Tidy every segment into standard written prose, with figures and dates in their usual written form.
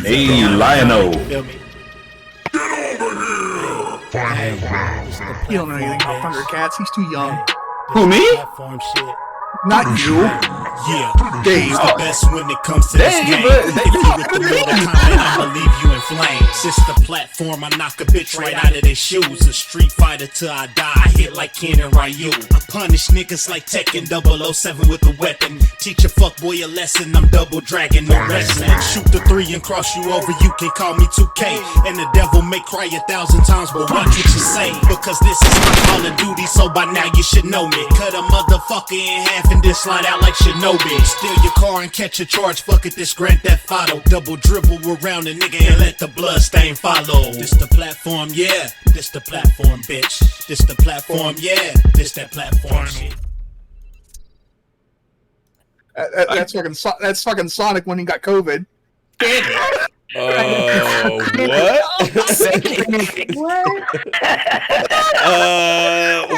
Hey, Lionel. Feel me? He don't know anything about Thundercats. He's too young. Who, me? Platform shit. Not you. Yeah, Dave. who's the best when it comes to this Dave, game? but- If you with the Mortal Kombat, I'ma leave you in flames. It's the platform, I knock a bitch right out of their shoes. A street fighter till I die, I hit like Ken and Ryu. I punish niggas like Tekken 007 with a weapon. Teach a fuckboy a lesson, I'm double dragon, no wrestling. Shoot the 3 and cross you over, you can call me 2K. And the devil may cry 1,000 times, but watch what you say. Because this is my Call of Duty, so by now you should know me. Cut a motherfucker in half and then slide out like Shinobi. Steal your car and catch a charge, fuck it, this Grand Theft Auto. Double dribble around a nigga and let the blood stain follow. This the platform, yeah, this the platform, bitch. This the platform, yeah, this that platform shit. That's fucking Sonic when he got COVID.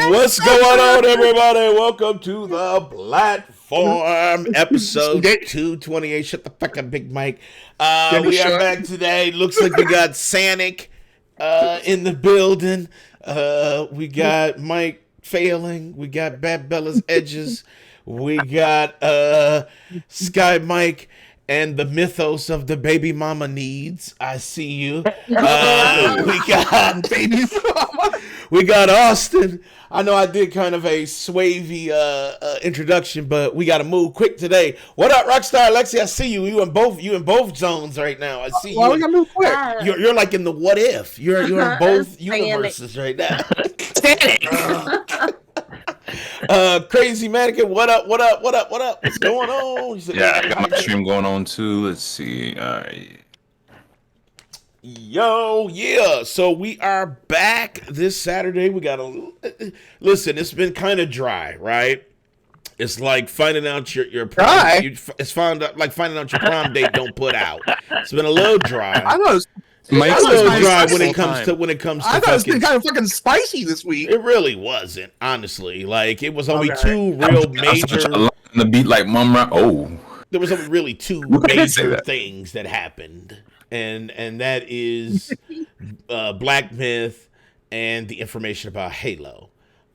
What's going on, everybody? Welcome to the platform, episode 228. Shut the fuck up, Big Mike. We are back today. Looks like we got Sanic in the building. We got Mike failing. We got Bad Bella's edges. We got Sky Mike and the mythos of the baby mama needs. I see you. We got baby mama. We got Austin. I know I did kind of a swavy introduction, but we got to move quick today. What up, Rockstar Alexi? I see you. You in both zones right now. I see you. Why we gotta move quick? You're like in the what if. You're in both universes right now. Crazy Mannequin, what up? What's going on? Yeah, I got my stream going on too. Let's see. All right. Yo, yeah. So we are back this Saturday. We got listen. It's been kind of dry, right? It's like finding out your prom. It's like finding out your prom date don't put out. It's been a little dry. I know. Mike's a little dry when it comes to I thought it's been kind of fucking spicy this week. It really wasn't, honestly. Like it was only two real major. The beat like Mumra. Oh, there was only really two major things that happened, and that is Black Myth and the information about Halo.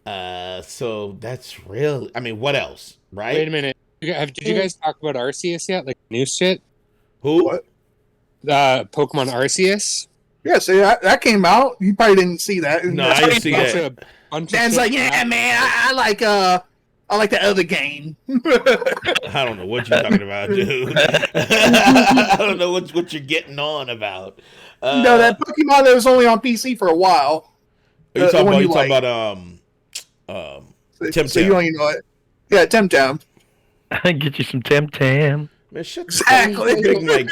So that's real. I mean, what else, right? Wait a minute. Did you guys talk about Arceus yet? Like new shit? Who? What? Pokemon Arceus? Yeah, see, that came out. You probably didn't see that. No, I didn't see that. Dan's like, yeah, man, I like the other game. I don't know what you're talking about, dude. I don't know what you're getting on about. No, that Pokemon that was only on PC for a while. Are you talking about Temtem? So you don't even know it. Yeah, Temtem. I can get you some Temtem. Man, shut Exactly. the Big Mike.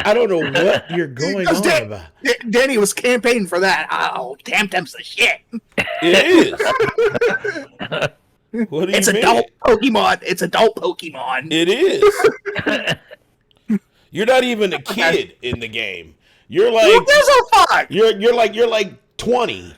I don't know what you're going on about. Danny was campaigning for that. Oh, Temtem's the shit. It is. What do you It's mean? adult Pokemon. It's adult Pokemon. It is. You're not even a kid in the game. You're like Who gives a fuck? you're like 20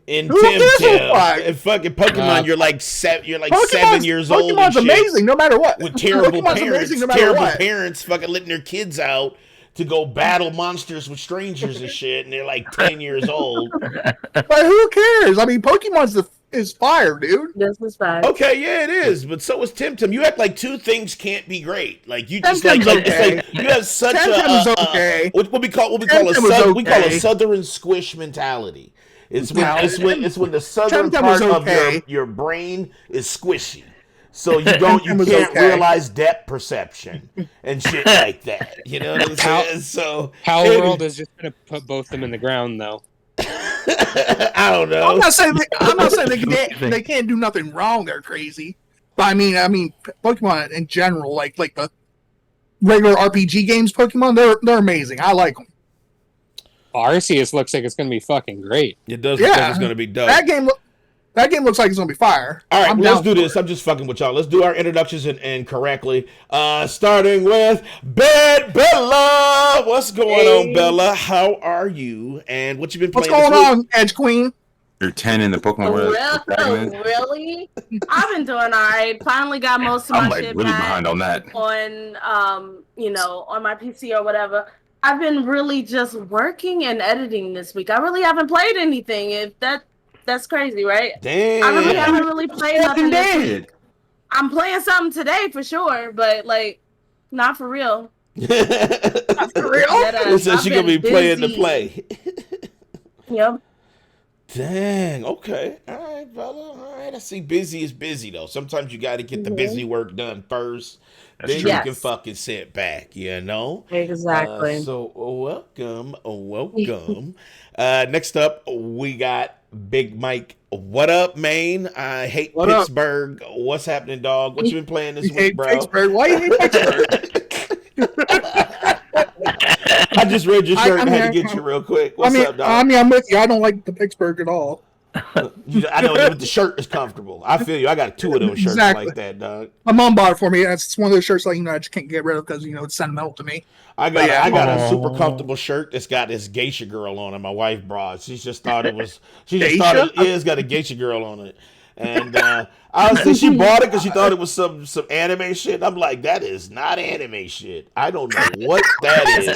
in Who gives a Temtem. fuck? And fucking Pokemon, you're like 7 years old. Pokemon's and shit. amazing no matter what. With terrible Pokemon's parents, amazing no matter what. parents fucking letting their kids out to go battle monsters with strangers and shit, and they're like 10 years old. But who cares? I mean, Pokemon's is fire, dude. This is fine. Okay, yeah, it is, but so is Temtem. You act like two things can't be great. Like you just Temtem's like okay. it's like you have such Temtem's okay. what we call Temtem was a okay. southern squish mentality. It's when the southern Temtem part was of okay. your brain is squishy. So you can't okay. realize depth perception and shit like that. You know what I'm saying? So Power World is just gonna put both of them in the ground, though. I don't know. I'm not saying they can't do nothing wrong. They're crazy, but I mean, Pokemon in general, like the regular RPG games, Pokemon, they're amazing. I like them. Arceus looks like it's gonna be fucking great. It does look like it's gonna be dope. That game looks like it's gonna be fire. All right, let's do this. It. I'm just fucking with y'all. Let's do our introductions and correctly. Starting with Bad Bella. What's going on, Bella? How are you? And what you been What's playing? going on, Edge Queen? you're 10 in the Pokemon World. Really? I've been doing alright. Finally got most of my I'm like shit really back behind on that. on on my PC or whatever. I've been really just working and editing this week. I really haven't played anything. If that's crazy, right? Damn. I really haven't really played nothing this week. Dead. I'm playing something today for sure, but like, not for real. For real? So she gonna be playing the play. Yep. Dang. Okay. All right, brother. All right. I see. Busy is busy though. Sometimes you got to get the busy work done first. Then true. you can fucking sit back. You know. Exactly. So welcome. Next up, we got Big Mike. What up, Maine? I hate What up? Pittsburgh. What's happening, dog? What you been playing this You week, hate bro? Pittsburgh? Why you hate Pittsburgh? I just read your shirt and I had to mean, get you real quick. What's up, dog? I'm with you. I don't like the Pittsburgh at all. I know the shirt is comfortable. I feel you. I got 2 of those shirts Exactly. like that, dog. My mom bought it for me. It's one of those shirts like I just can't get rid of because it's sentimental to me. I got a Oh. super comfortable shirt that's got this geisha girl on it. My wife brought. She just thought it was. It's got a geisha girl on it, and honestly, she bought it because she thought it was some anime shit. I'm like, that is not anime shit. I don't know what that is.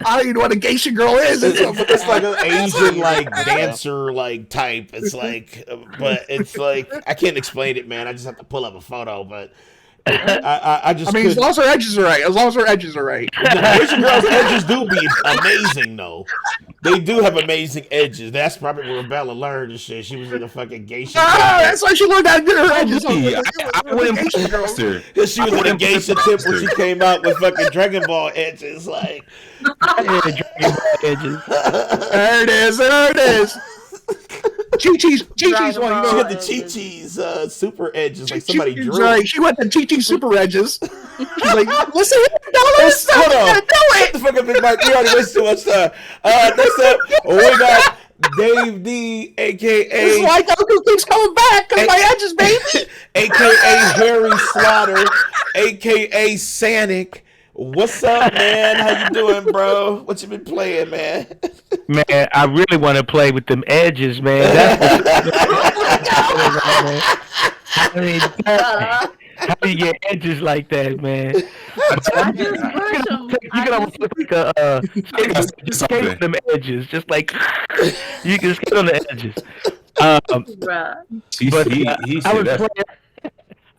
I don't even know what a geisha girl is. It's like an Asian like dancer like type. It's like, but it's like I can't explain it, man. I just have to pull up a photo, but. I just. I mean, as long as her edges are right. The Asian girls' edges do be amazing, though. They do have amazing edges. That's probably where Bella learned this shit. She was in a fucking geisha. That's why she learned how to get her edges. I wouldn't put it faster. Because she was in a geisha tip when she came out with fucking Dragon Ball edges. Like, Edges. There it is. Chi-Chi's one. she got the Chi-Chi's super edges, like somebody drew. Right. She went to Chi-Chi super edges. She's like, listen, Hold on. Shut the fuck up, Big Mike. We already wasted too much time. Next up, we got Dave D, a.k.a. It's like Uncle keeps coming back because my edges, baby. a.k.a. Harry Slaughter, a.k.a. Sanic. What's up, man? How you doing, bro? What you been playing, man? Man, I really want to play with them edges, man. That's I mean, how do you get edges like that, man? I just brush them. You can almost look like skate on them edges, just like you can skate on the edges.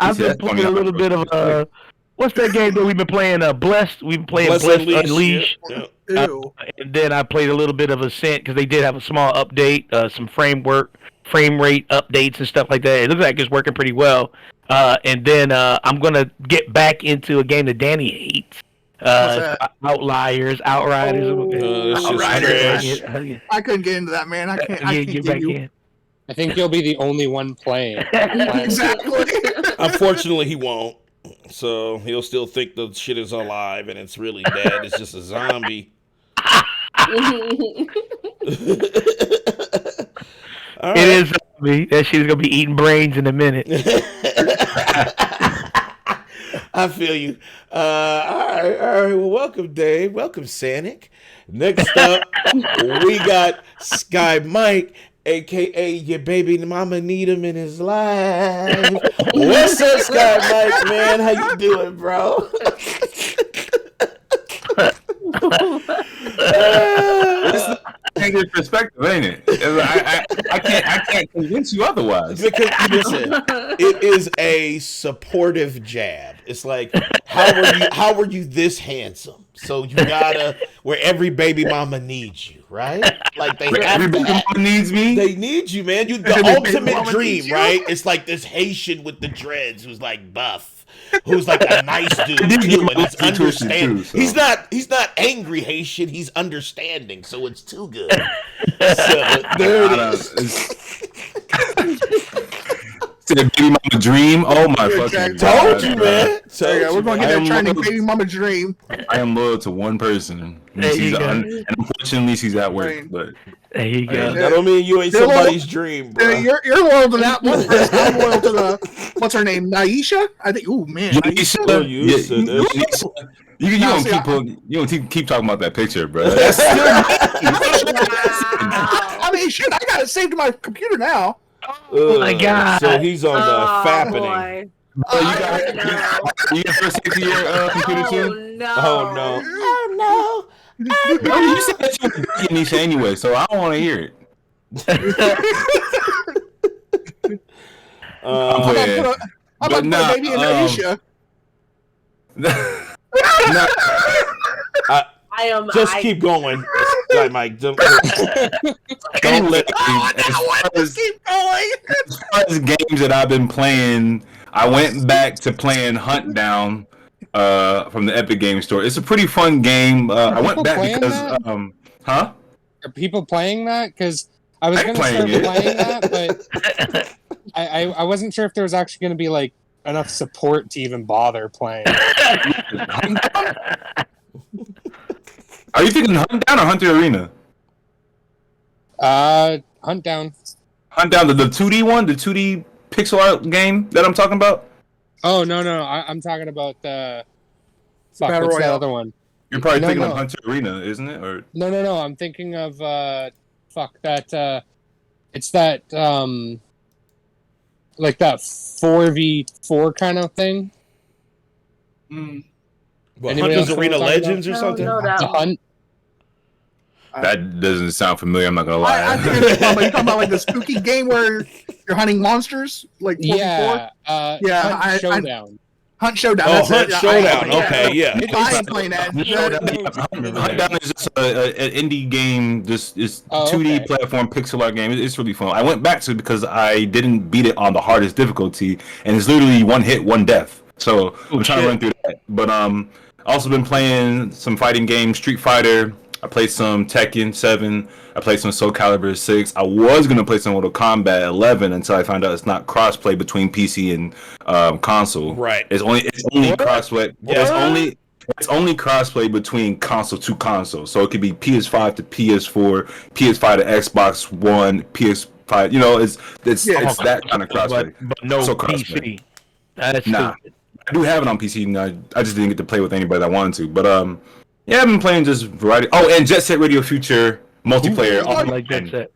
I've been playing a little bit of what's that game that we've been playing? Blessed. We've been playing Blessed Unleashed. Ew. And then I played a little bit of Ascent because they did have a small update, some frame rate updates and stuff like that. It looks like it's working pretty well. And then I'm gonna get back into a game that Danny hates. Outriders. Outriders. I couldn't get into that, man. I can't get back in. I think you'll be the only one playing. Exactly. Unfortunately, he won't. So he'll still think the shit is alive and it's really dead. It's just a zombie. It is zombie. That shit's gonna be eating brains in a minute. I feel you. All right. Well, welcome, Dave. Welcome, Sanic. Next up, we got Sky Mike, a.k.a. your baby mama need him in his life. What's up, Sky Mike, man? How you doing, bro? Negative perspective, ain't it? I can't convince you otherwise. Because listen, it is a supportive jab. It's like, how are you this handsome? So you gotta where every baby mama needs you, right? Like Every baby mama needs me. They need you, man. You the ultimate dream, right? It's like this Haitian with the dreads who's like buff, who's like a nice dude too, and he's understanding. So. He's not angry Haitian. He's understanding. So it's too good. So there it is. To the baby mama dream. Oh my fucking Told God, you, bro. man. We're gonna get that trending baby mama dream. I am loyal to one person, and unfortunately, she's at work. But there you go. That don't mean you ain't somebody's dream, bro. You're loyal to that one person. I'm loyal to the what's her name, Naisha. I think. Oh man, Naisha. You don't keep talking about that picture, bro. That's still I mean, shit. I got it saved to my computer now. Oh my God! So he's on the fappening. You got first 6 of your computer too? No. Oh no! You said that you were getting Nisha anyway, so I don't want to hear it. I'm playing. How about nah, maybe in Aisha? I am. Just keep going, Sky Mike. Don't let. Keep going. As far as games that I've been playing, I went back to playing Hunt Down from the Epic Games Store. It's a pretty fun game. I went back because, huh? Are people playing that? Because I was going to start playing that, but I wasn't sure if there was actually going to be like enough support to even bother playing. Are you thinking Hunt Down or Hunter Arena? Hunt Down. Hunt Down, the 2D one, the 2D pixel art game that I'm talking about? Oh, no. I'm talking about the... Fuck, Battle what's that Royale. other one? You're probably thinking no. of Hunter Arena, isn't it? Or No. I'm thinking of, it's that, like that 4v4 kind of thing. Well, Anybody Hunter's else Arena wanna talk Legends or about? something? No, that The one. Hunt. that doesn't sound familiar. I'm not gonna lie. I think you're talking about like the spooky game where you're hunting monsters, like 4v4? Yeah, Yeah, Hunt Showdown. Hunt Showdown. Oh, that's Hunt it. Showdown. Yeah. Okay, yeah. I ain't playing that. Hunt Down is just an indie game. This is 2D okay. platform pixel art game. It's really fun. I went back to it because I didn't beat it on the hardest difficulty, and it's literally one hit, one death. So I'm trying to run through that. But also been playing some fighting games, Street Fighter. I played some Tekken 7. I played some Soul Calibur 6. I was gonna play some Mortal Kombat 11 until I found out it's not crossplay between PC and console. Right. It's only crossplay. Yeah. It's only crossplay between console to console. So it could be PS5 to PS4, PS5 to Xbox One, PS5. You know, it's that kind of crossplay. But no So PC. That's Nah. stupid. I do have it on PC, and I just didn't get to play with anybody that wanted to. But yeah, I've been playing just variety. Oh, and Jet Set Radio Future multiplayer I like that set.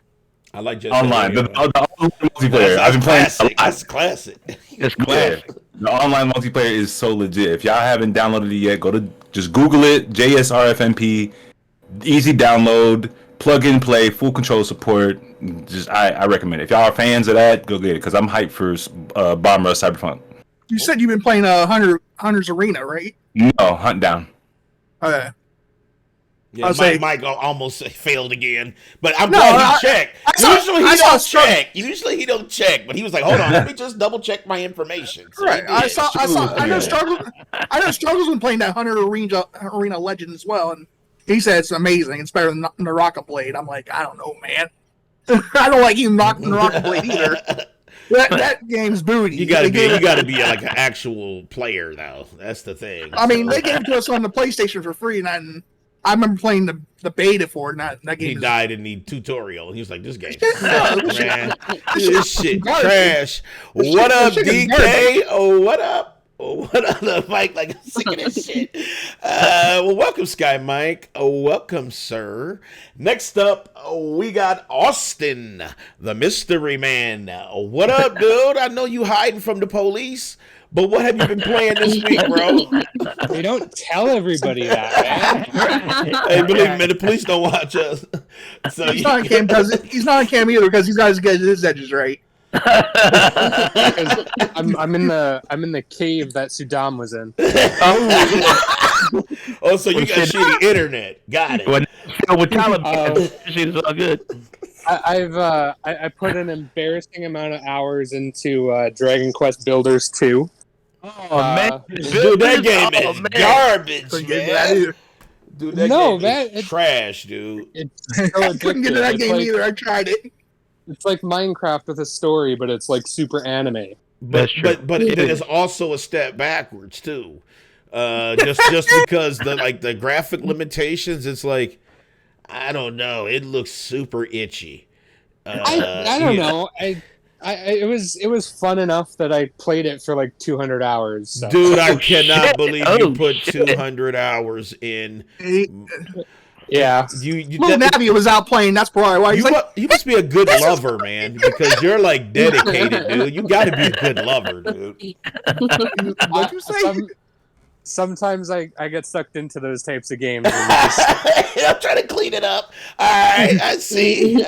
I like Jet online. Set The Radio. online multiplayer. I've been playing. That's classic. It's Yeah, classic. the online multiplayer is so legit. If y'all haven't downloaded it yet, just Google it. JSRFMP, easy download, plug and play, full control support. I recommend it. If y'all are fans of that, go get it because I'm hyped for Bomb Rush Cyberpunk. You said you've been playing Hunter's Arena, right? No, Hunt Down. Okay. Yeah, I'll say- Mike almost failed again, but I'm No, glad he checked. I saw check. Usually he don't check, but he was like, "Hold on, let me just double check my information." So Right. he I did. saw. I know struggles. I know struggles when playing that Hunter Arena Legend as well, and he said it's amazing. It's better than Naraka Blade. I'm like, I don't know, man. I don't like even Naraka Blade either. That game's booty. You gotta be like an actual player, though. That's the thing. I mean, they gave it to us on the PlayStation for free, and I remember playing the beta for it. And that game. He is- died in the tutorial, and he was like, "This game, No, sucks, this shit- man. this This shit shit garbage. trash." This What shit- up, this shit is DK? Oh, what up? Oh, what up, the Mike? Like, I'm sick of this shit. Well, welcome, Sky Mike. Welcome, sir. Next up, we got Austin, the Mystery Man. What up, dude? I know you hiding from the police, but what have you been playing this week, bro? They don't tell everybody that, man. Hey, believe me, the police don't watch us. So He's not on cam because he's not on cam either because he's got to get his edges right. Because I'm in the cave that Sudam was in. Oh, so you got shitty internet. Got it. When with Taliban, shit is all good. I put an embarrassing amount of hours into Dragon Quest Builders 2. Oh man, Dude, that game is garbage, Couldn't get man. that either. Dude, that No, game man, is it- trash, dude. It's so I couldn't get to that addictive. game It's either. I tried it. It's like Minecraft with a story, but it's like super anime. But true. but it is also a step backwards too. Just because the graphic limitations, it's like I don't know. It looks super itchy. I don't know. It was fun enough that I played it for like 200 hours. So. Dude, I Oh, cannot shit. believe Oh, you put shit. 200 hours in. Yeah. You Well, Navi was out playing. That's probably why he's like, you must be a good lover, man, because you're like dedicated, dude. You got to be a good lover, dude. "What'd you say?" sometimes I get sucked into those types of games. And I'm trying to clean it up. All right, I see.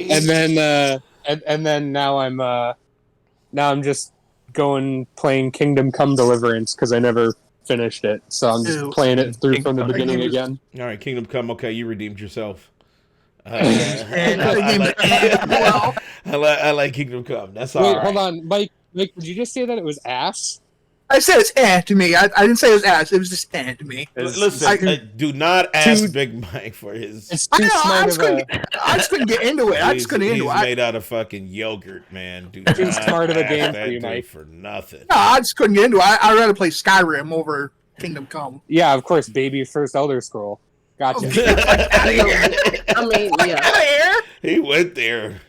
And then now I'm just playing Kingdom Come Deliverance because I never finished it, so I'm just playing it through from the beginning again. All right, Kingdom Come. Okay, you redeemed yourself. I like Kingdom Come. That's all right. Hold on, Mike. Did you just say that it was ass? I said it's to me. I didn't say it was ass. It was just to me. Listen, do not ask Big Mike for his. It's too I just couldn't get into it. He's made out of fucking yogurt, man. Too smart of a game for you, Mike. For nothing. No, I just couldn't get into it. I'd rather play Skyrim over Kingdom Come. Yeah, of course, baby. First Elder Scroll. Gotcha. I mean, yeah. He went there.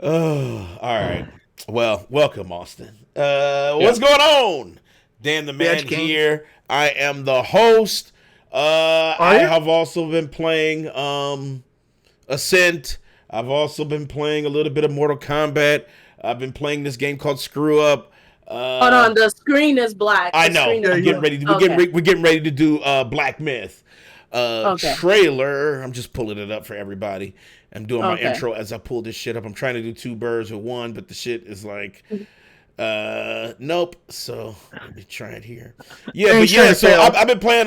Oh, all right. Well, welcome, Austin. What's going on? Dan the Man here. I am the host. I have also been playing Ascent. I've also been playing a little bit of Mortal Kombat. I've been playing this game called Screw Up. Hold on, the screen is black. I know. We're getting ready to do Black Myth trailer. I'm just pulling it up for everybody. I'm doing my intro as I pull this shit up. I'm trying to do two birds with one, but the shit is like, nope. So let me try it here. So I've been playing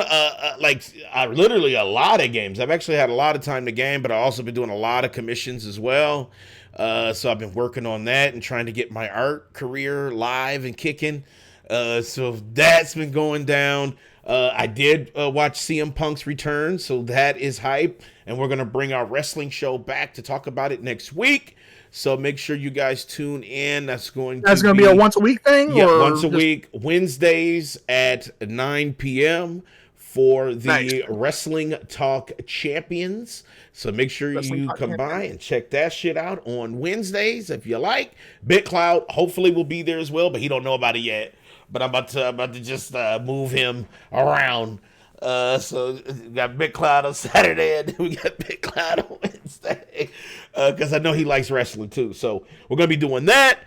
literally a lot of games. I've actually had a lot of time to game, but I've also been doing a lot of commissions as well. So I've been working on that and trying to get my art career live and kicking. So that's been going down. I did watch CM Punk's return, so that is hype. And we're going to bring our wrestling show back to talk about it next week. So make sure you guys tune in. That's going to be a once-a-week thing? Yeah, once a week. Wednesdays at 9 p.m. for the Wrestling Talk Champions. So make sure you come by and check that shit out on Wednesdays if you like. BitCloud hopefully will be there as well, but he don't know about it yet. But I'm about to just move him around. So we got BitCloud on Saturday and then we got BitCloud on Wednesday because I know he likes wrestling too. So we're gonna be doing that,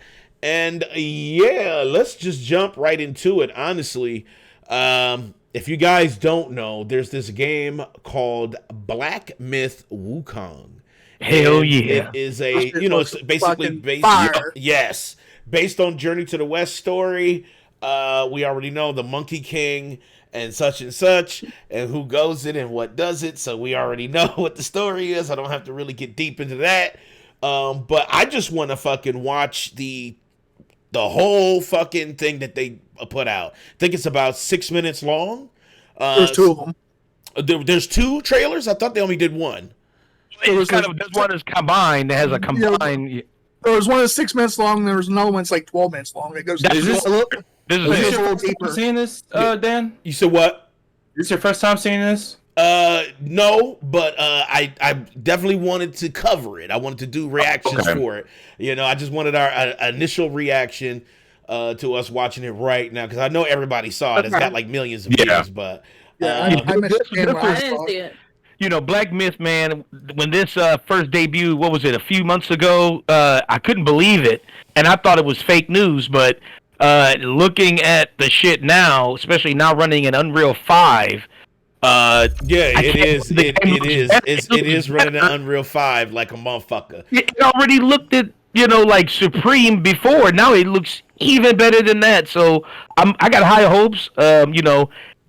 and let's just jump right into it. Honestly, if you guys don't know, there's this game called Black Myth Wukong. Hell yeah! It is it's basically based on Journey to the West story. We already know the Monkey King and such, and who goes it and what does it. So we already know what the story is. I don't have to really get deep into that. But I just want to fucking watch the whole fucking thing that they put out. I think it's about 6 minutes long. There's two of them. There's two trailers? I thought they only did one. There's one is combined. That has a combined. There was one that's 6 minutes long. There was another one that's like 12 minutes long. It goes. Is this a little deeper. Seeing this, Dan? You said what? Is this your first time seeing this? No, but I definitely wanted to cover it. I wanted to do reactions for it. I just wanted our initial reaction to us watching it right now because I know everybody saw it. It's got like millions of views, but I didn't see it. Black Myth, man, when this first debuted, what was it, a few months ago, I couldn't believe it, and I thought it was fake news, but looking at the shit now, especially now running in Unreal 5, it is running in Unreal 5 like a motherfucker. It already looked at, like Supreme before, now it looks even better than that, so I got high hopes,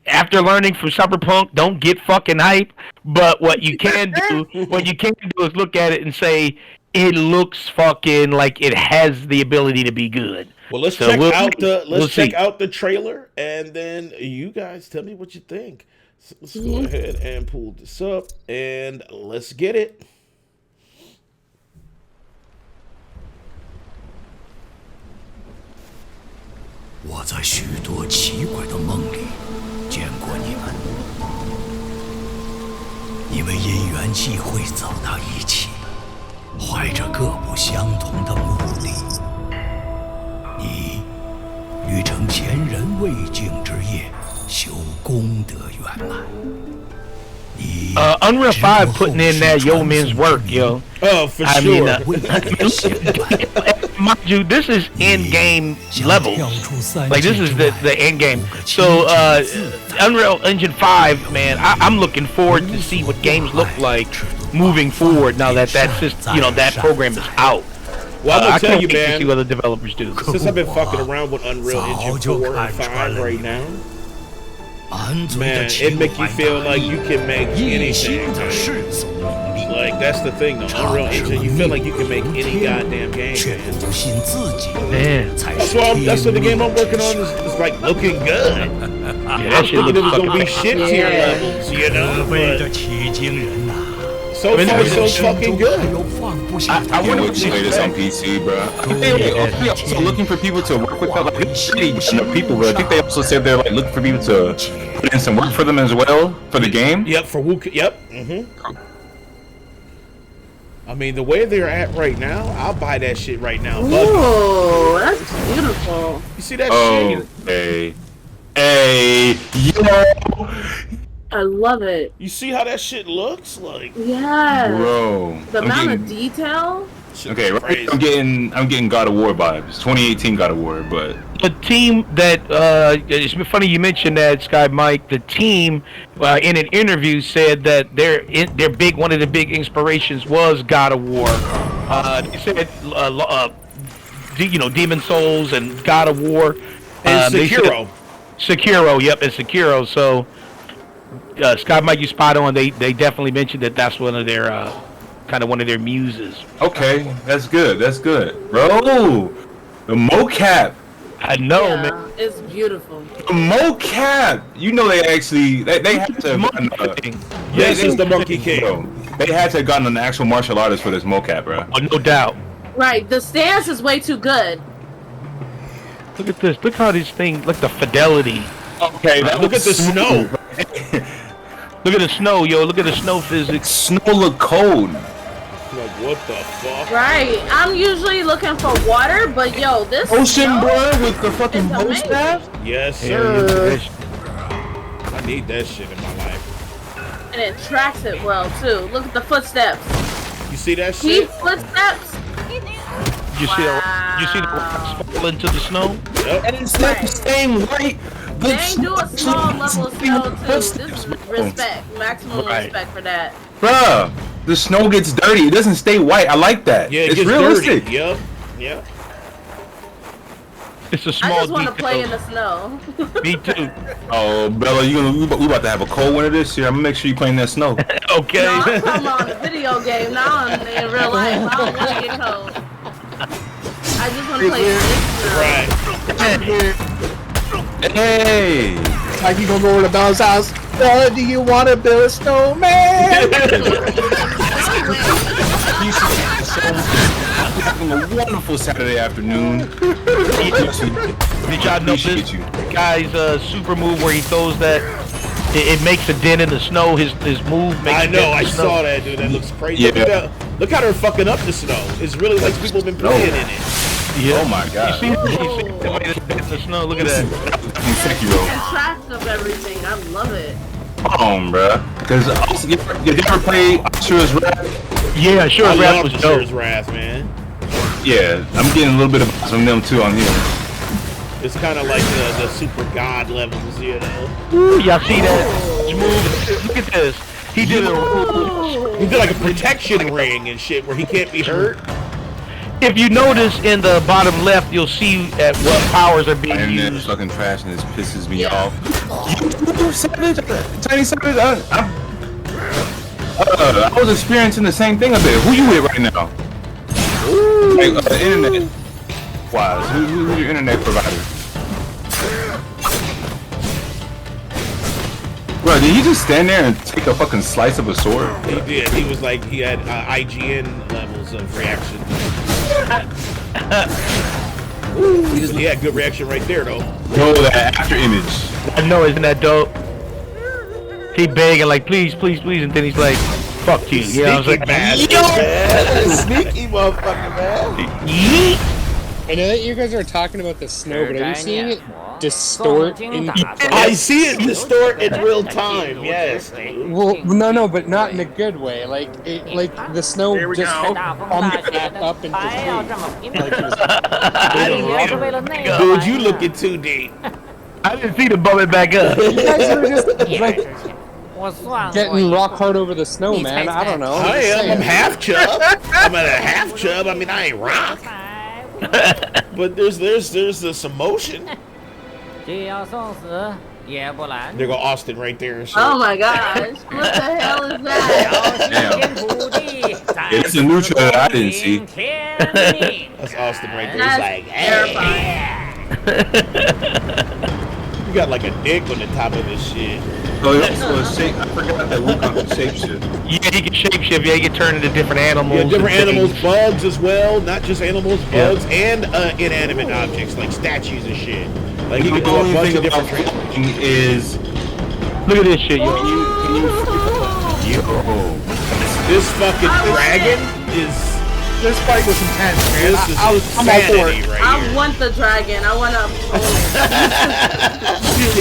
After learning from Cyberpunk, don't get fucking hype. But what you can do is look at it and say it looks fucking like it has the ability to be good. Well, let's check out the trailer, and then you guys tell me what you think. So let's go ahead and pull this up, and let's get it. I 在许多奇怪的梦里见过你们，你们因缘际会走到一起，怀着各不相同的目的。你欲成前人未竟之业，修功德圆满。Unreal 5 putting in that yeoman's work, yo. Oh, for sure. mind you, this is in-game levels. 跳出3 Like this is the end game. So Unreal Engine 5, man, I'm looking forward to see what games look like moving forward now that that program is out. Well, I'm gonna I tell can't you, wait to man. see what the developers do. Since I've been fucking around with Unreal Engine 4 and 5 right now, man, it make you feel like you can make anything. Man. Like that's the thing, though. Unreal Engine, you feel like you can make any goddamn game, man. Man, That's what the game I'm working on is like looking good. yeah, that I'm shit thinking it was looks gonna be fucking shit tier levels, you know. But so far, so fucking good. I wonder what play this on PC, bro. They also looking for people to work with. Like, it's pretty enough people, but I think they also said they're like looking for people to put in some work for them as well for the game. Yep, for Wookiee. Yep. I mean, the way they're at right now, I'll buy that shit right now. Ooh, that's beautiful. You see that shit? Hey, yo, I love it. You see how that shit looks? Like, Yeah. bro. The amount of detail. Okay, right. I'm getting God of War vibes. 2018 God of War, but the team that it's funny you mentioned that, Sky Mike. The team in an interview said that their big one of the big inspirations was God of War. They said Demon Souls and God of War and Sekiro. Sekiro, yep, and Sekiro. So Sky Mike, you spot on. They definitely mentioned that that's one of their kind of one of their muses. okay, that's good. That's good, bro. The mocap. I know, Yeah, man. it's beautiful. The mocap. You know they actually they had to. This is the Monkey King. Bro, they had to have gotten an actual martial artist for this mocap, bro. Oh, no doubt. Right, the stance is way too good. Look at this. Look how this thing. Look the fidelity. Okay, Look at the snow. Look at the snow, yo. Look at the snow physics. Snow look cold. Like, what the fuck? Right, I'm usually looking for water, but yo, this Ocean, snow bro, with the fucking is bow amazing. staff. Yes, Hell sir. I need that shit in my life. And it tracks it well too. Look at the footsteps. You see that Keep shit? footsteps. You see the rocks fall into the snow? Yep. And instead of staying white, They ain't do a small level of snow too. This is respect, maximum Right. respect for that. bruh, the snow gets dirty. It doesn't stay white. I like that. Yeah, it it's gets realistic. dirty. Yep. Yep. It's a I small just want to play in detail. the snow. Me too. Oh, Bella, we about to have a cold winter this year. I'm gonna make sure you playing that snow. Okay. No, I'm talking about the video game, not in real life. I don't want to get cold. I just want to play in this snow. Right. Hey, Like you gonna go over to Bella's house. Bella, do you want to build a snowman? having a wonderful Saturday afternoon. Did y'all know Appreciate this you. guy's super move where he throws that? It makes a dent in the snow. His move makes. I a dent know. in I the snow. saw that, dude. That looks crazy. Yeah. Look how they're fucking up the snow. It's really like people have been playing in it. Oh my You god. see the way it's dent in the snow? Look at that. Sekiro. And tracks of everything. I love it. Come on, bruh. Because did you ever play Ashura's Wrath? Yeah, sure. I Rap love was the dope. Shura's Wrath, man. Yeah, I'm getting a little bit of some of them too on here. It's kind of like the super god levels, you know. Ooh, y'all see that? His move. Look at this. He did a. He did like a protection ring and shit where he can't be hurt. If you notice in the bottom left, you'll see at what powers are being And then used. fucking trash and this pisses me Yeah. off. You savage, Tiny Savage. I was experiencing the same thing a bit. Who you with right now? Like, internet. Wise. Who's your internet provider? Bro, did he just stand there and take a fucking slice of a sword? He did. He was like, he had IGN levels of reaction. He had good reaction right there, though. Bro, that after image. I know, isn't that dope? He begging like, please, please, please, and then he's like, fuck you. You know what I'm Sneaky saying? bastard, man. Sneaky motherfucker, man. Yeet. I know that you guys are talking about the snow, but are you seeing it distort in? I see it distort in real time. Yes. Well, no, but not in a good way. Like the snow just bumped back up into space. Like it was Dude, you looking too deep. I didn't see the bump it back up. You guys were just like getting rock hard over the snow, man. I don't know. I am. I'm half chub. I'm at a half chub. I mean, I ain't rock. But there's this emotion. There go Austin right there. So. Oh my gosh. What the hell is that? Damn. It's a new trailer I didn't see. That's Austin right there. He's like, yeah. You got like a dick on the top of this shit. Oh, he also a shape. I forgot that Wukong can shapeshift. Yeah, he can shapeshift. Yeah, he can turn into different animals. Yeah, different animals, bugs as well. Not just animals, bugs, and inanimate objects like statues and shit. Like he can do a bunch of different things. Is look at this shit, yo. This fucking dragon is. This fight was intense, man. This is I'm all for it. right I here. want the dragon. I want to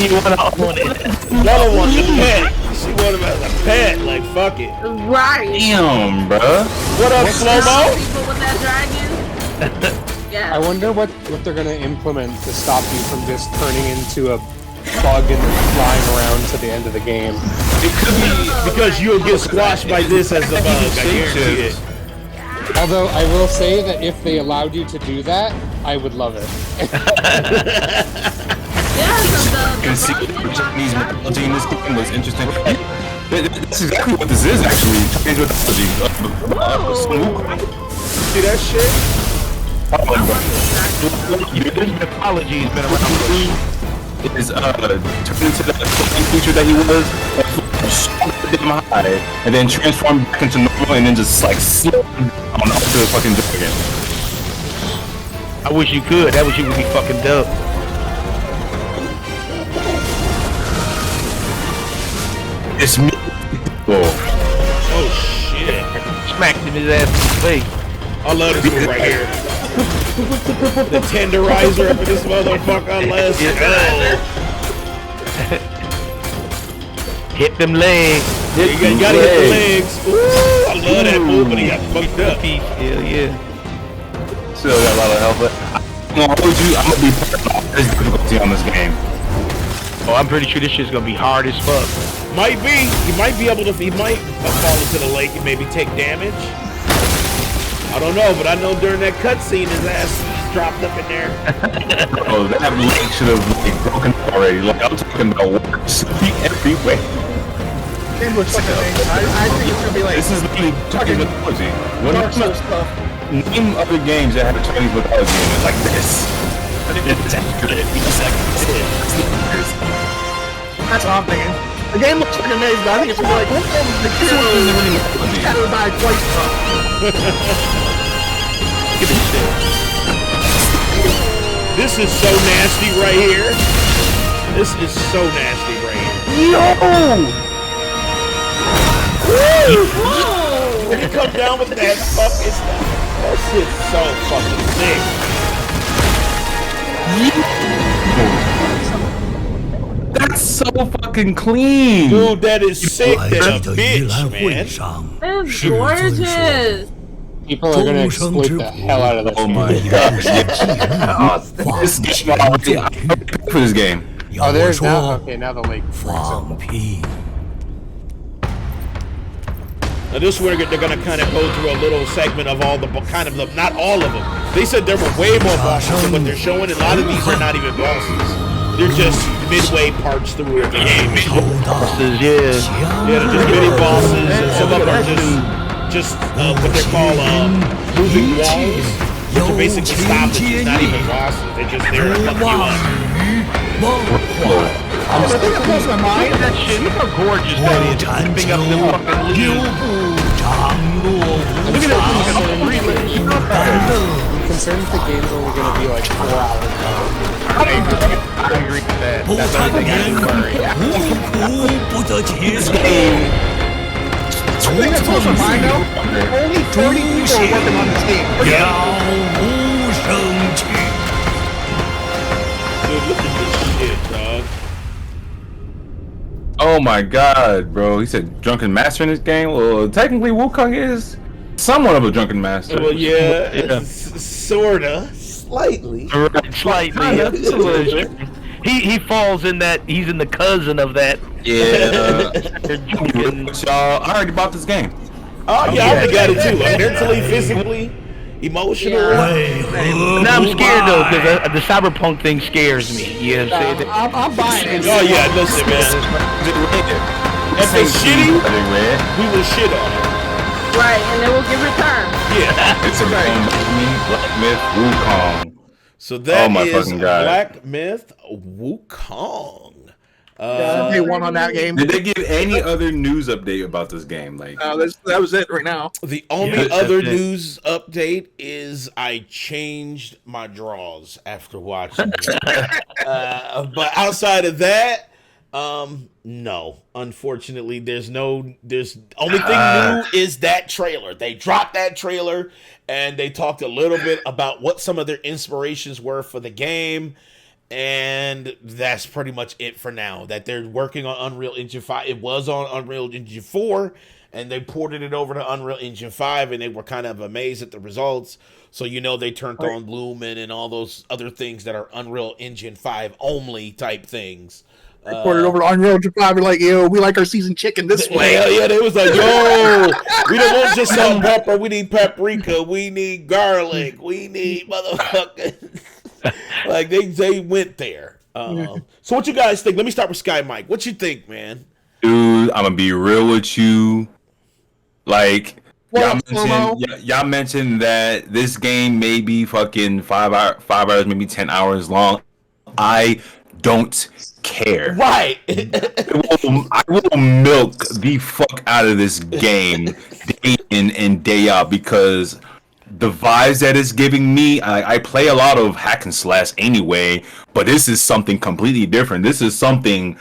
You want to own it? Another one, the pet. She wanted him as a pet. Like fuck it. Right. damn, bruh. What up, slow mo? People with that dragon. Yeah. I wonder what they're gonna implement to stop you from just turning into a bug and flying around to the end of the game. It could be because you'll get squashed by this as a bug. I guarantee it. Although I will say that if they allowed you to do that, I would love it. Can see the Japanese mythology in this game was interesting. That's exactly what this is, actually. Chinese mythology. See that shit? This mythology has been around for is turned into that fucking creature that he was, damn high, and then transformed back into normal, and then just like slip on up to the fucking dragon. I wish you could. That shit would be fucking dope. It's me. Oh shit! Smacked him his ass in the face. I love this one right here. The tenderizer up in this motherfucker. Let's go. Hit them legs. You gotta hit the legs. Ooh, I love that move, but he got fucked up. Hell yeah. Still got a lot of health, but I'm gonna hold you. I'm gonna be part of this difficulty on this game. Oh, I'm pretty sure this shit's gonna be hard as fuck. Might be. He might be able to. He might fall into the lake and maybe take damage. I don't know, but I know during that cutscene his ass dropped up in there. Oh, that leg should have like broken already. Like I'm talking about works everywhere. Game looks like amazing. I think it's gonna be like This is literally Chinese mythology. Dark Souls stuff. Name other games that have a Chinese mythology in it like this. It's accurate. That's what I'm thinking. The game looks like amazing, but I think it's gonna be like, this one is really scattered by twice. This is so nasty right here. This is so nasty right here. When you come down with that fucking stuff, that shit's so fucking sick. That's so fucking clean. Dude, that is sick than a 的盂 bitch, 兰会 man. 上， It's 世尊说 gorgeous. People are gonna exploit the hell out of this. Oh my gosh. This game, I'm prepared for this game.要 Oh, 我 there's now. 说 Okay, now the lake. 放屁。 Now this one, they're gonna kind of go through a little segment of all the not all of them. They said there were way more bosses than what they're showing. A lot of these are not even bosses. They're just midway parts through the game. Bosses, yeah. Yeah, they're just mini bosses, and some of them are just what they call moving walls, which are basically stoppages, not even bosses. They're just there to fuck you up. I'm still close my mind. That shit, look how gorgeous that is. Zipping up the fucking leaves. Look at that fucking relay. I'm concerned the game's only gonna be like 4 hours long. I agree with that. 不 That's 贪 the only thing I 恋 can worry. 苦不得解脱。 I think that's close my mind now. Only 30 people are working on this game. 了无生去。 Dude, look at this shit, dog. Oh my god, bro. He said drunken master in this game. Well, technically Wukong is somewhat of a drunken master. Well, yeah, sorta, slightly. Right, slightly. Yeah. He falls in that. He's in the cousin of that. Yeah. Drunken- Y'all, I already bought this game. Oh yeah, I already got it too. Mentally, physically, emotionally. Now I'm scared though because the cyberpunk thing scares me. You know what I'm saying? I'm buying it. Oh yeah, listen, man. If it's shitty, we will shit on it. Right, and then we'll give return. Yeah, It's a Black Myth Wukong. so that my is fucking God. Black Myth Wukong. Day one on that game. Did they give any other news update about this game? Like, That was it right now. The only Yeah, other that's it. news update is I changed my draws after watching it. But outside of that, no. Unfortunately, there's only thing new is that trailer. They dropped that trailer and they talked a little bit about what some of their inspirations were for the game. And that's pretty much it for now. That they're working on Unreal Engine 5. It was on Unreal Engine 4, and they ported it over to Unreal Engine 5, and they were kind of amazed at the results. So, they turned on Lumen and all those other things that are Unreal Engine 5 only type things. Put it over to Unreal Engine 5. We're like, yo, we like our seasoned chicken this way. Hell yeah, they was like, yo, we don't want just salt and pepper. We need paprika. We need garlic. We need motherfucker. Like they went there. So what you guys think? Let me start with Sky Mike. What you think, man? dude, I'm gonna be real with you. Like, Well, y'all mentioned that this game may be fucking 5 hours, maybe 10 hours long. I don't care. Right. I will milk the fuck out of this game day in and day out because the vibes that it's giving me, I play a lot of hack and slash anyway, but this is something completely different. This is something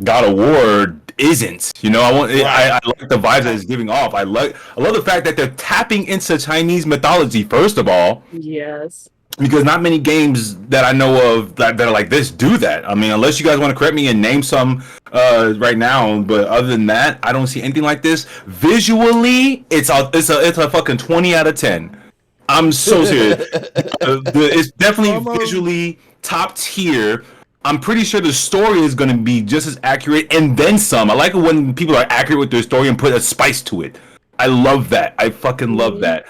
God of War isn't. I like the vibes that it's giving off. I love the fact that they're tapping into Chinese mythology, first of all. Yes. Because not many games that I know of that are like this do that. I mean, unless you guys want to correct me and name some right now, but other than that, I don't see anything like this. Visually, it's a fucking 20 out of 10. I'm so serious. It's definitely visually top tier. I'm pretty sure the story is going to be just as accurate and then some. I like it when people are accurate with their story and put a spice to it. I love that. I fucking love that.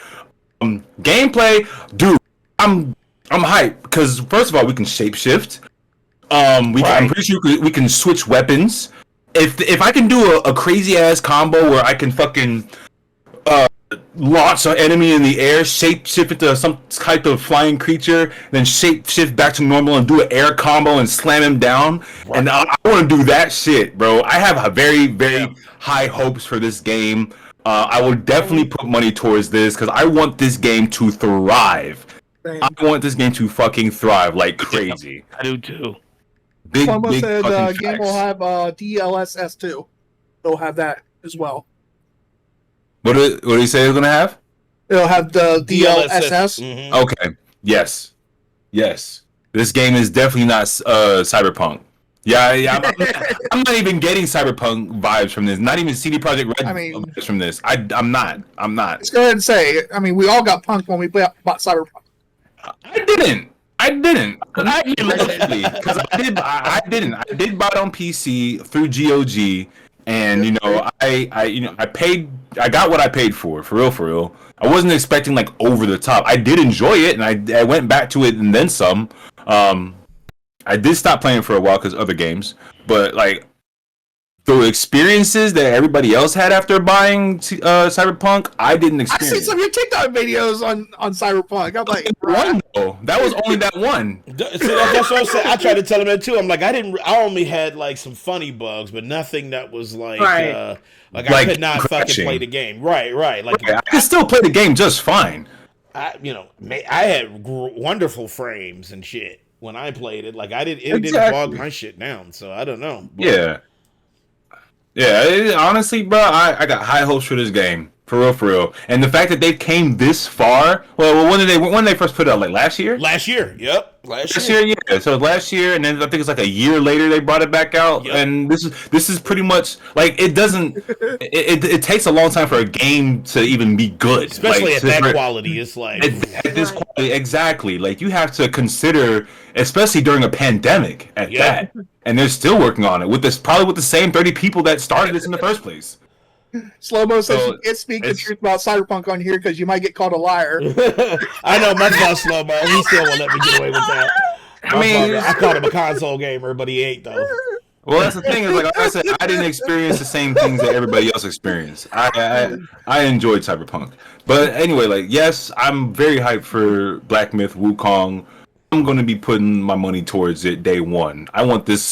Gameplay, dude. I'm hyped because first of all we can shapeshift. I'm pretty sure we can switch weapons. If I can do a crazy ass combo where I can fucking launch an enemy in the air, shapeshift into some type of flying creature, then shapeshift back to normal and do an air combo and slam him down. Right. And I want to do that shit, bro. I have a very, very high hopes for this game. I will definitely put money towards this because I want this game to thrive. I want this game to fucking thrive like crazy. I do too. Big said fucking game will have DLSS 2. They'll have that as well. What do you say it's gonna have? It'll have the DLSS. Mm-hmm. Okay. Yes. This game is definitely not Cyberpunk. Yeah. I'm not even getting Cyberpunk vibes from this. Not even CD Projekt Red vibes from this. I'm not. Let's go ahead and say. I mean, we all got punked when we bought Cyberpunk. I didn't. Because I did buy it on PC through GOG, and I got what I paid for real. I wasn't expecting like over the top. I did enjoy it, and I went back to it and then some. I did stop playing for a while because other games, but like the experiences that everybody else had after buying Cyberpunk, I didn't experience. I see some of your TikTok videos on Cyberpunk. I'm like, one though. That was only that one. See, that's what I'm saying. I tried to tell him that too. I'm like, I only had like some funny bugs, but nothing that was like, I could not fucking play the game. Right. Like I could still play the game just fine. I had wonderful frames and shit when I played it. Like it didn't bog my shit down. So I don't know. But. Yeah. Honestly, bro, I got high hopes for this game. For real, for real. And the fact that they came this far. Well, when did they first put it out? Like last year? Last year, yep. Last year, yeah. So last year, and then I think it's like a year later they brought it back out. Yep. And this is pretty much like it doesn't. It takes a long time for a game to even be good, especially like, at that quality. It's like at this quality, exactly. Like you have to consider, especially during a pandemic, at that. And they're still working on it with this, probably with the same 30 people that started this in the first place. Slow Mo says you can't speak the truth about Cyberpunk on here because you might get called a liar. I know my boss Slow Mo. He still won't let me get away with that. I called him a console gamer, but he ain't though. Well, that's the thing is like I said, I didn't experience the same things that everybody else experienced. I enjoyed Cyberpunk, but anyway, like yes, I'm very hyped for Black Myth Wukong. I'm going to be putting my money towards it day one. I want this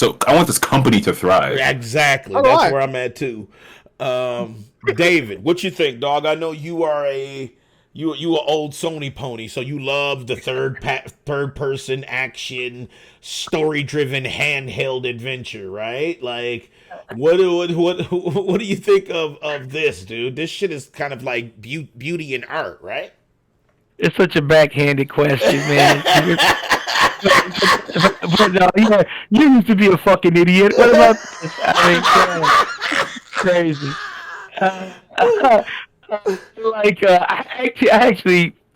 company to thrive. Exactly. That's where I'm at too. David, what you think, dog? I know you are you an old Sony pony, so you love the third person action, story driven handheld adventure, right? Like, what do you think of this, dude? This shit is kind of like beauty and art, right? It's such a backhanded question, man. But no, yeah, you used to be a fucking idiot. What about this? I mean, crazy.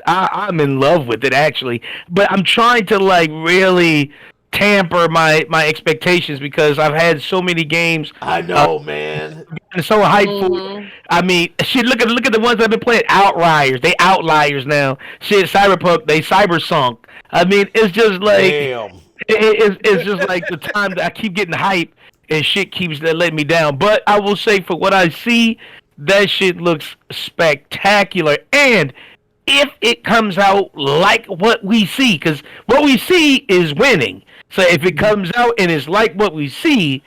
I'm in love with it actually, but I'm trying to like really tamper my expectations because I've had so many games. I know, man. I'm so hyped for it. I mean, shit. Look at the ones I've been playing. Outliers, they outliers now. Shit, Cyberpunk, they cybersunk. I mean, it's just like it's just like the time that I keep getting hyped and shit keeps letting me down. But I will say, for what I see, that shit looks spectacular. And if it comes out like what we see, because what we see is winning. So if it comes out and it's like what we see,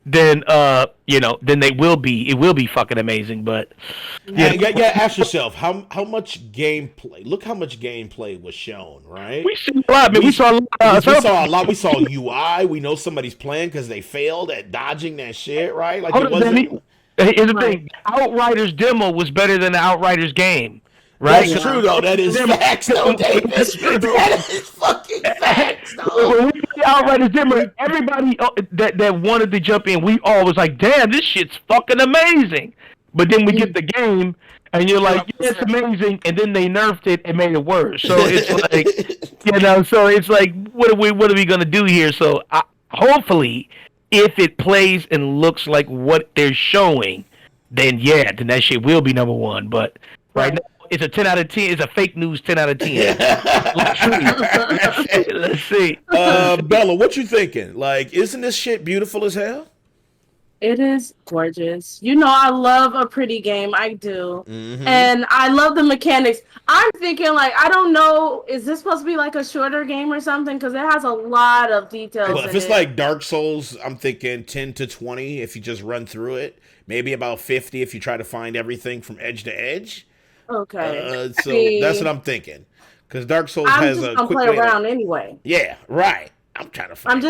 then then it will be fucking amazing. But ask yourself how much gameplay. Look how much gameplay was shown, right? We see a lot, man. We saw a lot. We saw UI. We know somebody's playing because they failed at dodging that shit, right? Like here's the thing: Outriders demo was better than the Outriders game. Right? That's true, though. That is facts, though, David. That is fucking facts, though. When we did Outriders demo, everybody that wanted to jump in, we all was like, damn, this shit's fucking amazing. But then we get the game, and you're like, yeah, it's amazing, and then they nerfed it and made it worse. So it's like, so it's like, what are we going to do here? So hopefully, if it plays and looks like what they're showing, then that shit will be number one. But right now, it's a 10 out of 10. It's a fake news 10 out of 10. Let's see. Bella, what you thinking? Like, isn't this shit beautiful as hell? It is gorgeous. You know, I love a pretty game. I do. Mm-hmm. And I love the mechanics. I'm thinking, like, I don't know, is this supposed to be like a shorter game or something? Because it has a lot of details. Well, if it's like Dark Souls, I'm thinking 10 to 20 if you just run through it. Maybe about 50 if you try to find everything from edge to edge. Okay. So that's what I'm thinking. Because Dark Souls has a quick way. I'm just gonna play around anyway. Yeah, right. I'm trying to find.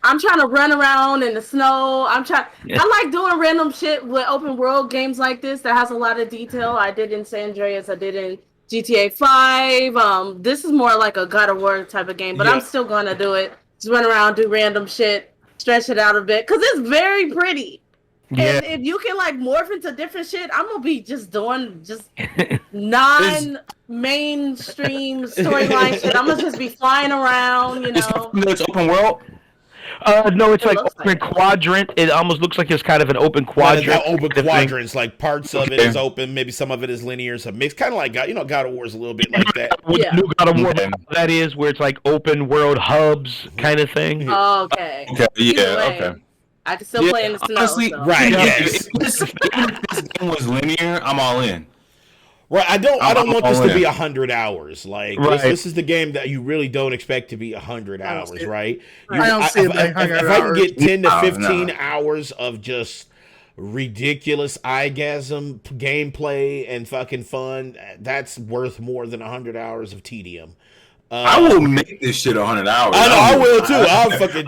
I'm trying to run around in the snow. I like doing random shit with open world games like this that has a lot of detail. I did in San Andreas. I did in GTA 5. This is more like a God of War type of game, but I'm still gonna do it. Just run around, do random shit, stretch it out a bit, because it's very pretty. Yeah. And if you can like morph into different shit, I'm gonna be just doing non-mainstream storyline shit. I'm gonna just be flying around, It's open world. No, it's like open quadrant. It almost looks like it's kind of an open quadrant. Open quadrants, like parts of it is open, maybe some of it is linear, so mix. Kind of like God of War is a little bit like that. New God of War, that is where it's like open world hubs kind of thing. Oh, okay. Okay. I can still play in the snow. Honestly, so. Right. Yes. If this game was linear, I'm all in. Right. I don't want this to be 100 hours. Like this is the game that you really don't expect to be 100 hours, right? I don't see it being 100 hours. If I can get 10 to 15 hours of just ridiculous eyegasm gameplay and fucking fun, that's worth more than 100 hours of tedium. I will make this shit 100 hours. I know, I will too. I'll fucking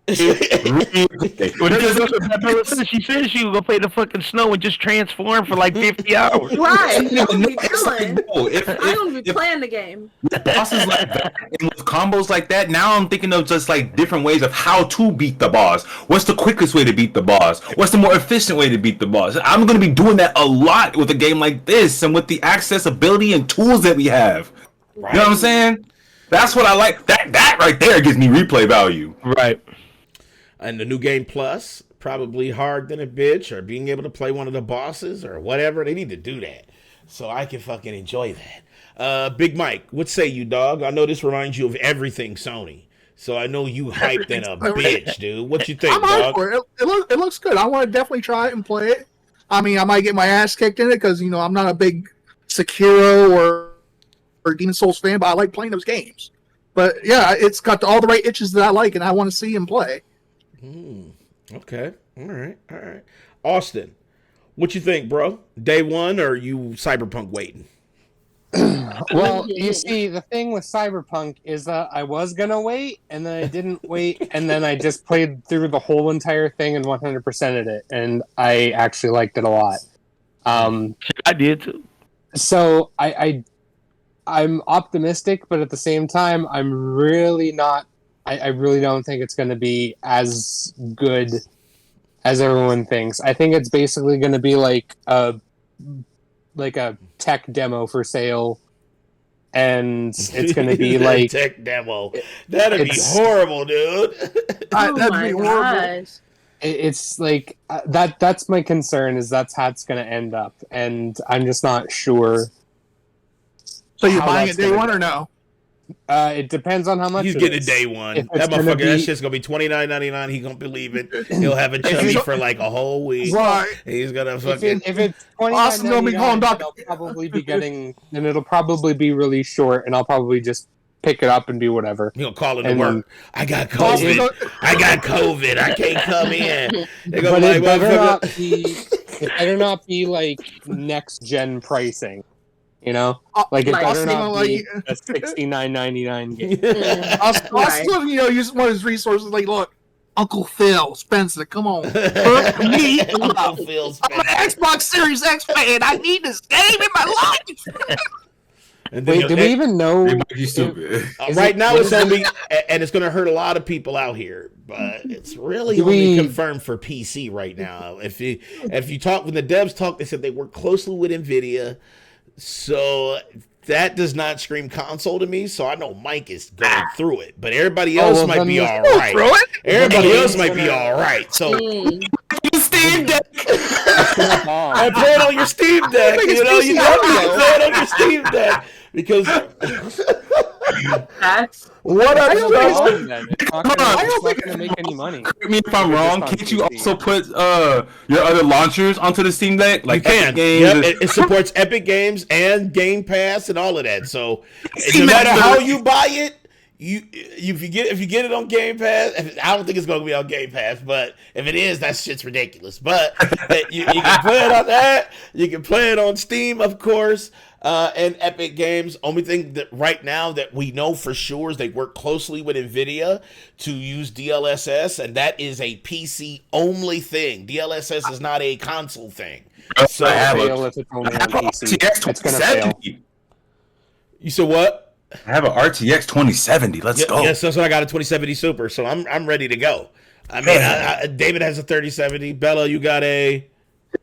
She said she was gonna play the fucking snow and just transform for like 50 hours. Right. I'm No, gonna be it's like, chilling. no, I'm gonna be playing the game. bosses like that and with combos like that, now I'm thinking of just like different ways of how to beat the boss. What's the quickest way to beat the boss? What's the more efficient way to beat the boss? I'm gonna be doing that a lot with a game like this and with the accessibility and tools that we have. Right. You know what I'm saying? That's what I like. That right there gives me replay value. Right. And the new game plus, probably hard than a bitch, or being able to play one of the bosses or whatever. They need to do that so I can fucking enjoy that. Big Mike, what say you, dog? I know this reminds you of everything Sony, so I know you hyped in a bitch, dude. What you think, I'm hyped dog? for it. It looks good. I want to definitely try it and play it. I mean, I might get my ass kicked in it because I'm not a big Sekiro or Demon Souls fan, but I like playing those games. But yeah, it's got all the right itches that I like, and I want to see him play. Okay. All right. Austin, what you think, bro? Day one, or you Cyberpunk waiting? Well, you see, the thing with Cyberpunk is that I was gonna wait, and then I didn't wait, and then I just played through the whole entire thing and 100%ed it, and I actually liked it a lot. I did too. So I'm optimistic, but at the same time, I'm really not. I really don't think it's going to be as good as everyone thinks. I think it's basically going to be like a tech demo for sale, and it's going to be like tech demo. That'd be horrible, dude. That'd be horrible. Gosh. It's like that's my concern, is that's how it's going to end up, and I'm just not sure. So you're how buying that's it day gonna one go. or no? It depends on how much. He's it getting is. day one. If That it's gonna motherfucker, that be- shit's gonna be $29.99. He gonna believe it. He'll have a chubby for like a whole week. Right. He's gonna If, fucking. if it's Austin's gonna be calling $29.99, Doc- then I'll probably be getting, and it'll probably be really short, and I'll probably just pick it up and do whatever. He'll call into And work. I got Austin's COVID. I got COVID. I can't come in. They go But like, it better not motherfucker. be. It better not be like next gen pricing. Like it Like- better Austin, not be like- a $69.99 game. Austin, use one of his resources. Like, look, Uncle Phil Spencer, come on, hook me Uncle up. Phil I'm an Xbox Series X fan. I need this game in my life. And then Wait, do we even know? You stupid. Is right it- now what it's is only, and it's going to hurt a lot of people out here, but it's really Do only we- confirmed for PC right now. If you talk, when the devs talk, they said they work closely with Nvidia, so that does not scream console to me. So I know Mike is going through it, but everybody else well, might then be let's all Go right. through it. Everybody Then else we're might be gonna- all right. So Steam Deck. I play it on your Steam Deck. You know, you definitely play it on your Steam Deck because That's what I I'm don't supposed Then. to. It's not Hold on. gonna make any money. Correct me if I'm wrong. Just on Can't you PC. also put your other launchers onto the Steam Deck, You like can. Epic Games? Yep, and- it supports Epic Games and Game Pass and all of that. So See, no matter man, how you buy it, if you get it on Game Pass, I don't think it's going to be on Game Pass, but if it is, that shit's ridiculous. But you can play it on that. You can play it on Steam, of course, and Epic Games. Only thing that right now that we know for sure is they work closely with Nvidia to use DLSS, and that is a PC only thing. DLSS is not a console thing. So I have Fail a if it's only on RTX PC. It's gonna fail. 2070. you said what? I have an RTX 2070. Let's go. Yes, that's what I got, a 2070 Super, so I'm ready to go. I mean, David has a 3070. Bella, you got a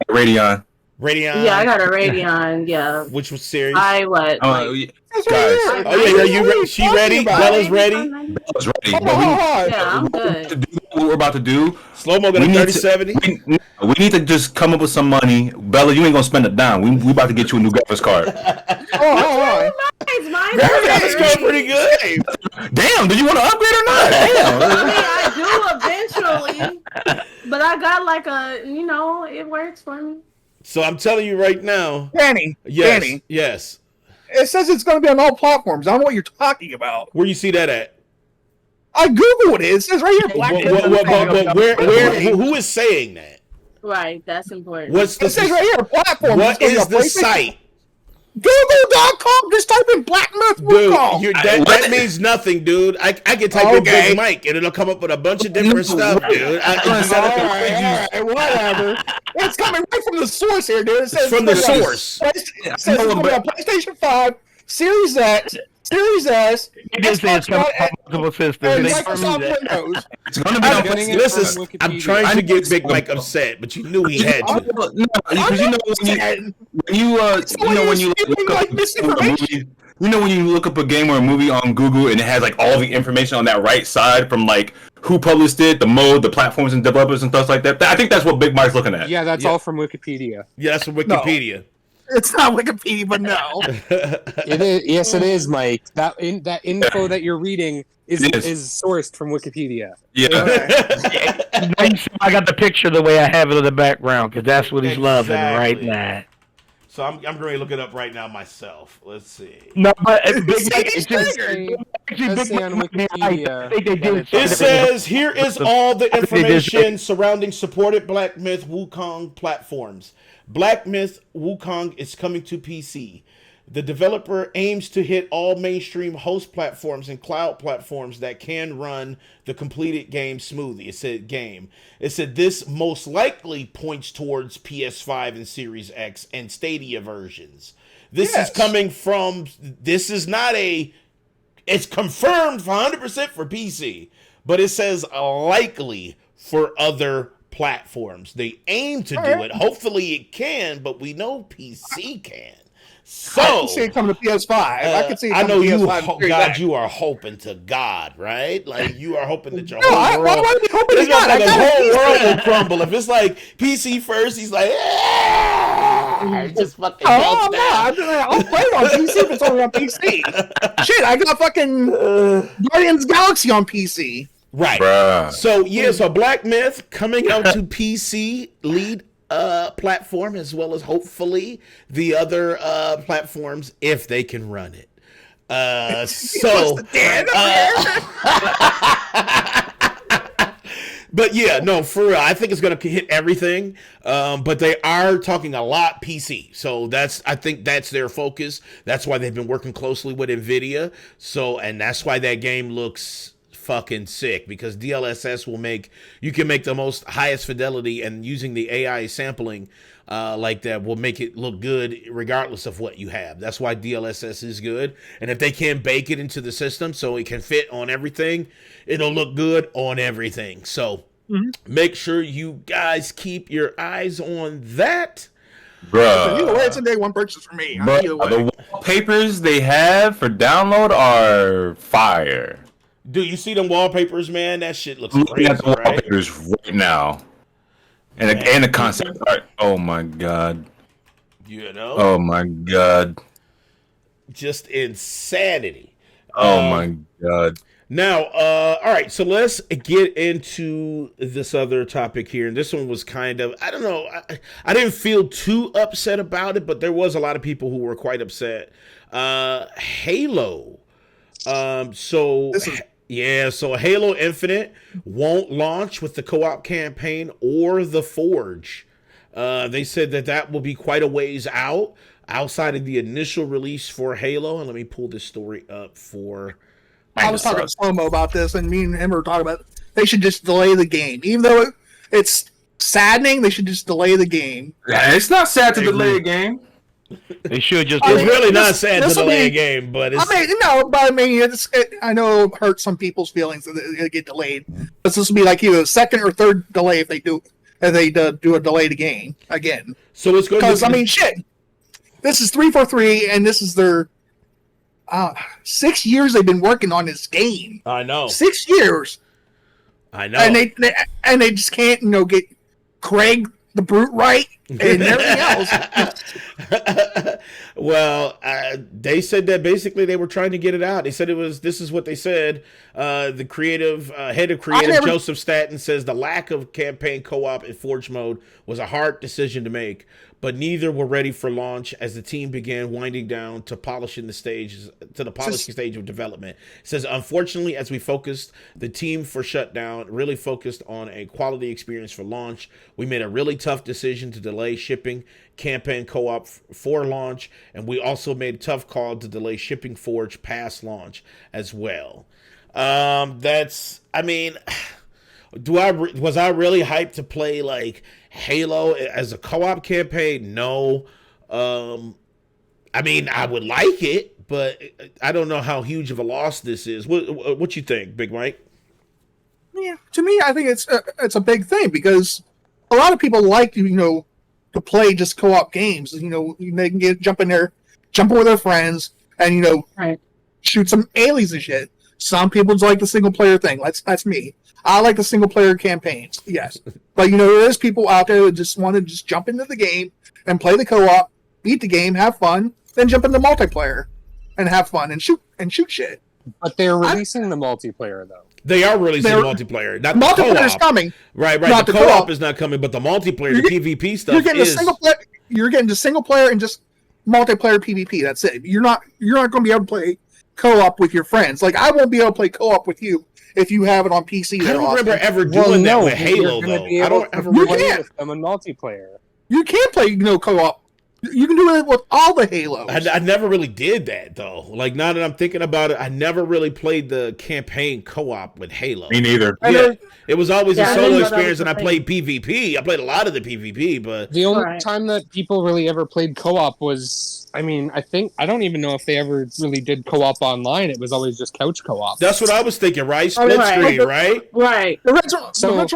Radeon. Radeon. yeah. I got a Radeon. Yeah. Which was series? I what? Oh, yeah. That's Guys. right Oh yeah, you she ready? about? Bella's ready. I was ready. Hold But on, we hold on. Yeah, I'm to good. do what we're about to do. Slow mo got We a need to- 3070. We need to just come up with some money. Bella, you ain't gonna spend a dime. We about to get you a new graphics card. It's mine. Graphics card pretty good. Damn, do you want to upgrade or not? Damn. I do eventually, but I got like it works for me. So I'm telling you right now. Danny, Yes, Danny, yes. it says it's going to be on all platforms. I don't know what you're talking about. Where you see that at? I googled it. It says right here, Black. Who is saying that? Right, that's important. What's It says right the here, platform. what It's is gonna the be on PlayStation. site? Google.com. Just type in Black Myth Dude, Wukong. that means nothing, dude. I can type in Big Mike and it'll come up with a bunch of different stuff, dude. All right, whatever. It's coming right from the source here, dude. It says From the source. It says it's coming on PlayStation 5, Series X, Series S, It just says Xbox coming One, from multiple and systems. Microsoft Windows. It's gonna be on getting it Listen, from I'm Wikipedia. trying to get Big Mike upset, but you knew he had to. No, because you know when you look up like misinformation. a movie, you know when you look up a game or a movie on Google and it has like all the information on that right side from like who published it, the mode, the platforms and developers and stuff like that. I think that's what Big Mike's looking at. Yeah, that's all from Wikipedia. Yeah, that's from Wikipedia. It's not Wikipedia, but no. It is. Yes, it is, Mike. That info that you're reading is sourced from Wikipedia. Yeah. Now you see I got the picture the way I have it in the background because that's what he's loving right Exactly. now. So I'm going to look it up right now myself. Let's see. No, but Big Mike, It's it's just triggered. actually Let's Big see on Mike. Wikipedia I think they that did. it's- It says, here is all the they did information surrounding supported Black Myth Wukong platforms. Black Myth Wukong is coming to PC. The developer aims to hit all mainstream host platforms and cloud platforms that can run the completed game smoothly. It said game. It said this most likely points towards PS5 and Series X and Stadia versions. This is coming from, this is not a, it's confirmed for 100% for PC, but it says likely for other platforms. They aim to do it. Hopefully it can, but we know PC can. So I can see it coming to PS5. I can see it I coming know to you, PS5. and Series God, X. you are hoping to God, right? Like you are hoping that your No, why whole would world, I be hoping to it's God? like I the got a whole world PC. will crumble. If it's like PC first, he's like, it just fucking Oh, melts down. no, I'll play it on PC if it's only on PC. Shit, I got fucking Guardians Galaxy on PC. Right. Bruh. So so Black Myth coming out to PC lead platform as well as hopefully the other platforms if they can run it. But yeah, no, for real, I think it's gonna hit everything. But they are talking a lot PC, so I think that's their focus. That's why they've been working closely with Nvidia. So, and that's why that game looks fucking sick, because DLSS you can make the most highest fidelity, and using the AI sampling like that will make it look good regardless of what you have. That's why DLSS is good. And if they can bake it into the system so it can fit on everything, it'll look good on everything. So make sure you guys keep your eyes on that. Either way, Bruh. it's a day one purchase for me. Bruh, Either way. the wallpapers they have for download are fire. Dude, you see them wallpapers, man? That shit looks Looking crazy, at the right? wallpapers right now, and the concept art. Oh my god. You know? Oh my god. Just insanity. Oh my god. Now, all right, so let's get into this other topic here. And this one was kind of, I don't know, I didn't feel too upset about it, but there was a lot of people who were quite upset. Halo. So Halo Infinite won't launch with the co-op campaign or the Forge. They said that will be quite a ways outside of the initial release for Halo. And let me pull this story up for... I was talking to Slow-Mo about this, and me and him were talking about they should just delay the game. Even though it's saddening, they should just delay the game. Yeah, it's not sad to delay a game. They should just. I It's mean, really not this- sad to this'll delay a be- game, but it's... I know it hurts some people's feelings that it get delayed. But this will be like either a second or third delay if they do a delayed game again. So it's going to... Because I mean, shit, this is 343, and this is their 6 years they've been working on this game. I know. 6 years, I know. and they just can't get Craig the Brute right and everything else. Well, they said that basically they were trying to get it out. They said this is what they said. The creative head of creative, Joseph Staten, says the lack of campaign co-op in Forge mode was a hard decision to make, but neither were ready for launch as the team began winding down to the polishing stage of development. It says, unfortunately, as we focused, the team for shutdown really focused on a quality experience for launch. We made a really tough decision to delay delay shipping campaign co-op for launch, and we also made a tough call to delay shipping Forge past launch as well. Was I really hyped to play like Halo as a co-op campaign? No. I would like it, but I don't know how huge of a loss this is. What you think, Big Mike? Yeah, to me, I think it's a big thing because a lot of people like to play just co-op games. They can jump in there, jump in with their friends, and Right. shoot some aliens and shit. Some people just like the single player thing. That's me. I like the single player campaigns, yes. But there's people out there that just want to just jump into the game and play the co-op, beat the game, have fun, then jump into multiplayer and have fun and shoot shit. But they're releasing the multiplayer though. They are releasing multiplayer. Not the Multiplayer is co-op. coming. Right. Not The co-op is not coming, but the multiplayer, the PvP stuff You're getting is. You're getting the single player and just multiplayer PvP. That's it. You're not going to be able to play co-op with your friends. Like I won't be able to play co-op with you if you have it on PC. I don't remember ever doing that with Halo though. I don't ever You remember. can't. With them in multiplayer. You can't play co-op. You can do it with all the Halos. I never really did that though. Like now that I'm thinking about it, I never really played the campaign co-op with Halo. Me neither. Yeah, it was always a I solo didn't know that experience, was and I a thing. played PvP. I played a lot of the PvP, but The only Right. time that people really ever played co-op was, I don't even know if they ever really did co-op online. It was always just couch co-op. that's what I was thinking. Right, split right. screen, right? Right. The original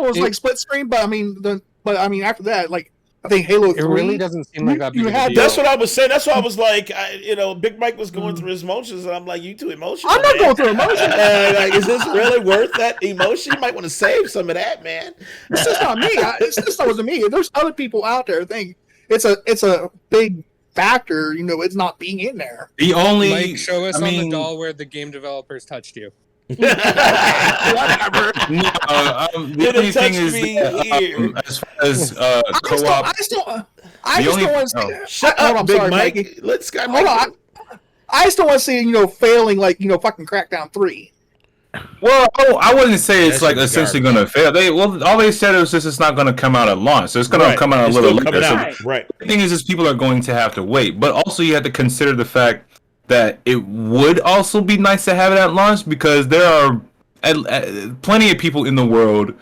was it- like split screen, but after that, like I think Halo 3. It really doesn't seem like that big You of a had- deal. That's what I was saying. That's what I was like. Big Mike was going through his emotions, and I'm like, "You too emotional." I'm not man." going through emotions. Like, is this really worth that emotion? You might want to save some of that, man. It's just not me. It's just not me. There's other people out there think it's a big factor. It's not being in there. The only Mike, show us I on mean, the doll where the game developers touched you. Whatever. No, the Didn't only thing touch is me that, here. as far as I co-op, still The don't only- want to oh. see. Shut Hold up, on, Big sorry, Mike. Mikey. Let Sky Hold Mike. on. I still want to see failing like fucking Crackdown 3. well, I wouldn't say it's That like shit's essentially going to fail. All they said was just it's not going to come out at launch, so it's going to Right. come out a It's little still later. coming So out. Right. the thing is people are going to have to wait, but also you have to consider the fact that it would also be nice to have it at launch because there are plenty of people in the world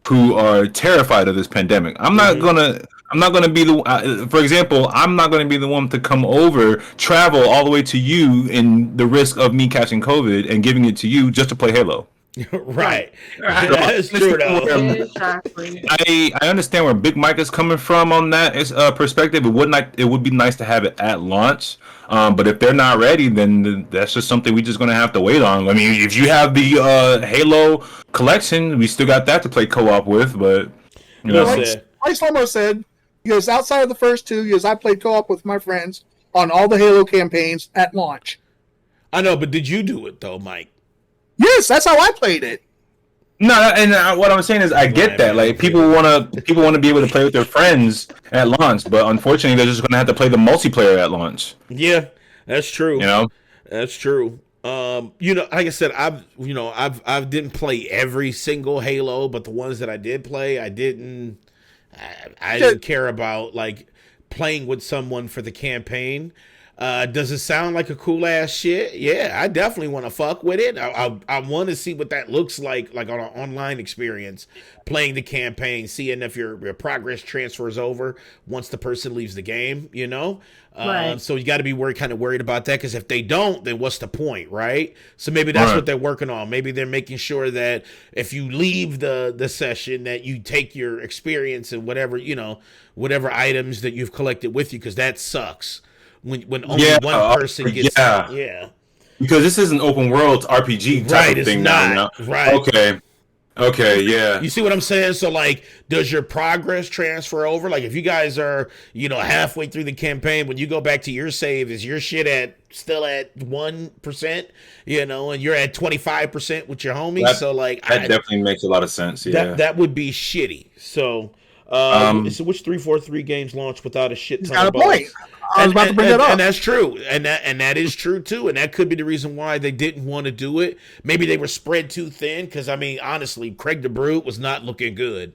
who are terrified of this pandemic. I'm not gonna be the. For example, I'm not gonna be the one to come over, travel all the way to you, in the risk of me catching COVID and giving it to you just to play Halo. Right. That's true, though. Exactly. I understand where Big Mike is coming from on that perspective. It would be nice to have it at launch. But if they're not ready, then that's just something we're just gonna have to wait on. I mean, if you have the Halo collection, we still got that to play co-op with. But you know, Well said. Like Slomo said, outside of the first two, I played co-op with my friends on all the Halo campaigns at launch. I know, but did you do it though, Mike? Yes, that's how I played it. no, and what I'm saying is, I get Right, that. man. Like people want to be able to play with their friends at launch, but unfortunately, they're just gonna have to play the multiplayer at launch. Yeah, that's true. You know. That's true. Like I said, I didn't play every single Halo, but the ones that I did play, I didn't care about like playing with someone for the campaign. Does it sound like a cool ass shit? Yeah, I definitely want to fuck with it. I want to see what that looks like on an online experience, playing the campaign, seeing if your progress transfers over once the person leaves the game. Right. So you got to be worried about that, because if they don't, then what's the point, right? So maybe that's Right. what they're working on. Maybe they're making sure that if you leave the session, that you take your experience and whatever items that you've collected with you, because that sucks. When only Yeah, one person gets yeah. yeah. Because this is an open world RPG type Right, of it's thing not. now. Right. Okay, yeah. You see what I'm saying? So like, does your progress transfer over? Like if you guys are, halfway through the campaign, when you go back to your save, is your shit still at 1%, and you're at 25% with your homies? That definitely makes a lot of sense. Yeah. that would be shitty. So so which 343 games launched without a shit ton Got a of bugs? point. I was about to bring that up. And that's true. And that is true too. And that could be the reason why they didn't want to do it. Maybe they were spread too thin, because honestly, Craig the Brute was not looking good.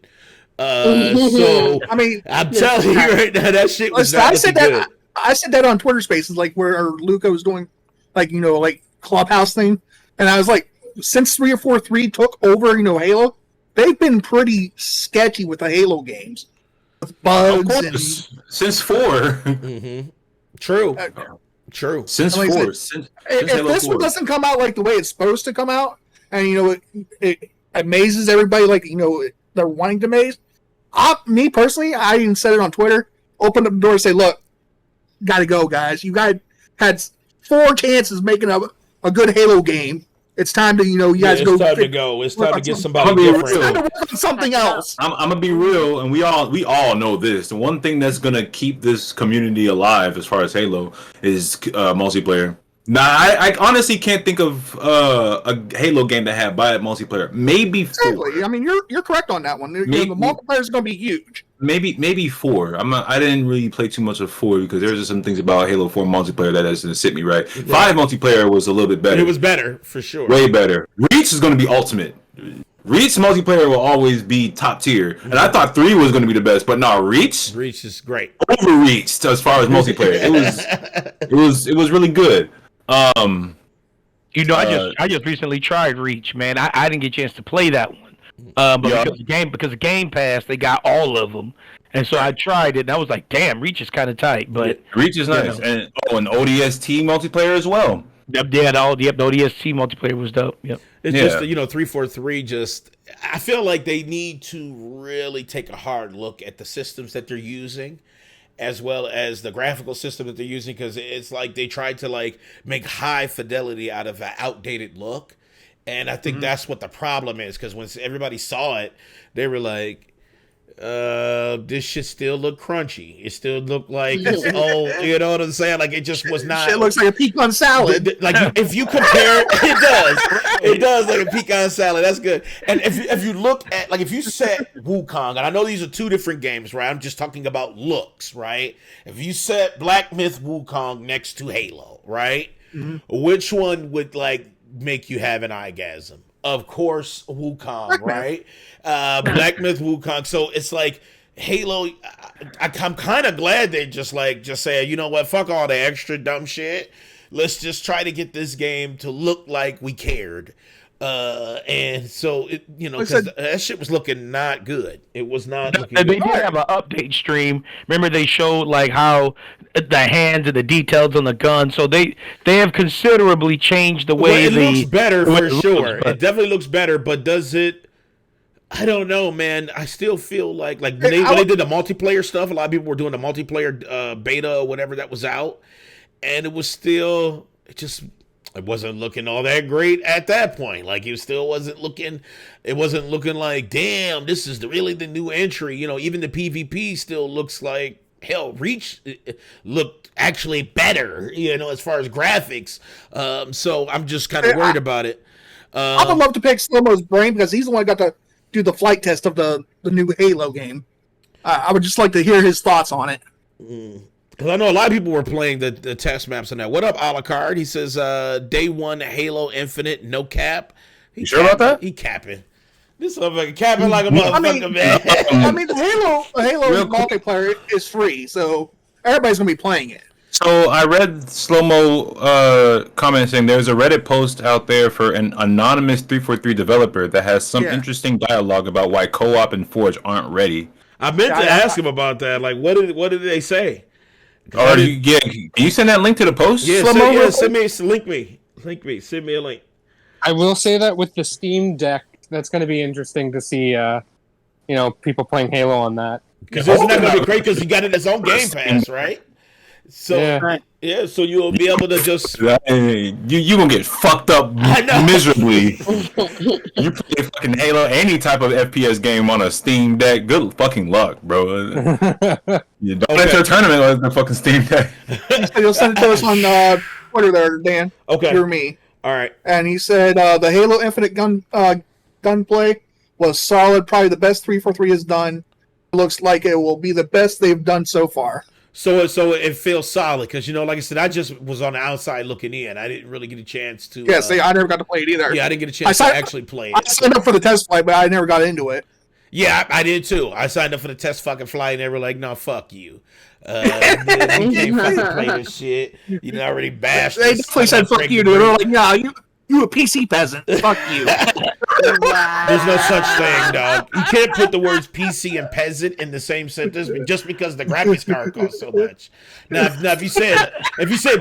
So I mean, I'm telling you right now, that shit was not looking good. I said that on Twitter Spaces, like where Luca was doing, like like Clubhouse thing, and I was like, since 343 took over, Halo, they've been pretty sketchy with the Halo games, with bugs and since 4. Mm-hmm. True. True. Since 4. If this one doesn't come out like the way it's supposed to come out, and it amazes everybody, like they're wanting to amaze. Me personally, I even said it on Twitter. Opened up the door and say, "Look, got to go, guys. You guys had 4 chances making a good Halo game. It's time to you guys go. It's time to go. It's time to get somebody different. different. It's time to work on something else." I'm gonna be real, and we all know this. The one thing that's gonna keep this community alive, as far as Halo, is multiplayer. Now, I honestly can't think of a Halo game that had bad multiplayer. Maybe 4. Exactly. I mean, you're correct on that one. The multiplayer is going to be huge. Maybe 4. I didn't really play too much of 4 because there's just some things about Halo 4 multiplayer that doesn't sit me right. 5 multiplayer was a little bit better. It was better for sure. Way better. Reach is going to be ultimate. Reach multiplayer will always be top tier, and I thought 3 was going to be the best, but no, Reach is great. Overreached as far as multiplayer. It was really good. I just recently tried Reach, man. I didn't get a chance to play that one. But because of Game Pass, they got all of them, and so I tried it, and I was like, "Damn, Reach is kind of tight." But Reach is nice, and ODST multiplayer as well. Yep, the ODST multiplayer was dope. Yep. It's just 343. I feel like they need to really take a hard look at the systems that they're using, as well as the graphical system that they're using, because it's like they tried to make high fidelity out of an outdated look. And I think that's what the problem is, because when everybody saw it, they were like, this shit still look crunchy. It still looked like it's old. You know what I'm saying? Like, it just was not. Shit looks like a pecan salad. Like, if you compare, it does like a pecan salad. That's good. And if you look at, if you set Wukong, and I know these are 2 different games, right? I'm just talking about looks, right? If you set Black Myth Wukong next to Halo, right? Mm-hmm. Which one would make you have an orgasm? Of course, Wukong, right? Black Myth Wukong. So it's like Halo. I'm kind of glad they just say, you know what, fuck all the extra dumb shit. Let's just try to get this game to look like we cared. And so because that shit was looking not good. It was not. They did have an update stream. Remember, they showed how the hands and the details on the gun. So they have considerably changed the way it looks better for sure. It definitely looks better, but does it? I don't know, man. I still feel like when they did the multiplayer stuff, a lot of people were doing the multiplayer beta or whatever that was out, and it was still it wasn't looking all that great at that point. It still wasn't looking. It wasn't looking like, damn, this is really the new entry. Even the PvP still looks like hell. Reach looked actually better. As far as graphics. So I'm just kind of worried about it. I would love to pick Slow-Mo's brain because he's the one who got to do the flight test of the new Halo game. I would just like to hear his thoughts on it. Because I know a lot of people were playing the test maps on that. What up, Alucard? He says, day 1 Halo Infinite, no cap. You sure about that? He capping. This motherfucker capping like a motherfucker, man. I mean, the Halo multiplayer is free, so everybody's going to be playing it. So I read Slow-Mo comment saying there's a Reddit post out there for an anonymous 343 developer that has some interesting dialogue about why co-op and Forge aren't ready. I meant to ask him about that. What did they say? Can you send that link to the post? Yeah, send me. Send me a link. I will say that with the Steam Deck, that's going to be interesting to see. People playing Halo on that. Because isn't that going to be great? Because you got it in its own Game Pass, right? So so you'll be able to just you gonna get fucked up miserably. You play fucking Halo, any type of FPS game on a Steam Deck. Good fucking luck, bro. You don't enter a tournament on the fucking Steam Deck. You'll send it to us on Twitter there, Dan. Okay, you're me. All right. And he said the Halo Infinite gunplay was solid. Probably the best 343 has done. Looks like it will be the best they've done so far. So it feels solid because like I said, I just was on the outside looking in. I didn't really get a chance to. I never got to play it either. Yeah, I didn't get a chance to actually play it. I signed up for the test flight, but I never got into it. Yeah, I did too. I signed up for the test fucking flight, and they were like, "No, fuck you. You can't fucking play this shit. You already bashed." They definitely said "fuck you," dude. They're like, "Nah, you a PC peasant. Fuck you." There's no such thing, dog. You can't put the words PC and peasant in the same sentence just because the graphics card costs so much. Now if you said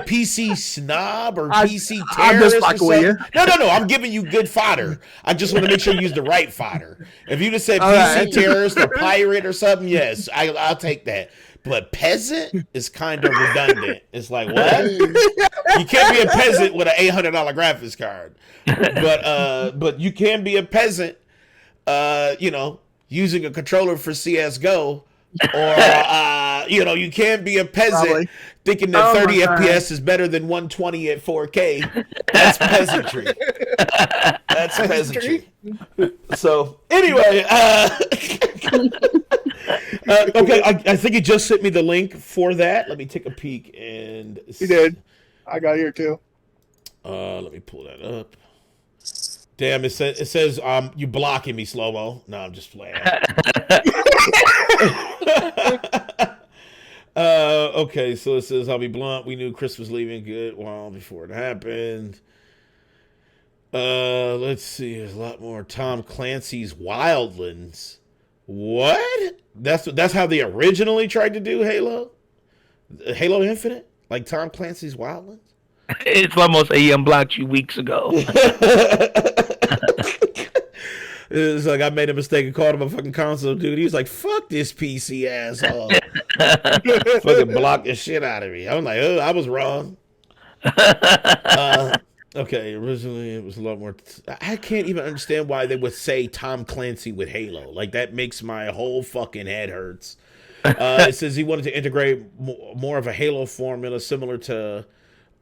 PC snob or PC terrorist or something, no, I'm giving you good fodder. I just want to make sure you use the right fodder. If you just said PC terrorist or pirate or something, yes, I'll take that. But peasant is kind of redundant. It's like, what? You can't be a peasant with an $800 graphics card. But you can be a peasant, using a controller for CSGO. Or, you can be a peasant thinking that 30 FPS is better than 120 at 4K. That's peasantry. That's peasantry. So, anyway, okay, I think he just sent me the link for that. Let me take a peek. And he did. I got here too. Let me pull that up. Damn, it says you blocking me, Slow-Mo. No, I'm just playing. Okay, so it says, I'll be blunt. We knew Chris was leaving good while before it happened. Let's see. There's a lot more. Tom Clancy's Wildlands. What? That's how they originally tried to do Halo? Halo Infinite? Like Tom Clancy's Wildlands? It's almost blocked you weeks ago. It's like I made a mistake and called him a fucking console dude. He was like, fuck this PC asshole. Fucking blocked the shit out of me. I'm like, oh, I was wrong. Okay, originally it was a lot more. I can't even understand why they would say Tom Clancy with Halo. Like, that makes my whole fucking head hurts. It says he wanted to integrate more of a Halo formula similar to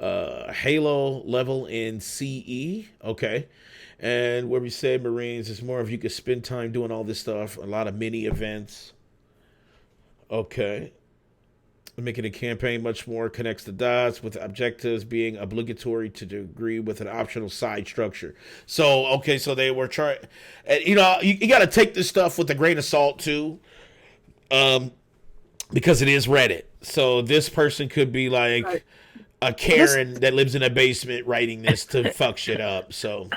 Halo level in CE. Okay. And where we say Marines, it's more of you could spend time doing all this stuff, a lot of mini events. Okay. Making a campaign much more connects the dots, with objectives being obligatory to degree with an optional side structure. So, okay, so they were trying, you got to take this stuff with a grain of salt too, because it is Reddit. So this person could be like a Karen that lives in a basement writing this to fuck shit up. So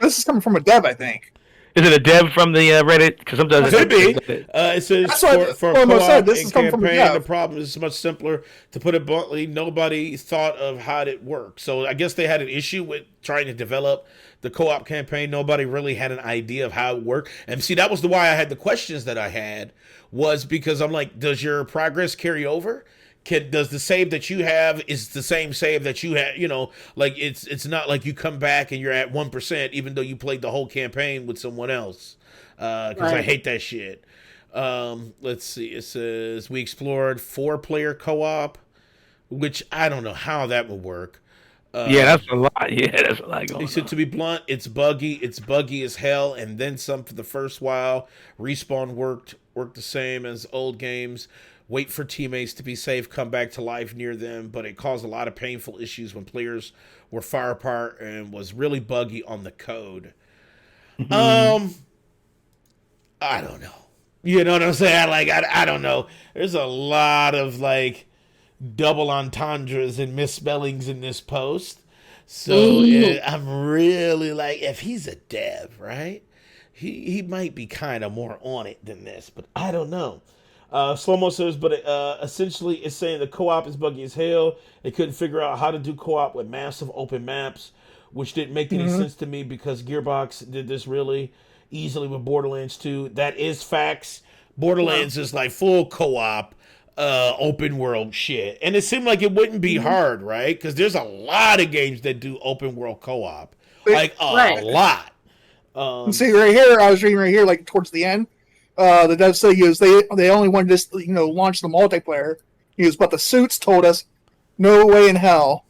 this is coming from a dev, I think. Is it a dev from the Reddit? Because sometimes it could be. It says for co-op this and is coming campaign, from the problem is much simpler. To put it bluntly, nobody thought of how it worked. So I guess they had an issue with trying to develop the co-op campaign. Nobody really had an idea of how it worked. And see, that was why I had the questions that I had, was because I'm like, does your progress carry over? Does the save that you have is the same save that you had? Like it's not like you come back and you're at 1%, even though you played the whole campaign with someone else. Because I hate that shit. Let's see. It says we explored 4-player co-op, which I don't know how that would work. That's a lot. Yeah, that's a lot going on. He said, to be blunt, it's buggy. It's buggy as hell, and then some for the first while. Respawn worked the same as old games. Wait for teammates to be safe, come back to life near them, but it caused a lot of painful issues when players were far apart and was really buggy on the code. I don't know. You know what I'm saying? Like, I don't know. There's a lot of, like, double entendres and misspellings in this post. So I'm really like, if he's a dev, right? He might be kind of more on it than this, but I don't know. Slow-Mo says, but essentially it's saying the co-op is buggy as hell. They couldn't figure out how to do co-op with massive open maps, which didn't make any sense to me because Gearbox did this really easily with Borderlands 2. That is facts. Borderlands is like full co-op, open world shit. And it seemed like it wouldn't be hard, right? Because there's a lot of games that do open world co-op. Like a lot. See, right here, I was reading right here, like towards the end. The dev said they only wanted to launch the multiplayer. But the suits told us no way in hell.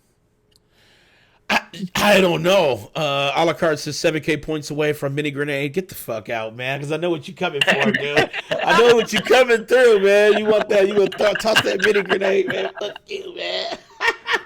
I don't know. A la carte says 7K points away from mini grenade. Get the fuck out, man, because I know what you're coming for, dude. I know what you're coming through, man. You want that? You want to toss that mini grenade, man? Fuck you, man.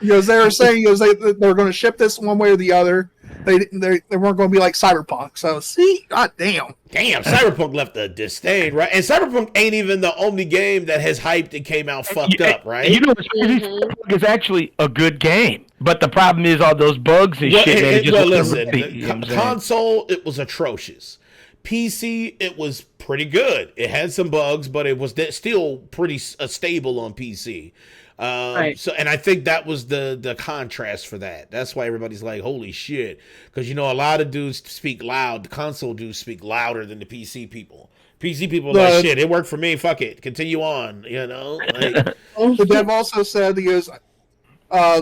They were saying they were going to ship this one way or the other. they weren't going to be like Cyberpunk. So see, god damn. Damn, Cyberpunk left a disdain, right? And Cyberpunk ain't even the only game that has hyped and came out fucked up, right? You know what's crazy? Cyberpunk is actually a good game, but the problem is all those bugs and shit. Console, it was atrocious. PC, it was pretty good. It had some bugs, but it was still pretty stable on PC. Right. So, and I think that was the contrast for that. That's why everybody's like, "Holy shit!" Because a lot of dudes speak loud. The console dudes speak louder than the PC people. PC people are like, "Shit, it worked for me. Fuck it, continue on." Like, the dev also said he goes,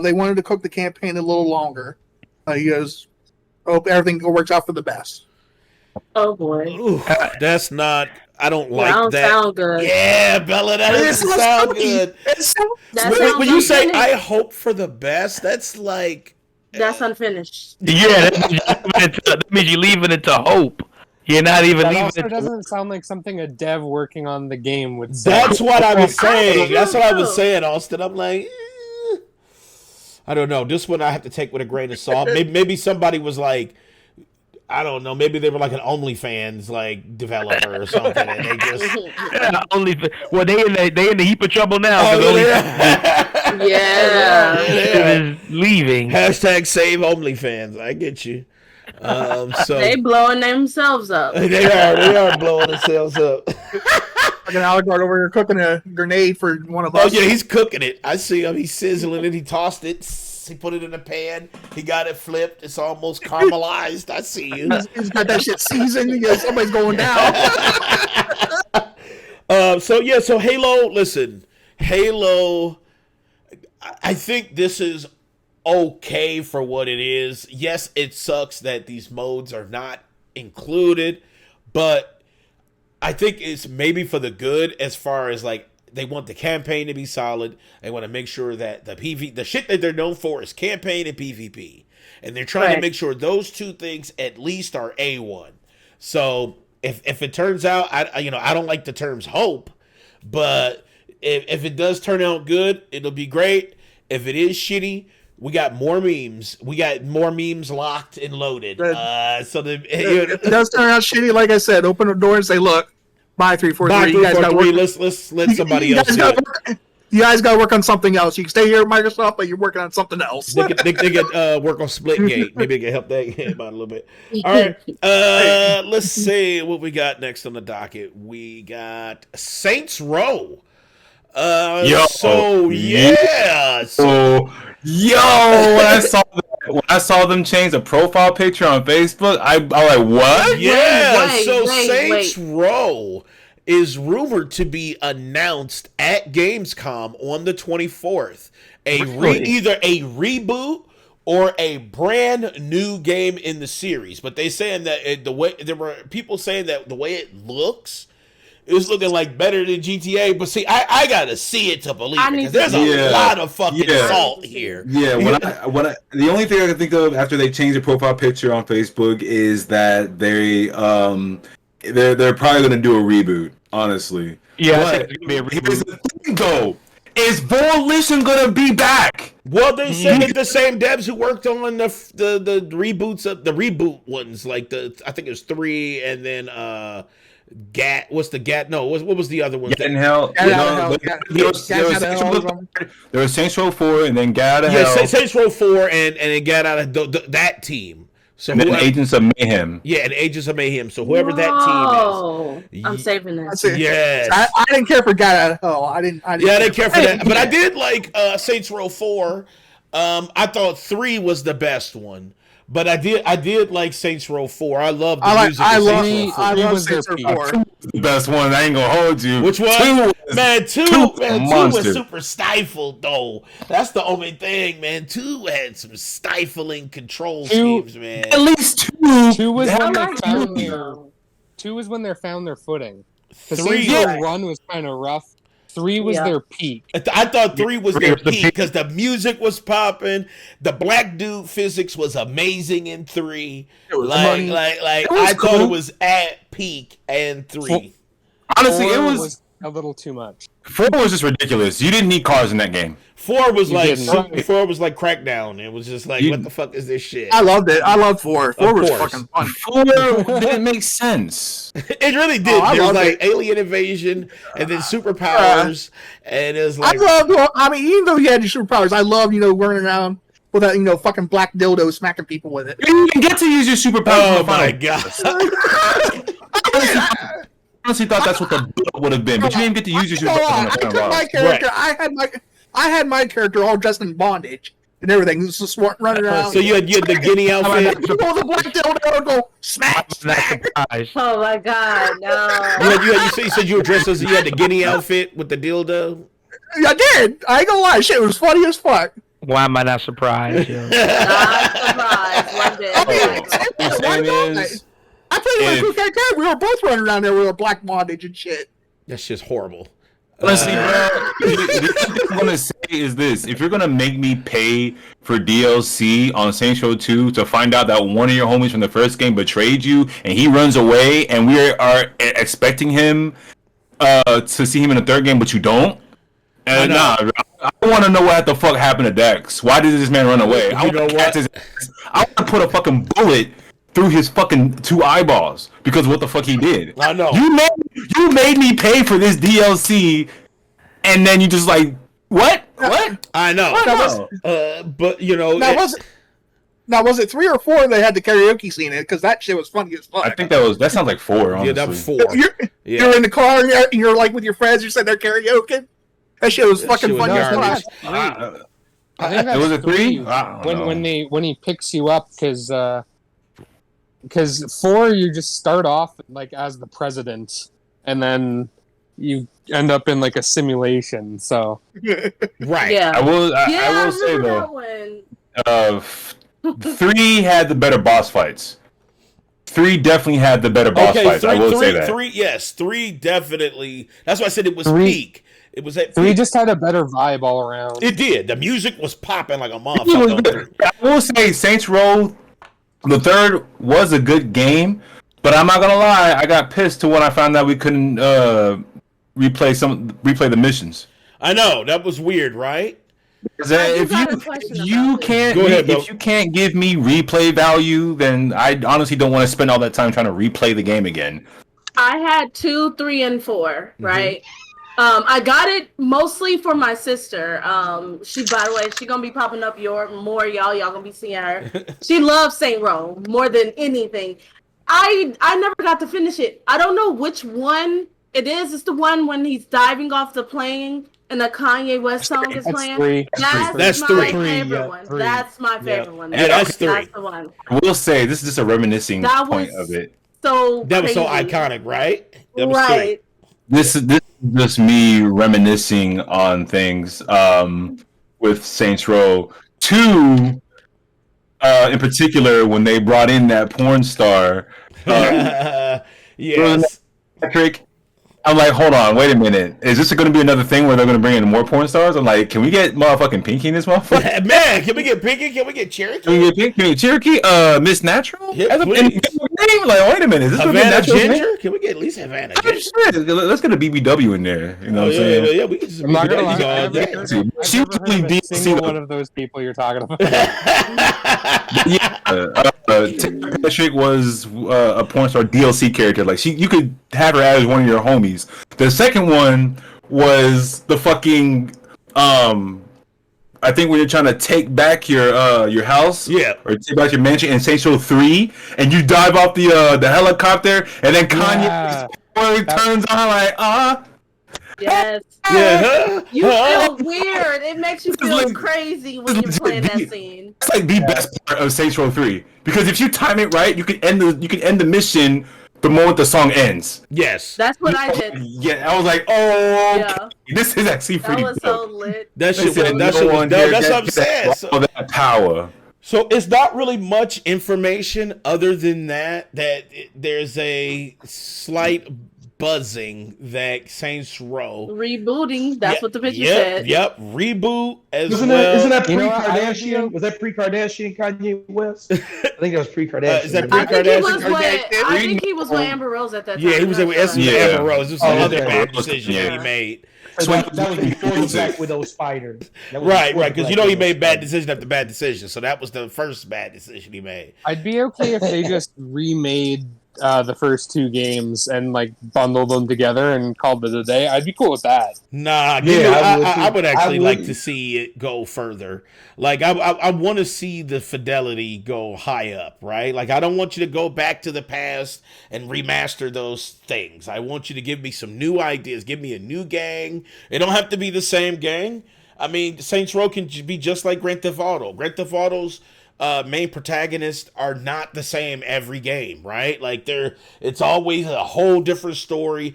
they wanted to cook the campaign a little longer. He goes, "Hope everything works out for the best." Oh boy, ooh, that's not. I don't like don't that. Sound good. Yeah, Bella, that doesn't sound good. When you say "I hope for the best," that's like that's unfinished. Yeah, that means you're leaving it to hope. You're not even leaving also it. Doesn't sound like something a dev working on the game would say. That's what I was saying. That's what I was saying, Austin. I'm like, I don't know. This one I have to take with a grain of salt. Maybe somebody was like, I don't know. Maybe they were like an OnlyFans like developer or something, and they just Well, they in the heap of trouble now. Yeah. Leaving. Hashtag save OnlyFans. I get you. So they blowing themselves up. They are blowing themselves up. Like an Alucard over here cooking a grenade for one of us. Oh yeah, he's cooking it. I see him. He's sizzling it. He tossed it. He put it in a pan. He got it flipped. It's almost caramelized. I see you. He's got that shit seasoned. Somebody's going down. So Halo. Listen, Halo. I think this is okay for what it is. Yes, it sucks that these modes are not included, but I think it's maybe for the good as far as like they want the campaign to be solid. They want to make sure that the shit that they're known for is campaign and PvP. And they're trying to make sure those two things at least are A1. So if it turns out, I don't like the terms hope, but if it does turn out good, it'll be great. If it is shitty, we got more memes. We got more memes locked and loaded. It does turn out shitty. Like I said, open the door and say, "Look, buy 343. You guys got work. Let's let somebody else do it. You guys got to work on something else. You can stay here at Microsoft, but you're working on something else." They could work on Splitgate. Maybe they can help that game out a little bit. All right, let's see what we got next on the docket. We got Saints Row. When I saw them change the profile picture on Facebook, I was like, what? Yeah, Saints Row is rumored to be announced at Gamescom on the 24th. Either a reboot or a brand new game in the series. But they saying that there were people saying that the way it looks, it's looking like better than GTA, but see, I gotta see it to believe it. Because there's a lot of fucking salt here. Yeah, the only thing I can think of after they change the profile picture on Facebook is that they're probably gonna do a reboot. Honestly, yeah, but I think it's gonna be a reboot. Though, is Volition gonna be back? Well, they said that the same devs who worked on the reboots of the reboot ones, like I think it was 3, and then what's the GAT? No, what was the other one? Get in Hell. There was Saints Row 4 and then Get Out of Hell. Yeah, Saints Row 4 and then Get Out of that team. So and then Agents of Mayhem. Yeah, and Agents of Mayhem. So whoever that team is. I'm saving that. Yes. I didn't care for Get Out of Hell. I didn't care for that. But I did like Saints Row 4. I thought 3 was the best one. But I did like Saints Row 4. I love the music. I love Saints Row 4. The best one. I ain't gonna hold you. Which one? 2 was super stifled though. That's the only thing, man. 2 had some stifling control schemes, man. At least 2 was when they found their. 2 was when they found their footing. The 3 run was kind of rough. 3 was their peak. I thought 3 was their peak because the music was popping. The black dude physics was amazing in 3. I thought it was at peak and 3. Honestly, it a little too much. 4 was just ridiculous. You didn't need cars in that game. 4 was You like didn't. 4 was like Crackdown. It was just like, what the fuck is this shit? I loved it. I loved 4. 4 was course. fucking fun. 4 didn't make sense. It really did. Oh, I There was loved like it. alien invasion and then superpowers, and it was like, Even though you had your superpowers, I love, running around with that, fucking black dildo smacking people with it. You didn't even get to use your superpowers. oh in the my final. god. I honestly thought that's what the build would have been, but you didn't get to use your superpowers. I in the took final my boss. character. Right. I had my character all dressed in bondage and everything, just running around. So you had the guinea outfit. People with the black dildo would go smack, Not smack. surprised. Oh my god, no. You said you were dressed as you had the guinea outfit with the dildo. I did. I ain't gonna lie, shit was funny as fuck. Why am I not surprised? yo? Not surprised. One day. What I'm saying is, I played if- with a guy. We were both running around there with a black bondage and shit. That's just horrible. honestly, bro, the thing I'm gonna say is this: if you're gonna make me pay for DLC on Saints Row 2 to find out that one of your homies from the first game betrayed you and he runs away, and we are expecting him to see him in the third game, but you don't. And I want to know what the fuck happened to Dex. Why did this man run away? I want to put a fucking bullet through his fucking 2 eyeballs because of what the fuck he did. I know. Oh. You made me pay for this DLC, and then you just like, what? What? I know. But Now was it 3 or 4 they had the karaoke scene in it? Because that shit was funny as fuck. I think that sounds like 4. Honestly. yeah, that was 4. You're in the car and you're like with your friends. You're sitting there karaoke. That shit was fucking shit was funny as garbage. fuck. I think that's Was it 3? when he picks you up because 4 you just start off like as the president and then you end up in like a simulation. So Right. Yeah. I will say remember that though, one. 3 had the better boss fights. 3 definitely had the better boss fights. I will say that. 3 definitely. That's why I said it was 3 peak. It was at 3 peak. just had a better vibe all around. It did. The music was popping like a motherfucker. I will say Saints Row, the 3rd was a good game, but I'm not gonna lie, I got pissed to when I found out we couldn't replay the missions. I know that was weird, right? If got a question you about can't Go ahead, Bill. if you can't give me replay value, then I honestly don't want to spend all that time trying to replay the game again. I had 2, 3, and 4, right? I got it mostly for my sister. She, by the way, she gonna be popping up more, y'all gonna be seeing her. She loves Saint Row more than anything. I never got to finish it. I don't know which one it is. It's the one when he's diving off the plane and the Kanye West song is That's playing. 3. That's my 3. favorite Yeah, one. 3. That's my favorite one. Yeah, that's 3. That's the one. I will say this is just a reminiscing That point was of it. So That was so crazy. iconic, right? That was 3. Right. This is just me reminiscing on things with Saints Row 2, in particular when they brought in that porn star Yes. Patrick. I'm like, hold on, wait a minute. Is this going to be another thing where they're going to bring in more porn stars? I'm like, can we get motherfucking Pinky in this motherfucker? Man, can we get Pinky? Can we get Cherokee? Can we get Pinky? Can we get Cherokee? Miss Natural? Yeah, As a- please. in the name? Like, wait a minute. Is this going to be Havana Natural? Ginger? Can we get at least Havana Oh, Ginger? shit. Let's get a BBW in there. You know what I'm saying? Yeah, we can just I'm not gonna lie, all I've day. never heard She of was a really deep, single see, one of those people you're talking about. Patrick was a porn star DLC character. Like you could have her as one of your homies. The second one was the fucking I think when you're trying to take back your house, Yeah. or take back your mansion in Saints Row 3, and you dive off the helicopter, and then Yeah. Kanye turns on like Yes. Yeah. You feel weird. It makes you feel like- crazy when you're playing that scene. It's like the best part of Saints Row 3 because if you time it right, you can end the mission the moment the song ends. Yes. That's what I did. Yeah, I was like, oh, Yeah. okay. This is actually That pretty was good. so lit. That shit was Listen, that no shit was one dope. here That's what I'm gets saying. all that power. So it's not really much information other than that there's a slight buzzing that Saints Row Rebooting. That's what the picture yep, said. Yep, reboot as Isn't well. that You know pre-Kardashian? Was that pre-Kardashian Kanye West? I think that was pre-Kardashian. Is that I think he was Kardashian? with. I think he was with Amber Rose at that time. Yeah, he was with Yeah. Amber Rose. This was another okay. bad decision Yeah. he made. That was before the Black Widow spider. That was Right, before right, the because you Black know he Widow made bad spider. decision after bad decision, so that was the first bad decision he made. I'd be okay if they just remade the first 2 games and like bundled them together and called it a day. I'd be cool with that. Nah, Yeah, I would I actually would. like to see it go further. Like I want to see the fidelity go high up, right? Like I don't want you to go back to the past and remaster those things. I want you to give me some new ideas. Give me a new gang. It don't have to be the same gang. I mean, Saints Row can be just like Grand Theft Auto. Grand Theft Auto's main protagonists are not the same every game, right? Like it's always a whole different story.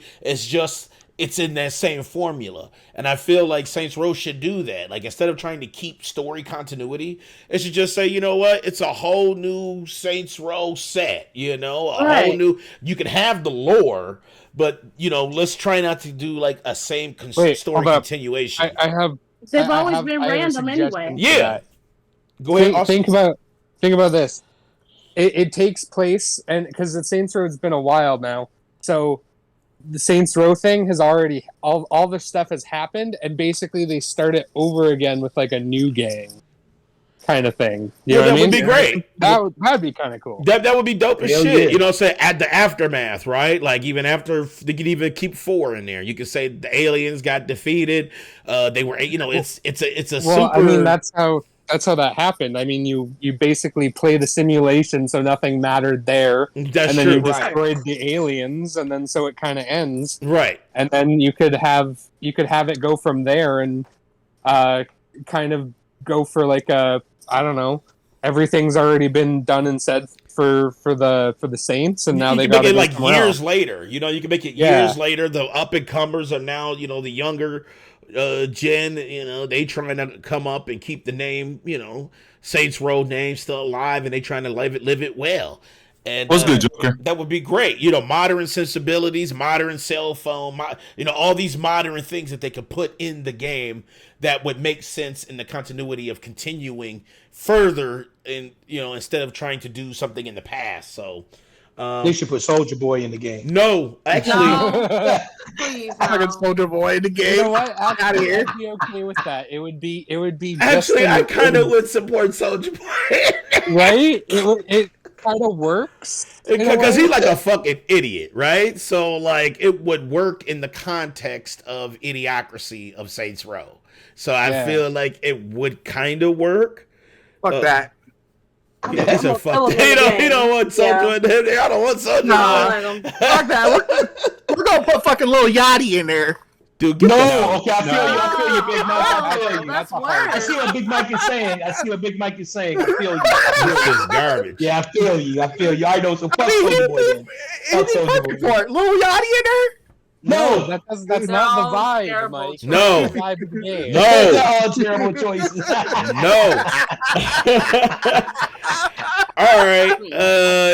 It's in that same formula. And I feel like Saints Row should do that. Like, instead of trying to keep story continuity, it should just say, you know what? It's a whole new Saints Row set, you know? Right. Whole new... You can have the lore, but, you know, let's try not to do, like, a same story hold up. continuation. I have. They've I always have- been I have a random suggestion anyway. for Yeah. that. Go ahead, Austin. Think about this. It takes place, and because the Saints Row has been a while now, so the Saints Row thing has already all the stuff has happened, and basically they start it over again with like a new gang kind of thing. You know what I that mean? would be great. That'd be kind of cool. That would be dope as Hell shit. yeah. You know, say at the aftermath, right? Like even after they could even keep 4 in there. You could say the aliens got defeated. They were, you know, it's a Well, super. I mean that's how that happened. I mean, you basically play the simulation, so nothing mattered there, That's and then true, you right? destroyed the aliens, and then so it kind of ends, Right. and then you could have it go from there, and kind of go for like a, I don't know, everything's already been done and said for the Saints, and now you they can got make it go like somewhere years else. later. You know, you can make it Yeah. years later. The up and comers are now, you know, the younger gen. You know, they trying to come up and keep the name, you know, Saints Row name still alive, and they trying to live it well. And What's good, Joker? that would be great. You know, modern sensibilities, modern cell phone, you know, all these modern things that they could put in the game that would make sense in the continuity of continuing further, in, you know, instead of trying to do something in the past. So They should put Soldier Boy in the game. no, actually, No, please, Fucking no. Soldier Boy in the game. You know what? Outta here. I'd be okay with that. It would be just actually, I in- kind of would support Soldier Boy right. It kind of works in a because way. he's like a fucking idiot, right? So like, it would work in the context of idiocracy of Saints Row. So I Yeah. feel like it would kind of work. Fuck that. He said, gonna "Fuck kill him that." in the He game. don't want Soldier in there. I don't want Soldier. No. in there. Fuck that. We're gonna put fucking Lil Yachty in there. Dude, get the hell. No, okay, I feel you, Big Mike. I feel you. That's I worse. see what Big Mike is saying. I feel you. This is garbage. Yeah, I feel you. I know some fuck Soldier Boy then. Fuck He's Soldier perfect Boy. for it. Lil Yachty in there? No, that's No, not the vibe, terrible Mike. choice. No. That's the vibe of the game. No. they're all terrible choices. No. All right.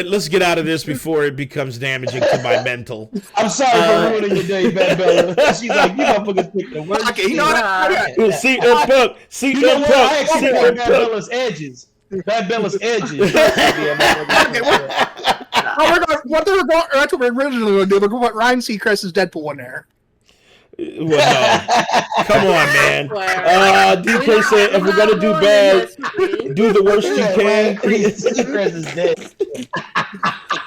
Let's get out of this before it becomes damaging to my mental. I'm sorry for ruining your day, Bad Bella. She's like, you motherfuckers pick the worst. Okay, you know what? Yeah. See them punk. See You know them what? I punk. actually See prefer them Bad punk. Bella's edges. Bad Bella's edges. What they were going, that's what we're originally going to do. We're going to put Ryan Seacrest's Deadpool in there. Well, no. Come on, man. Where- DK said if we're gonna do bad, do the worst you can. Seacrest is dead.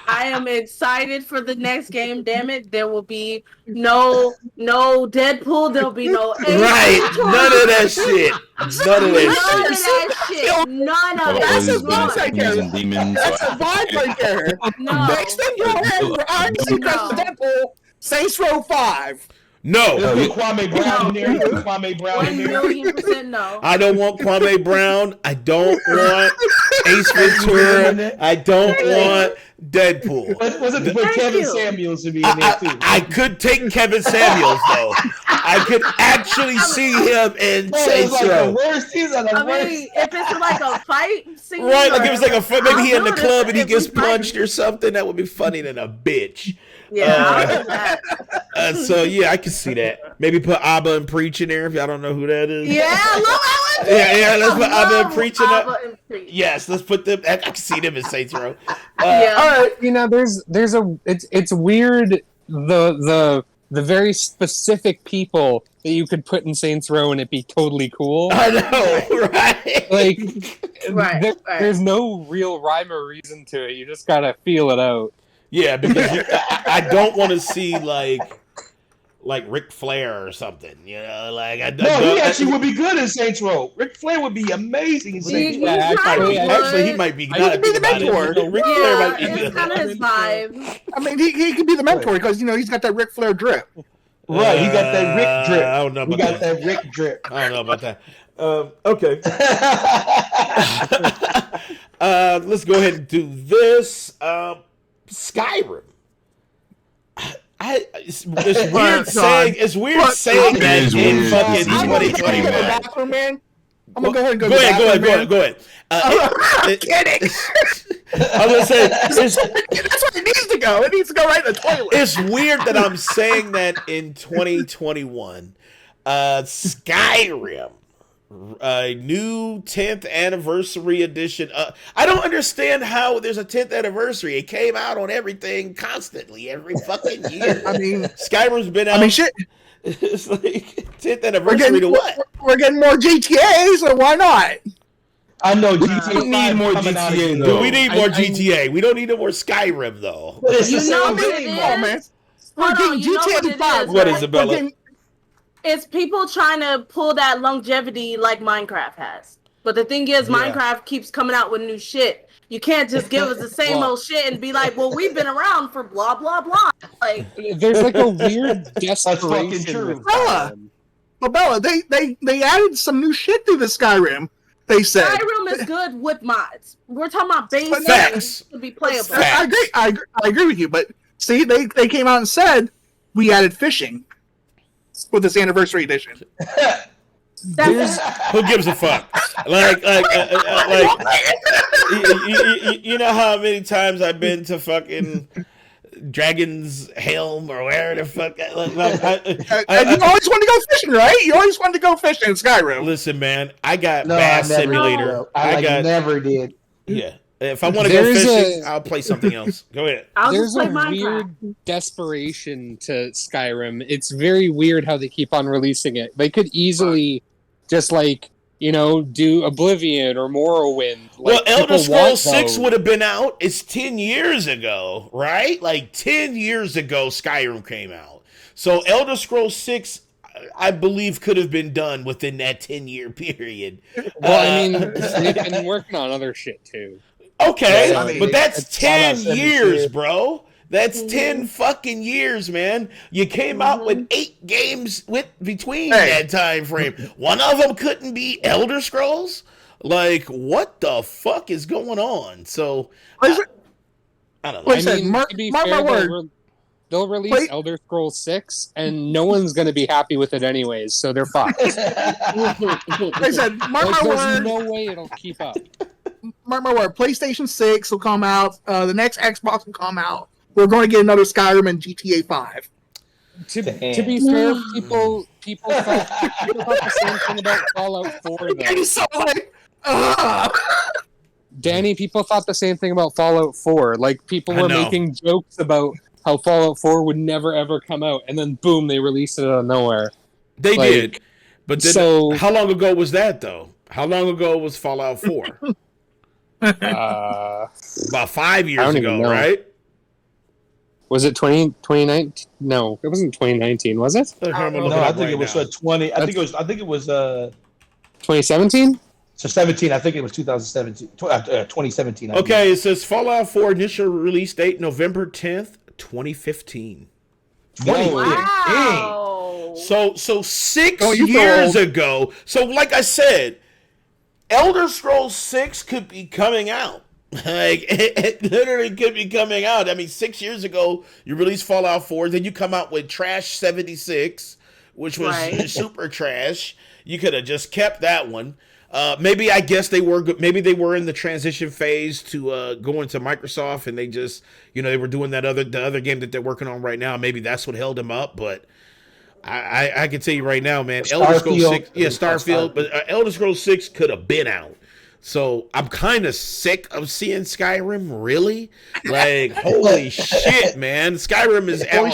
I am excited for the next game. Damn it, there will be no Deadpool. There'll be no Right. None of that shit. None of None that of that shit. None of That's that. his voice right there. and demons. That's a vibe right there. No. Next thing you'll have Ryan Seacrest's Deadpool, Saints Row 5. No. Put Kwame Brown in there. Put Kwame Brown in there. 1,000,000% no. I don't want Kwame Brown. I don't want Ace Ventura. I don't want Deadpool. Was it to put Thank Kevin you. Samuels to be in there too? I could take Kevin Samuels though. I could actually see him in Man, it's Saints like the Row. worst. These are the I worst. mean, if it's like a fight scene, Right, like or- it was like a maybe he in the I'll do it club and he if gets we fight. punched or something. That would be funny than a bitch. Yeah. So yeah, I can see that. Maybe put Abba and Preach in there if y'all don't know who that is. Yeah, I love that one. Yeah, let's put Abba and Preach in Abba there. and Preach. Yes, let's put them. I can see them in Saints Row. Yeah. All right, you know, there's a it's weird the very specific people that you could put in Saints Row and it'd be totally cool. I know, right? Like, Right. there's no real rhyme or reason to it. You just gotta feel it out. Yeah, because I don't want to see like Ric Flair or something. You know, like he actually would be good in Saints Row. Ric Flair would be amazing in Saints Row. Yeah, Actually, he might be. Now that I think about it, mentor. Ric Flair might be It's good. kind of his vibe. I mean, he could be the mentor because he's got that Ric Flair drip. Right, he got that Rick drip. I don't know He about got that Rick drip. I don't know about that. Okay. Let's go ahead and do this. Skyrim. It's weird saying. It's weird saying that is in weird. fucking I'm gonna go to the 2021. bathroom, man. I'm gonna go ahead and Go to the ahead. bathroom, Go man. ahead. Kidding. I was gonna say That's where it needs to go. It needs to go right in the toilet. it's weird that I'm saying that in 2021. Skyrim, a new 10th anniversary edition. I don't understand how there's a 10th anniversary. It came out on everything constantly, every fucking year. I mean, Skyrim's been out. I mean, shit. It's like 10th We're anniversary getting, to what? we're getting more GTA, so why not? I know We GTA don't need more coming out GTA again. though. We need more GTA. We don't need no more Skyrim though. But it's the You know same what thing. it Come on, man. is? We're Hold on, getting you know what GTA it 5. is, What right? is it, Bella? We're getting- It's people trying to pull that longevity like Minecraft has. But the thing is, Minecraft keeps coming out with new shit. You can't just give us the same Well- old shit and be like, well, we've been around for blah, blah, blah. Like, There's like a weird desperation. fucking true. with Bella. Skyrim. But Bella, they added some new shit to the Skyrim. They said. Skyrim is good with mods. We're talking about base Facts. games to be playable. I agree. I agree with you. But see, they came out and said we added fishing with this anniversary edition. That's Who gives a fuck? You know how many times I've been to fucking Dragon's Helm or where the fuck? And you always wanted to go fishing, right? You always wanted to go fishing in Skyrim. Listen, man, I got No, Bass I never Simulator. did. I got never did. yeah. If I want to go There's fishing, a- I'll play something else. Go ahead. I'll There's just play a Minecraft. weird desperation to Skyrim. It's very weird how they keep on releasing it. They could easily just do Oblivion or Morrowind. Well, Like, Elder people Scrolls want 6 those. would have been out. It's 10 years ago, right? Like 10 years ago, Skyrim came out. So Elder Scrolls 6, I believe, could have been done within that 10-year period. Well, I mean, they've been working on other shit too. Okay, Yeah, I mean, but that's it's Fallout 10 76. years, bro. That's 10 fucking years, man. You came out with 8 games between that time frame. One of them couldn't be Elder Scrolls? Like, what the fuck is going on? So, I don't know. Like I I said, mean, mark to be my fair, word. they'll release Wait. Elder Scrolls 6, and no one's going to be happy with it anyways, so they're fucked. Like I said, mark Like, my there's word. no way it'll keep up. Mark my word. PlayStation 6 will come out. The next Xbox will come out. We're going to get another Skyrim and GTA 5. To be fair, people thought the same thing about Fallout 4, though. It's so like, ugh. Danny, people thought the same thing about Fallout 4. Like, people I were know. making jokes about how Fallout 4 would never ever come out, and then boom, they released it out of nowhere. They Like, did. But then, so- how long ago was that, though? How long ago was Fallout 4? About 5 years I don't even ago, know. right? Was it 2019? No, it wasn't 2019, was it? No, I think it was 20. I think it was 2017? so 17. I think it was 2017. 2017. I Okay, it says Fallout 4 initial release date November 10th, 2015. believe. wow. So 6 Oh, you years old. ago. So like I said, Elder Scrolls 6 could be coming out. Like it literally could be coming out. I mean, 6 years ago you released Fallout 4, then you come out with Trash 76, which was Right. super trash. You could have just kept that one. Maybe I guess they were in the transition phase to go into Microsoft, and they just they were doing the other game that they're working on right now. Maybe that's what held them up. But I can tell you right now, man, Elder Scrolls 6, Starfield, but Elder Scrolls 6 could have been out. So I'm kind of sick of seeing Skyrim. Really, like holy shit, man! Skyrim is out.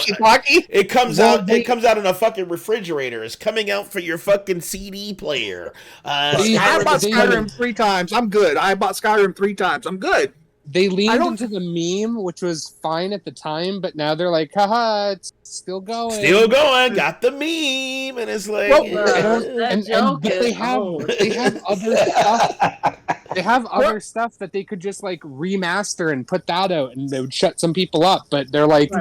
It comes out. It comes out in a fucking refrigerator. It's coming out for your fucking CD player. I bought Skyrim 3 times. I'm good. I bought Skyrim 3 times. I'm good. They leaned into the meme, which was fine at the time, but now they're like, haha, it's still going. Still going. Got the meme, and it's like, but they have other stuff. They have other stuff that they could just like remaster and put that out, and they would shut some people up. But they're like,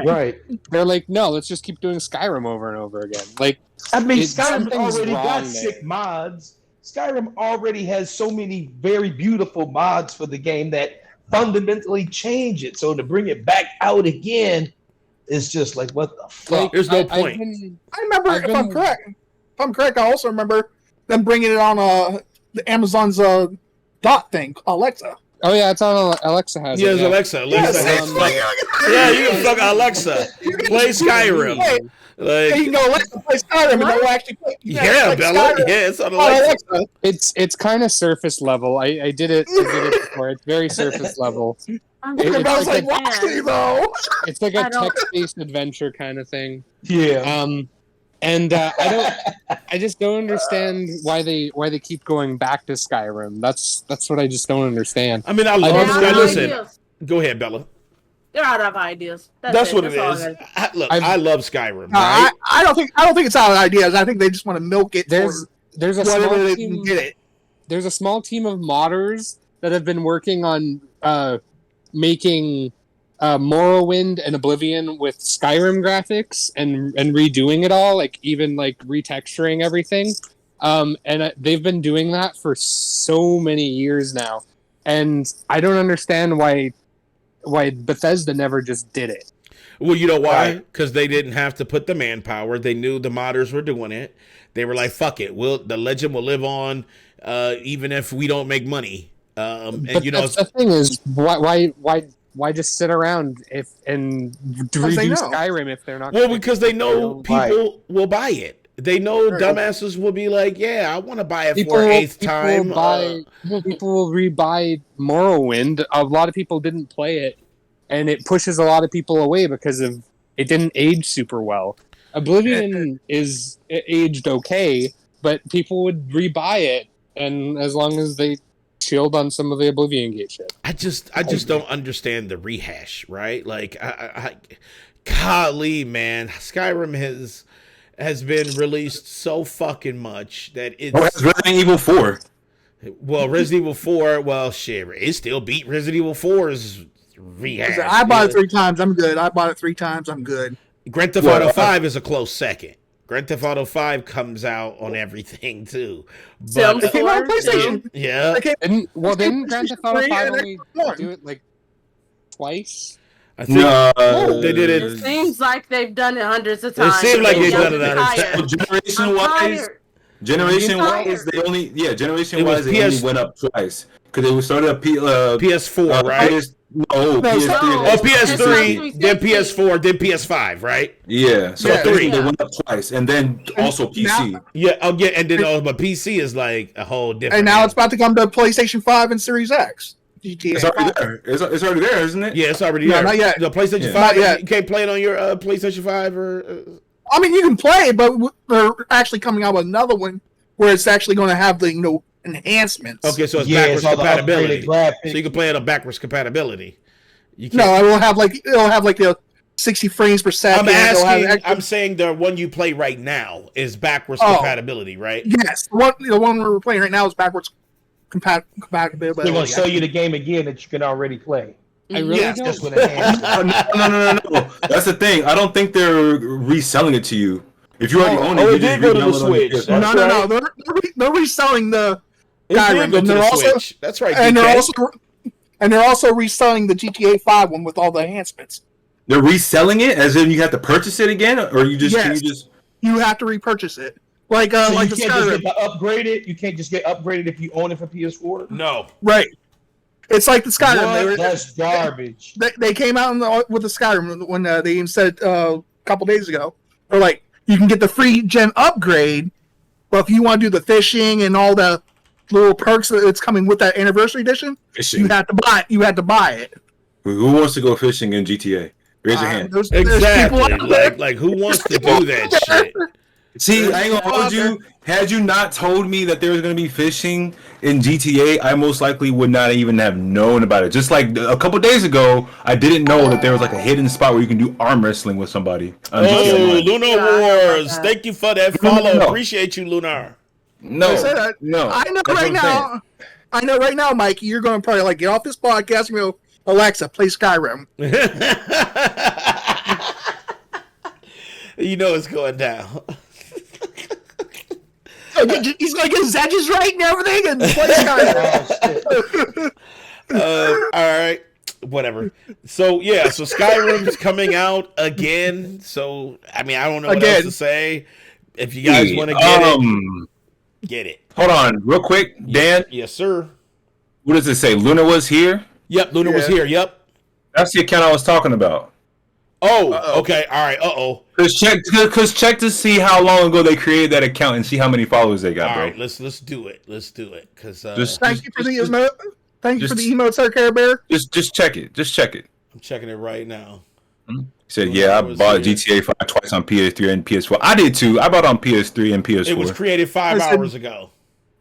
they're like, no, let's just keep doing Skyrim over and over again. Like, I mean, Skyrim already got sick mods. Skyrim already has so many very beautiful mods for the game that fundamentally change it. So to bring it back out again is just like, what the fuck? There's no point. I remember, if I'm correct, I also remember them bringing it on the Amazon's dot thing, Alexa. Oh yeah, it's on Alexa has it. Yes, Alexa. Yeah, you can fuck Alexa. Play Skyrim. Like, you can go Alexa play Skyrim, and they'll actually play. Yeah, Bella. Yeah, it's on Alexa. It's kind of surface level. I did it before. It's very surface level. It's like a text-based adventure kind of thing. Yeah. And I just don't understand why they keep going back to Skyrim. That's what I just don't understand. I mean, I love Skyrim. Listen, go ahead, Bella. They're out of ideas. That's what it is. I love Skyrim. Right? I don't think it's out of ideas. I think they just want to milk it. There's a whatever small they team, can get it. There's a small team of modders that have been working on making Morrowind and Oblivion with Skyrim graphics and redoing it all, like even like retexturing everything. And they've been doing that for so many years now, and I don't understand why Bethesda never just did it. Well, you know why? Because they didn't have to put the manpower. They knew the modders were doing it. They were like, "Fuck it, the legend will live on, even if we don't make money." And but that's the thing is, why just sit around and redo Skyrim if they're not? Well, because they know people will buy it. They know dumbasses will be like, "Yeah, I want to buy it for an 8th time." People will rebuy Morrowind. A lot of people didn't play it, and it pushes a lot of people away because of it didn't age super well. Oblivion is aged okay, but people would rebuy it, and as long as they chilled on some of the Oblivion Gate shit. I just don't understand the rehash, right? Like, golly, man, Skyrim has been released so fucking much that it's Resident Evil 4. Well, Resident Evil 4, well, shit, it still beat Resident Evil 4's rehash. I bought it 3 times. I'm good. I bought it 3 times. I'm good. Grand Theft Auto 5 is a close second. Grand Theft Auto 5 comes out on everything too. But it came out on PlayStation. Yeah. Didn't Grand Theft Auto 5 only do it like twice? I think they did it. It seems like they've done it hundreds of times. It seems like they've done it hundreds of times. Generation-wise, they only only went up twice because it started at PS4, right? PS3, then PS4, then PS5, right? Yeah, so 3 they went up twice, and then also PC. And then but PC is like a whole different. And now it's about to come to PlayStation 5 and Series X. GTA it's already there. It's already there, isn't it? Yeah, it's already there. Not yet. The PlayStation 5. You can't play it on your PlayStation 5 or. I mean, you can play it, but they're actually coming out with another one where it's actually going to have the enhancements. Okay, so it's backwards compatibility. So you can play it on backwards compatibility. No, it'll have like the 60 frames per second. I'm saying the one you play right now is backwards compatibility, right? Yes, the one we're playing right now is backwards compatibility. They're going to show you the game again that you can already play. I really don't. Just with a No. That's the thing. I don't think they're reselling it to you. If you already own it, it did go to the Switch. No. They're reselling the Skyrim. That's right. And they're also reselling the GTA 5 one with all the enhancements. They're reselling it, as in you have to purchase it again, or you just you have to repurchase it. like So like you the can't just Skyrim. get the upgraded. You can't just get upgraded if you own it for PS4. No. Right. It's like the Skyrim. What? That's garbage. They came out with the Skyrim when they even said a couple days ago. They're like, you can get the free gen upgrade, but if you want to do the fishing and all the little perks that's coming with that anniversary edition, Fishing. you have to buy it. You had to buy it. Who wants to go fishing in GTA? Raise your hand. There's Exactly. people out there. Like who wants to do that shit? See, I ain't gonna hold you. Had you not told me that there was gonna be fishing in GTA, I most likely would not even have known about it. Just like a couple days ago, I didn't know that there was like a hidden spot where you can do arm wrestling with somebody. On GTA Oh, 1. Lunar Wars. Thank you for that follow. No. Appreciate you, Lunar. No, I said that. no. I know That's what right I'm now. I know right now, Mikey. You're going to probably like get off this podcast and go, Alexa, play Skyrim. You know it's going down. He's going to get his edges right and everything and play Skyrim. All right. Whatever. So yeah, so Skyrim's coming out again. So I mean, I don't know what else to say. If you guys want to get it. Hold on, real quick, Dan. Yes, sir. What does it say? Luna was here. Yep, Luna was here. Yep. That's the account I was talking about. Oh, okay. All right. Cause check to see how long ago they created that account and see how many followers they got, All bro. right, let's do it. Let's do it. Cause Thank you for the emote. Thank you for the emote, Sir Care Bear. Just check it. Just check it. I'm checking it right now. He said, "Yeah, I bought GTA 5 twice on PS3 and PS4. I did too. I bought on PS3 and PS4. It was created 5 hours ago.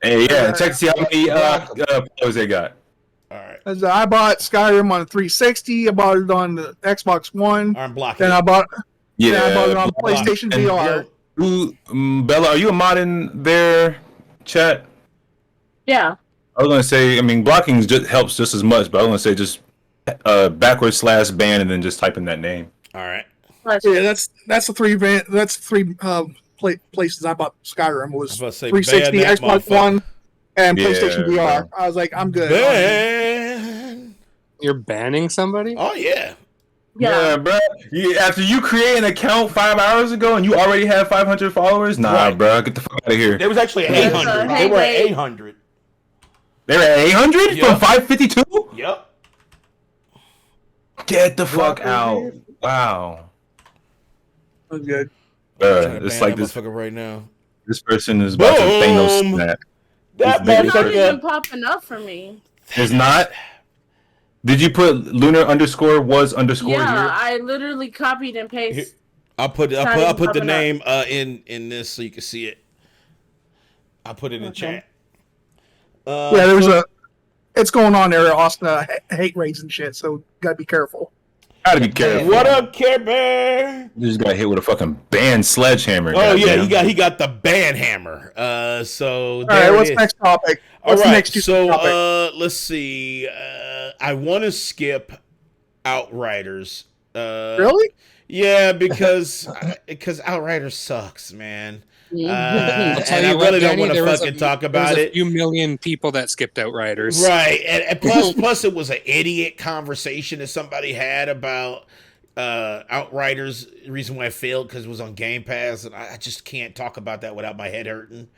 Hey, yeah, check to see how many followers they got. All right. As I bought Skyrim on 360. I bought it on the Xbox One. I'm blocking. Then I bought. Yeah, Then I bought it on PlayStation and VR. Bella, are you a mod in their chat? Yeah. I was gonna say, I mean, blocking helps just as much, but I was gonna say just /ban and then just type in that name. All right. Yeah, that's the three places I bought Skyrim was I was about to say, 360, ban that Xbox motherfucker. One, and Yeah, PlayStation VR. I was like, I'm good. Man. You're banning somebody? Oh yeah. Yeah. bro. After you create an account 5 hours ago and you already have 500 followers, nah, Right. bro, get the fuck out of here. There was actually Yeah. 800. Hey, They were at wait. 800. They were at 800 Yep. from 552. Yep. Get the fuck out! Wow. I'm good. It's like that this. motherfucker right now. This person is about to Thanos Boom. snap. That This nigga- It's not even motherfucker. popping up for me. It's not. Did you put lunar underscore was underscore Yeah, here? I literally copied and pasted. I'll put not the even popping name in this so you can see it. I'll put it in chat. Yeah, there's it's going on there, Austin. Hate raids and shit. So gotta be careful. Gotta be careful. What up, Care Bear? You just got hit with a fucking band sledgehammer. Oh yeah, goddamn. he got the band hammer. So All there right, it what's is. next topic? All What's right, the next topic? so let's see. I want to skip Outriders. Really? Yeah, because Outriders sucks, man. I'll And tell I you what, really don't Danny, want to there was fucking talk about There's it. a few million people that skipped Outriders. Right, and plus it was an idiot conversation that somebody had about Outriders. The reason why I failed because it was on Game Pass, and I just can't talk about that without my head hurting.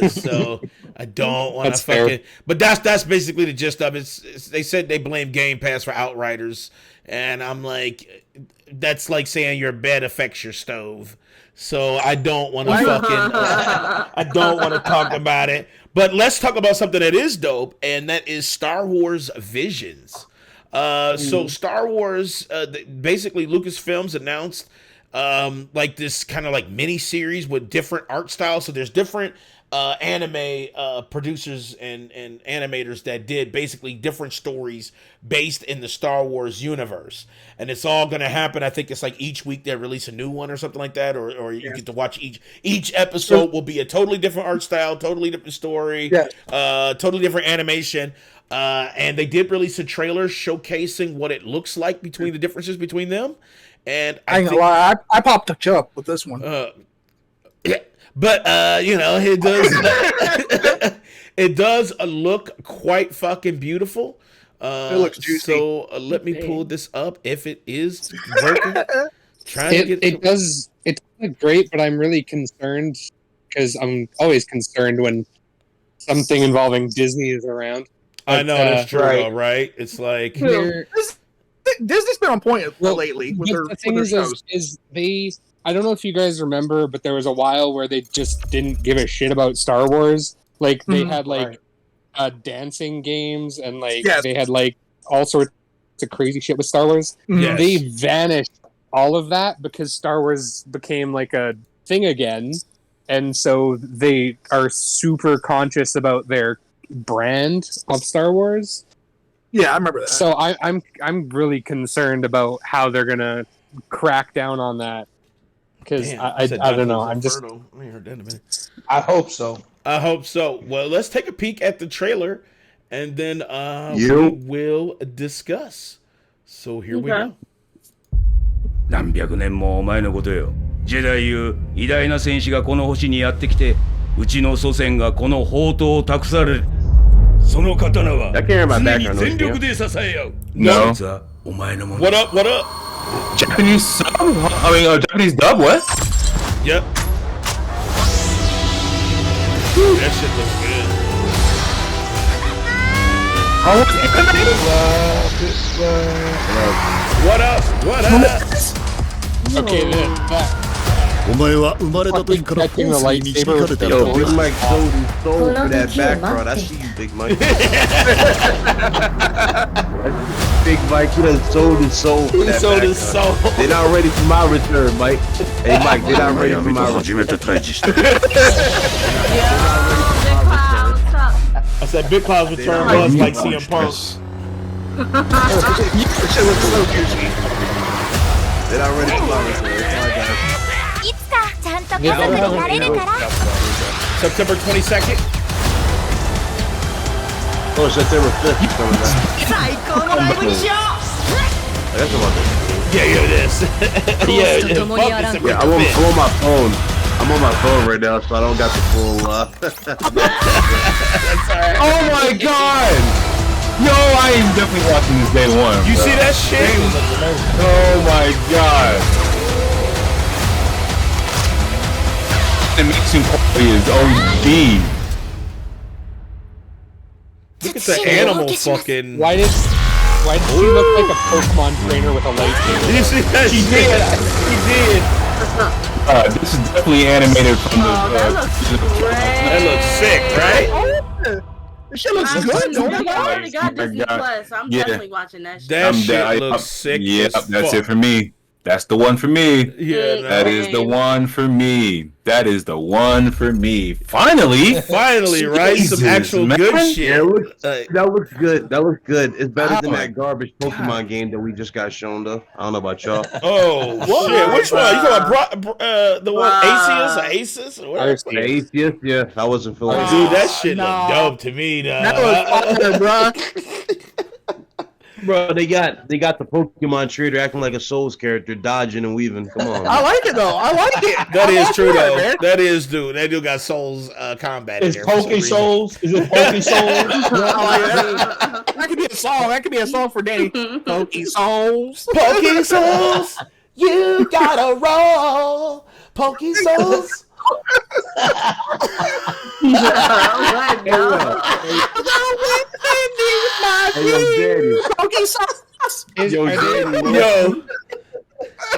So I don't want to That's fair. fucking. But that's basically the gist of it. They said they blame Game Pass for Outriders, and I'm like, that's like saying your bed affects your stove. So I don't want to fucking. I don't want to talk about it. But let's talk about something that is dope, and that is Star Wars Visions. So Star Wars, basically Lucasfilms announced like this kind of like mini series with different art styles. So there's different anime producers and animators that did basically different stories based in the Star Wars universe. And it's all going to happen. I think it's like each week they release a new one or something like that, or you get to watch each episode will be a totally different art style, totally different story, totally different animation. And they did release a trailer showcasing what it looks like between the differences between them. And I ain't gonna lie, I popped a chub with this one. But you know, it does it does look quite fucking beautiful. It looks juicy. So let me pull this up if it is working. Trying to get It does. It's great, but I'm really concerned because I'm always concerned when something involving Disney is around. I know that's true, right. though, right? It's like Disney's been on point lately with the thing their shows. is they. I don't know if you guys remember, but there was a while where they just didn't give a shit about Star Wars. Like they had like dancing games and like they had like all sorts of crazy shit with Star Wars. Yes. They vanished all of that because Star Wars became like a thing again, and so they are super conscious about their brand of Star Wars. Yeah, I remember that. So I'm really concerned about how they're gonna crack down on that. Because I don't know. I'm just. I heard that in a minute. I hope so. I hope so. Well, let's take a peek at the trailer, and then we will discuss. So here we go. 何百年も前のことよ。ジェダイいう偉大な戦士がこの星にやってきて、うちの祖先がこの宝刀を託される。その刀は常に全力で支え合う。 No. 実はお前のもの。 What up? What up? Japanese sub? Japanese dub, what? Yep. That shit looks good. Oh, it's animated? What up? What up? Okay, then that. お前は生まれた時からフォースに導かれてる。 Yo, Big Mike sold his soul for that background. I see you, Big Mike. Big Mike, he done sold his soul for that Sold his background. soul. They're not ready for my return, Mike. Hey, Mike, they're not ready for my return. 初めて退治した。 Yo, Big Cloud, what's up? I said Big Cloud's return was like CM Punk. They're not ready for my return. That's all I got. September 22nd. Oh, September 5th. He's coming back. That's about it. Yeah, it is. Yeah, I'm on my phone. I'm on my phone right now, so I don't got the full. Oh my god! Yo, I am definitely watching this day one. You bro. see that shit? Oh my god. The mixing quality is OD. Look at the animal fucking. Why did she look like a Pokemon trainer with a lightsaber? Did you see that? She did. He did. This is definitely animated from That looks great. That looks sick, right? This shit looks good. I Don't already got Oh my Disney God. Plus. I'm Yeah. definitely watching that shit. That shit looks sick. Yep, as that's fuck. it for me. That's the one for me. Yeah, That is the one for me. That is the one for me. Finally, finally, right? Some Jesus, actual man. good shit. Yeah, that looks good. That looks good. It's better than Oh that garbage Pokemon game that we just got shown, though. I don't know about y'all. Oh shit! Which one? You talking about the one Aces or Aces? Or whatever? Yes, yeah. I wasn't feeling it. Dude, that shit look dope to me, though. That was fire, bro. Bro, they got the Pokemon trader acting like a Souls character, dodging and weaving. Come on. I like it though. I like it. That I'm is all true for it, though. man. That is, dude. That dude got Souls combat. Is in there for some Poke reason. Souls? Is it Poke Souls? That could be a song. That could be a song for Danny. Poke Souls. Poke Souls, you gotta roll. Poke Souls. Oh my god. Hey, yo, Daddy. Poke Souls. Yo, Daddy. Yo,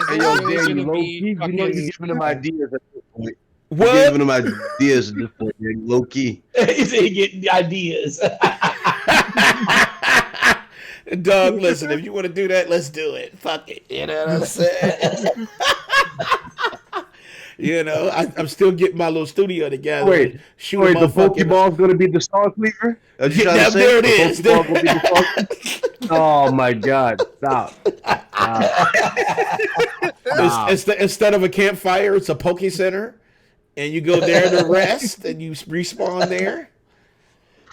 Hey, yo, Daddy. Low key, you know you're giving them ideas at this point. You're what? giving them ideas at this point, Daddy. Low key. He's getting ideas. Dog, listen. If you want to do that, let's do it. Fuck it. You know what I'm saying? You know, I'm still getting my little studio together. Wait, shoot the Pokeball's gonna be the star cleaver? Yeah, there it is. Oh my god! Stop! Instead of a campfire, it's a Poke Center, and you go there to rest, and you respawn there.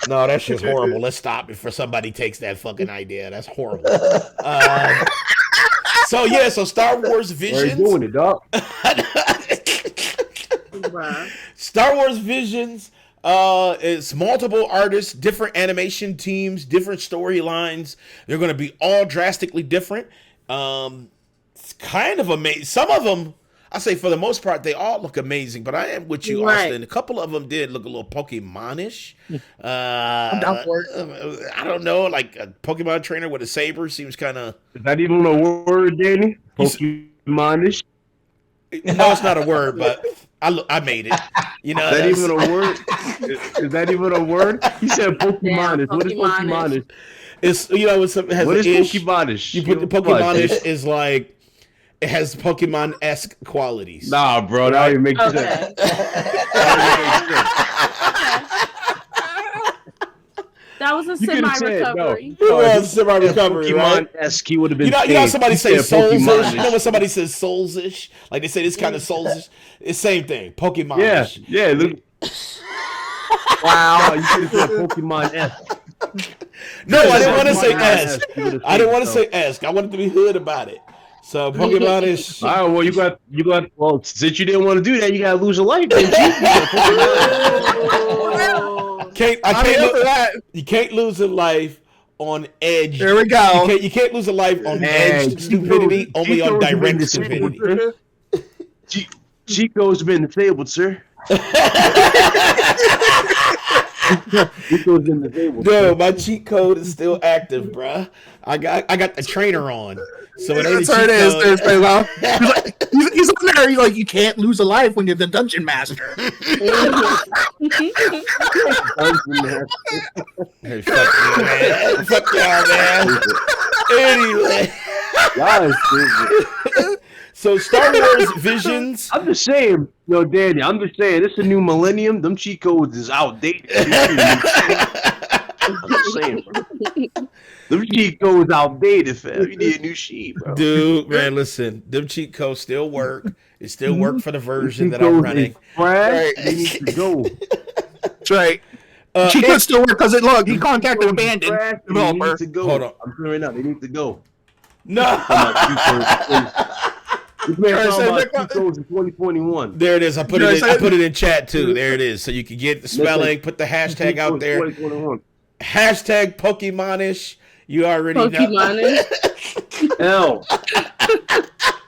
No, that shit's horrible. Let's stop before somebody takes that fucking idea. That's horrible. So Star Wars Where you Visions. doing it, dog? Star Wars Visions. It's multiple artists, different animation teams, different storylines. They're going to be all drastically different. It's kind of amazing. Some of them, I say for the most part they all look amazing, but I am with you, Right. Austin. A couple of them did look a little Pokemon-ish. I'm down for it. I don't know, like a Pokemon trainer with a saber seems kind of. Is that even a word, Danny? Pokemonish? No, it's not a word, but I made it. You know, Is that even a word? Is that even a word? He said Pokemonish. What is Pokemonish. Pokemonish? it's it has What an is ish. Pokemonish? You put the Pokemonish is like it has Pokemon-esque qualities. Nah, bro, that don't even make sense. Okay. That was a You could've said, semi-recovery. It was semi-recovery, right? Pokemon-esque, he would have been. You know how somebody safe. He says said souls-ish? Pokemonish. You know when somebody says souls-ish? Like they say this kind of souls-ish? It's same thing. Pokemon-ish. Yeah. Look. Wow, you could have said Pokemon-esque. No, I didn't want to say Pokemon-esque. esque. I didn't want to say esque. I wanted to be hood about it. So Pokemon-ish. All right, well, you got. Well, since you didn't want to do that, you got to lose a life, didn't you? You can't lose a life on edge. There we go. You can't lose a life on edge stupidity, only on direct stupidity. Chico's been disabled, sir. Chico's been disabled. No, my cheat code is still active, bruh. I got the trainer on, so it ain't That's a what cheat it is. code. There's well. He's on there. He's like, you can't lose a life when you're the dungeon master. Hey, fuck you, man. Fuck y'all, man. Anyway. Y'all is stupid. So Star Wars Visions. I'm just saying, yo, Danny. I'm just saying, this is a new millennium. Them cheat codes is outdated. I'm just saying, bro. Them cheat codes outdated, fam. You need a new sheet, bro. Dude, man, listen. Them cheat codes still work. It still work for the version that I'm running. Right. They need to go. That's right. She could still work because look, he contacted abandoned developer. Hold on. I'm saying right now, they need to go. No. This man talking about cheat codes in 2021. There it is. I put it in chat too. There it is. So you can get the spelling. Put the hashtag out there. 2021. Hashtag Pokemonish. You already know. Pokemonish. L.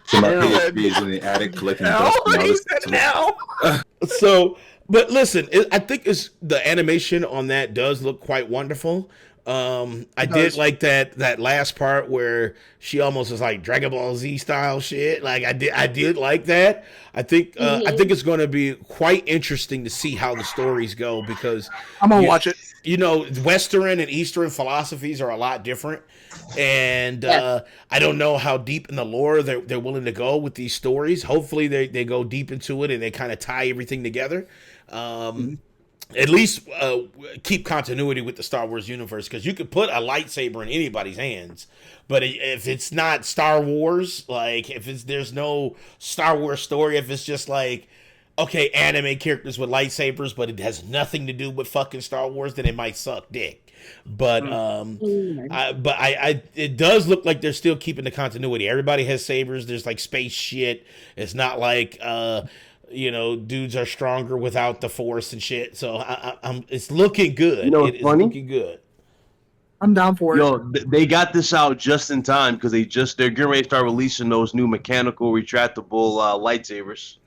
So my PSP is in the attic collecting dust. So, but listen, I think the animation on that does look quite wonderful. I did like that last part where she almost was like Dragon Ball Z style shit. Like I did like that. I think it's going to be quite interesting to see how the stories go because I'm gonna watch it. You know, Western and Eastern philosophies are a lot different, and I don't know how deep in the lore they're willing to go with these stories. Hopefully, they go deep into it and they kind of tie everything together. At least keep continuity with the Star Wars universe, because you could put a lightsaber in anybody's hands, but if it's not Star Wars, like if there's no Star Wars story, if it's just like, okay, anime characters with lightsabers, but it has nothing to do with fucking Star Wars, then it might suck dick. But it does look like they're still keeping the continuity. Everybody has sabers. There's like space shit. It's not like dudes are stronger without the Force and shit. So it's looking good. You know what's funny? Looking good. I'm down for it. Yo, they got this out just in time because they're getting ready to start releasing those new mechanical retractable lightsabers.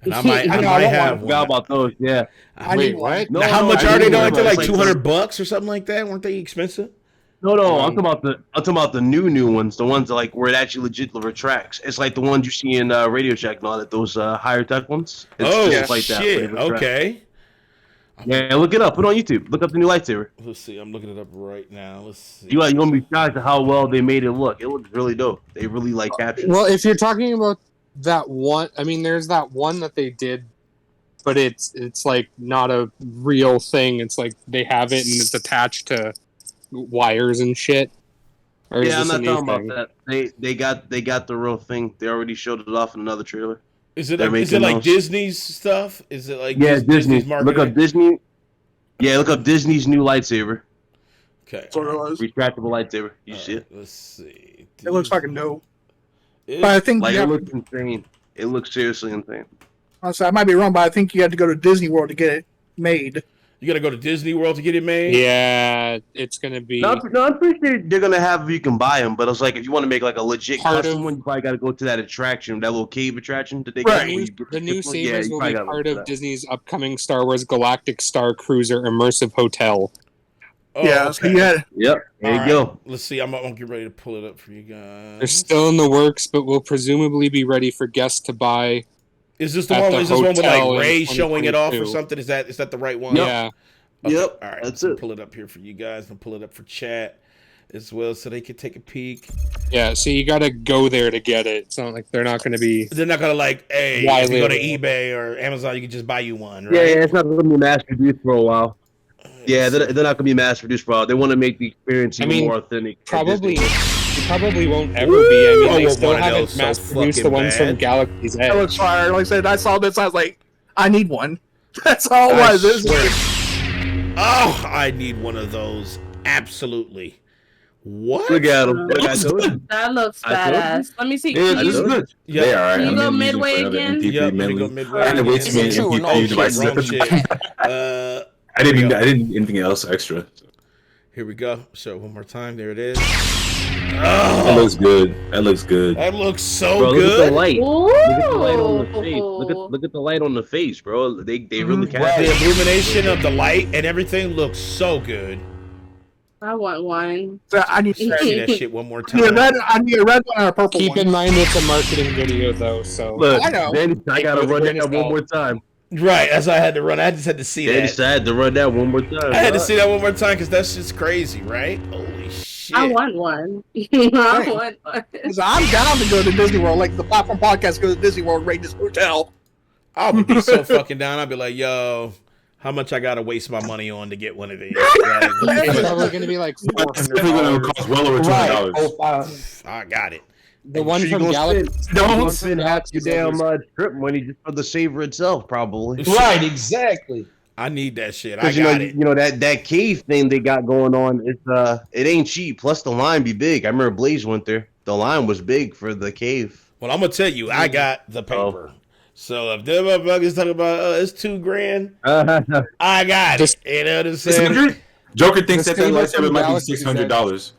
And I might have one. Forgot about those. Yeah. I need one. No, now, how much I are they? need one. They're like It's $200 or something like that. Weren't they expensive? No. I'm talking about the new ones, the ones that, like where it actually legit retracts. It's like the ones you see in Radio Shack and all that. Those higher tech ones. It's just like that. Shit. Okay. Yeah, look it up. Put it on YouTube. Look up the new lightsaber. Let's see. I'm looking it up right now. Let's see. You're gonna be shocked at how well they made it look. It looks really dope. They really captured. Well, if you're talking about that one, I mean, there's that one that they did, but it's like not a real thing. It's like they have it and it's attached to wires and shit. Or yeah, I'm not talking about that. They got the real thing. They already showed it off in another trailer. Is it like Disney's stuff? Is it like Disney's marketing? Look up Disney. Yeah, look up Disney's new lightsaber. Okay. Retractable lightsaber. You see it? Let's see. It looks fucking dope. But I think it looks insane. It looks seriously insane. Honestly, I might be wrong, but I think you had to go to Disney World to get it made. You gotta go to Disney World to get it made. Yeah, it's gonna be. No, I'm pretty sure they're gonna have you can buy them, but it's like if you want to make like a legit Part custom of- one, you probably got to go to that attraction, that little cave attraction that they Right. got. where you get The new this one. Sabers you will probably be gotta part look of for that. Disney's upcoming Star Wars Galactic Star Cruiser immersive hotel. Oh, Yeah, okay. so you had Yep, there All you right. go. Let's see. I'm gonna get ready to pull it up for you They're guys. still in the works, but will presumably be ready for guests to buy. Is this the at one? the Is this one with hotel like in Ray showing it off or 2022. something? Is that the right one? Yeah, Okay. Yep, All right. that's I'll it. pull it up here for you guys. I'll pull it up for chat as well, so they can take a peek. yeah. So you got to go there to get it. It's not like they're not going to be. They're not gonna like, hey, Why if you go to live? eBay or Amazon, you can just buy you one, right? Yeah, it's not gonna be mass produced for a while. Yeah, they're not gonna be mass produced for a while. They want to make the experience I even mean, more authentic. at Probably, Disney. it probably won't ever be. I mean, I they want still one of haven't those so mass produced the fucking ones from bad. Galaxy's that looks Edge. fire. Like I said, I saw this. I was like, I need one. That's all it I was. This swear. was- Oh, I need one of those. Absolutely. What? Look at them. Look at those. That looks I told you. badass. Let me see. Yeah, Can this is you, good. Yeah. They are. Can you I'm go using it midway for another again? MP3 Yep, let me mainly. go midway. I had to wait to Is make it true? MP3 No device. Wrong shit. I didn't need anything else extra. Here we go. Show it one more time. There it is. That Oh, looks good. That looks good. that looks so Bro, look at the good. light. Look at the light on the face. Ooh. Look at the light on the face, bro. They really The captured it. illumination of the light and everything looks so good. I want one. So I need See that shit one more I need a time. red. I need a red one and a purple Keep one. in mind it's a marketing video, though. So Look, I know. Danny, I gotta With a run grain that of one salt. more time. Right, as I had to run. I just had to see Danny that. said I had to run that one more time. I had to bro. see that one more time because that's just crazy, right? Holy shit. I want one. I want one. 'Cause I'm down to go to Disney World. Like the platform podcast, go to Disney World, rate this hotel. I would be so fucking down. I'd be like, yo, how much I gotta waste my money on to get one of these? Like, it's probably going to be like It's definitely going to $400. cost well over $200. I got it. The one Sure you from gonna Galaxy. spend- the you one gonna from spend half your Galaxy's Edge damn is- trip money just for the saver itself, probably. Right, exactly. I need that shit. I Because got it. you know that cave thing they got going on. It ain't cheap. Plus the line be big. I remember Blaze went there. The line was big for the cave. Well, I'm gonna tell you, I got the paper. So if them motherfuckers talking about it's $2,000, I got Just- it. You know what I'm saying? $600? Joker thinks The that that saber lightsaber from might be Galaxy's $600.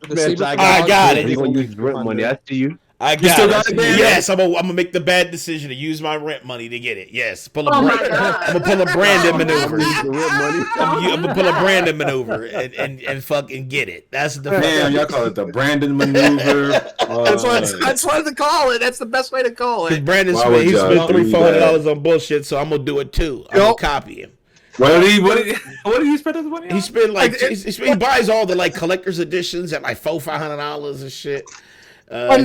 The saber from I Galaxy's got Edge it. You gonna is use rent money? I see you. I You still got got it. it, man? Yes, I'm gonna make the bad decision to use my rent money to get it. Yes, pull a Oh my Brandon. God. I'm gonna pull a Brandon maneuver. Use the rent money. I'm gonna pull a Brandon maneuver and fucking get it. That's the Damn, y'all call it the Brandon maneuver. That's what to call it. That's the best way to call Because it. Brandon Why spent, would he y'all spent do $300-$400 on bullshit, so I'm gonna do it too. I'm gonna Yup. copy him. What did he spend his money on? He spent like Like, he buys all the like collector's editions at like $400-$500 and shit. When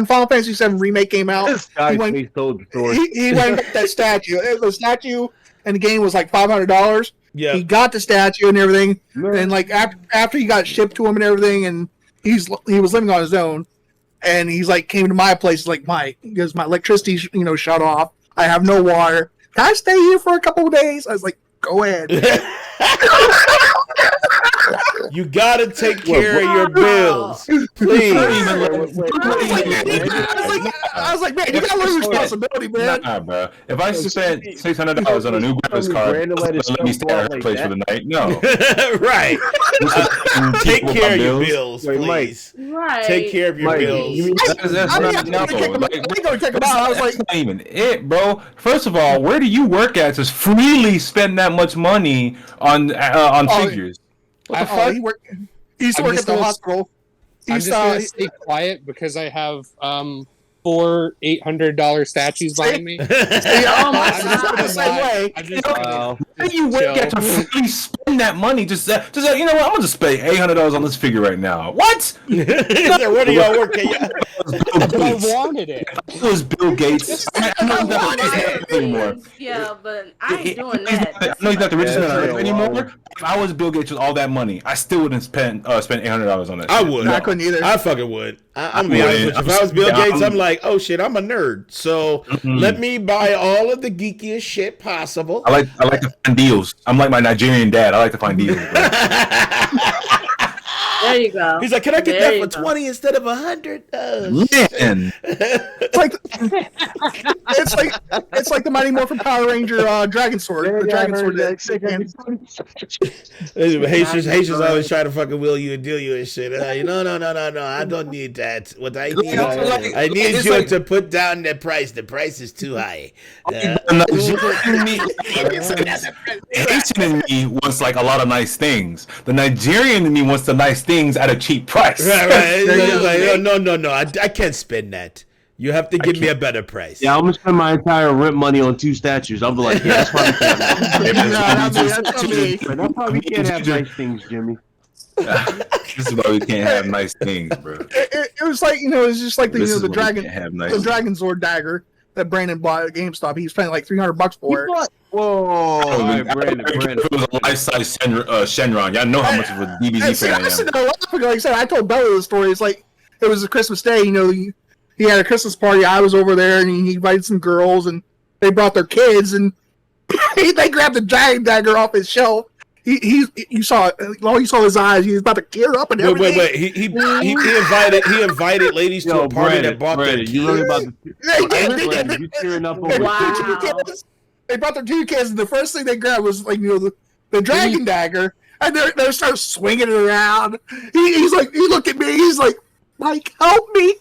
Final Fantasy VII remake came out, This guy he went, please told the story. he went and got that statue. The statue and the game was like $500. Yeah, He got the statue and everything, and like after he got shipped to him and everything, and he was living on his own, and he's like came to my place like because my electricity shut off. I have no water. Can I stay here for a couple of days? I was like, go ahead. you gotta take care of your bills, please. I was like, man, you gotta learn responsibility, man. Nah, bro. If I spent $600 on a new graphics card, Brandon let his let me stay at her like place that. for the night. No. Right. Take care of your bills, Wait, Mike. please. Right. Take care of your Mike, bills. you mean- That's I mean, not, no. I ain't gonna kick him out. I was like, That's not even it, bro. First of all, where do you work at to freely spend that much money on figures? he used to I'm work just at the gonna- hospital. I'm He's just gonna stay quiet because I have 4 $800 statues behind me. Oh my I'm just God. the same way. I'm just Wow. Where do you work at to freely spend that money? Just you know what? I'm gonna just spend $800 on this figure right now. What? Where do y'all work at? but I wanted it. It was Bill Gates. I'm not that anymore. Yeah, but I ain't doing that. I know he's not the richest man on Yeah, earth anymore. If I was Bill Gates with all that money, I still wouldn't spend $800 on that. I shit. would. I couldn't either. I fucking would. I'm gonna be honest with you. If I was Bill Gates, I'm like, oh shit, I'm a nerd. So let me buy all of the geekiest shit possible. I like to find deals. I'm like my Nigerian dad. I like to find deals. Bro. There you go. He's like, can I get There that you for go. 20 instead of 100? Man, It's like it's like the Mighty Morphin Power Ranger Dragon Sword. The Dragon Sword. Haitians always try to fucking will you and deal you and shit. No, I don't need that. What I need, I need you to put down the price. The price is too high. Haitian in me wants like a lot of nice things. The Nigerian in me wants the nice things at a cheap price. Right. Like, no. I can't spend that. You have to give me a better price. Yeah, I'm gonna spend my entire rent money on 2 statues. I'm like, yeah, that's probably that's why we can't have nice things, Jimmy. This is why we can't have nice things, bro. It was like it's just like the dragon, nice the Dragon Sword dagger that Brandon bought at GameStop. He was paying like $300 for it. Whoa, Brandon. It was a life-size Shenron. Y'all know how much of a DBZ fan I am. Like I said, I told Bella the story. It's like it was a Christmas day. He had a Christmas party. I was over there, and he invited some girls, and they brought their kids, and they grabbed the giant dagger off his shelf. You saw his eyes. He was about to tear up and everything. Wait. He invited ladies to a party that bought their kids. You really about to you tearing up over? Wow. They brought their 2 kids, and the first thing they grabbed was like the dragon dagger, and they start swinging it around. He looked at me. He's like, Mike, help me!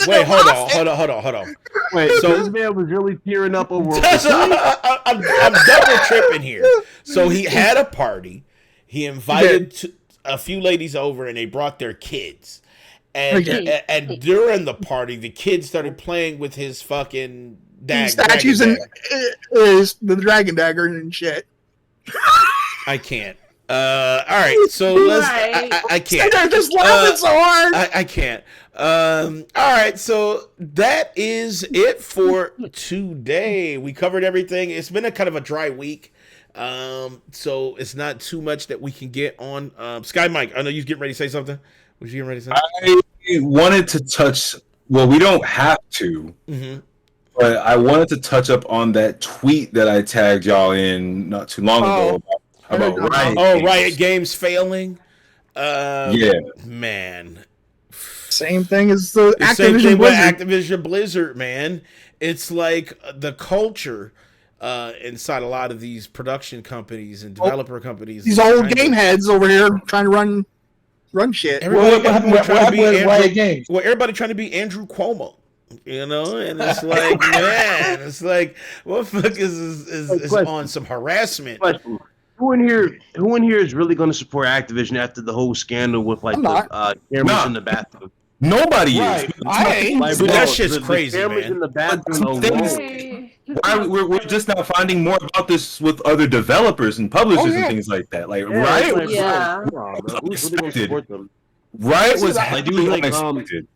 Wait, hold on. Wait, so this man was really tearing up over. I'm double tripping here. So he had a party. He invited a few ladies over, and they brought their kids. And during the party, the kids started playing with his fucking statues and the dragon dagger and shit. I can't. All right, so let's. I can't. They're just laughing so hard. I can't. All right, so that is it for today. We covered everything. It's been a kind of a dry week, so it's not too much that we can get on. Sky Mike, I know you're getting ready to say something. Was you getting ready to say? I wanted to touch. Well, we don't have to. Mm-hmm. But I wanted to touch up on that tweet that I tagged y'all in not too long ago about Riot Games failing. Yeah, Same man. thing as the Same thing Activision with Blizzard. Activision Blizzard, man. It's like the culture inside a lot of these production companies and developer companies. These old game heads over here trying to run shit. Everybody trying to be Andrew Cuomo. And it's like, man, it's like, what the fuck is on some harassment? Question. Who in here is really going to support Activision after the whole scandal with like the cameras in the bathroom? Nobody is. I ain't. Like, that shit's crazy, cameras man. in the bathroom Why we're just now finding more about this with other developers and publishers and things like that. Like Riot, Who's really going to support them? Riot was unexpected.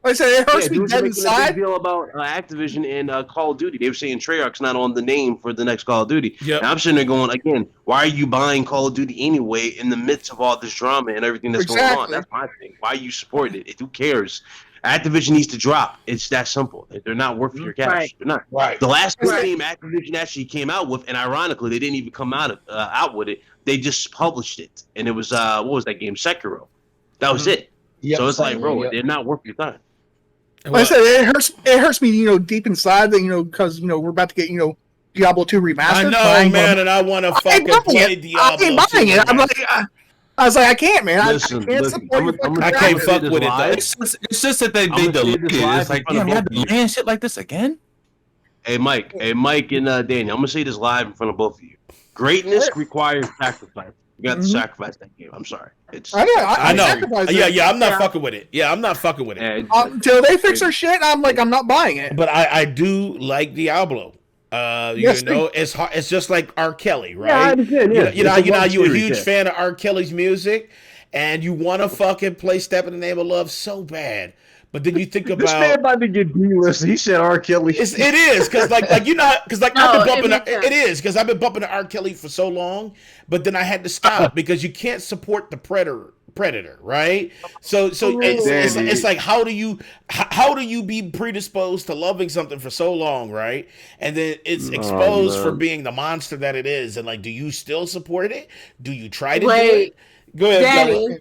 Like I said, it hurts me dead A inside. big deal about Activision and Call of Duty. They were saying Treyarch's not on the name for the next Call of Duty. Yep. And I'm sitting there going, again, why are you buying Call of Duty anyway in the midst of all this drama and everything that's going on? That's my thing. Why are you supporting it? Who cares? Activision needs to drop. It's that simple. They're not worth your cash. Right. They're not. Right. The last game Activision actually came out with, and ironically, they didn't even come out with it. They just published it, and it was what was that game? Sekiro. That was it. Yep. So it's like, bro, they're not worth your time. Like I said, it hurts me, deep inside that, because we're about to get, Diablo 2 remastered. I know, man, and I want to fucking play Diablo 2. I ain't buying it. I'm like, I was like, I can't, man. Listen, I can't support your I can't fuck with it, though. It's just that they deleted it. It's like, damn, you have to land shit like this again? Hey, Mike, and Daniel, I'm gonna say this live in front of both of you. Greatness requires sacrifice. You got to sacrifice that game. I'm sorry. I know. Yeah, I'm not fucking with it. Yeah, I'm not fucking with it. Until they fix their shit, I'm not buying it. But I do like Diablo. It's hard, it's just like R. Kelly, right? Yeah, I understand. Yeah. You're a huge fan of R. Kelly's music, and you want to fucking play "Step in the Name of Love" so bad. But then you think about this man about to get delisted. He said R. Kelly. It is because I've been bumping. It is because I've been bumping to R. Kelly for so long, but then I had to stop because you can't support the predator, right? So it's like how do you be predisposed to loving something for so long, right? And then it's exposed for being the monster that it is, and like, do you still support it? Do you try to do it? Go ahead, Danny.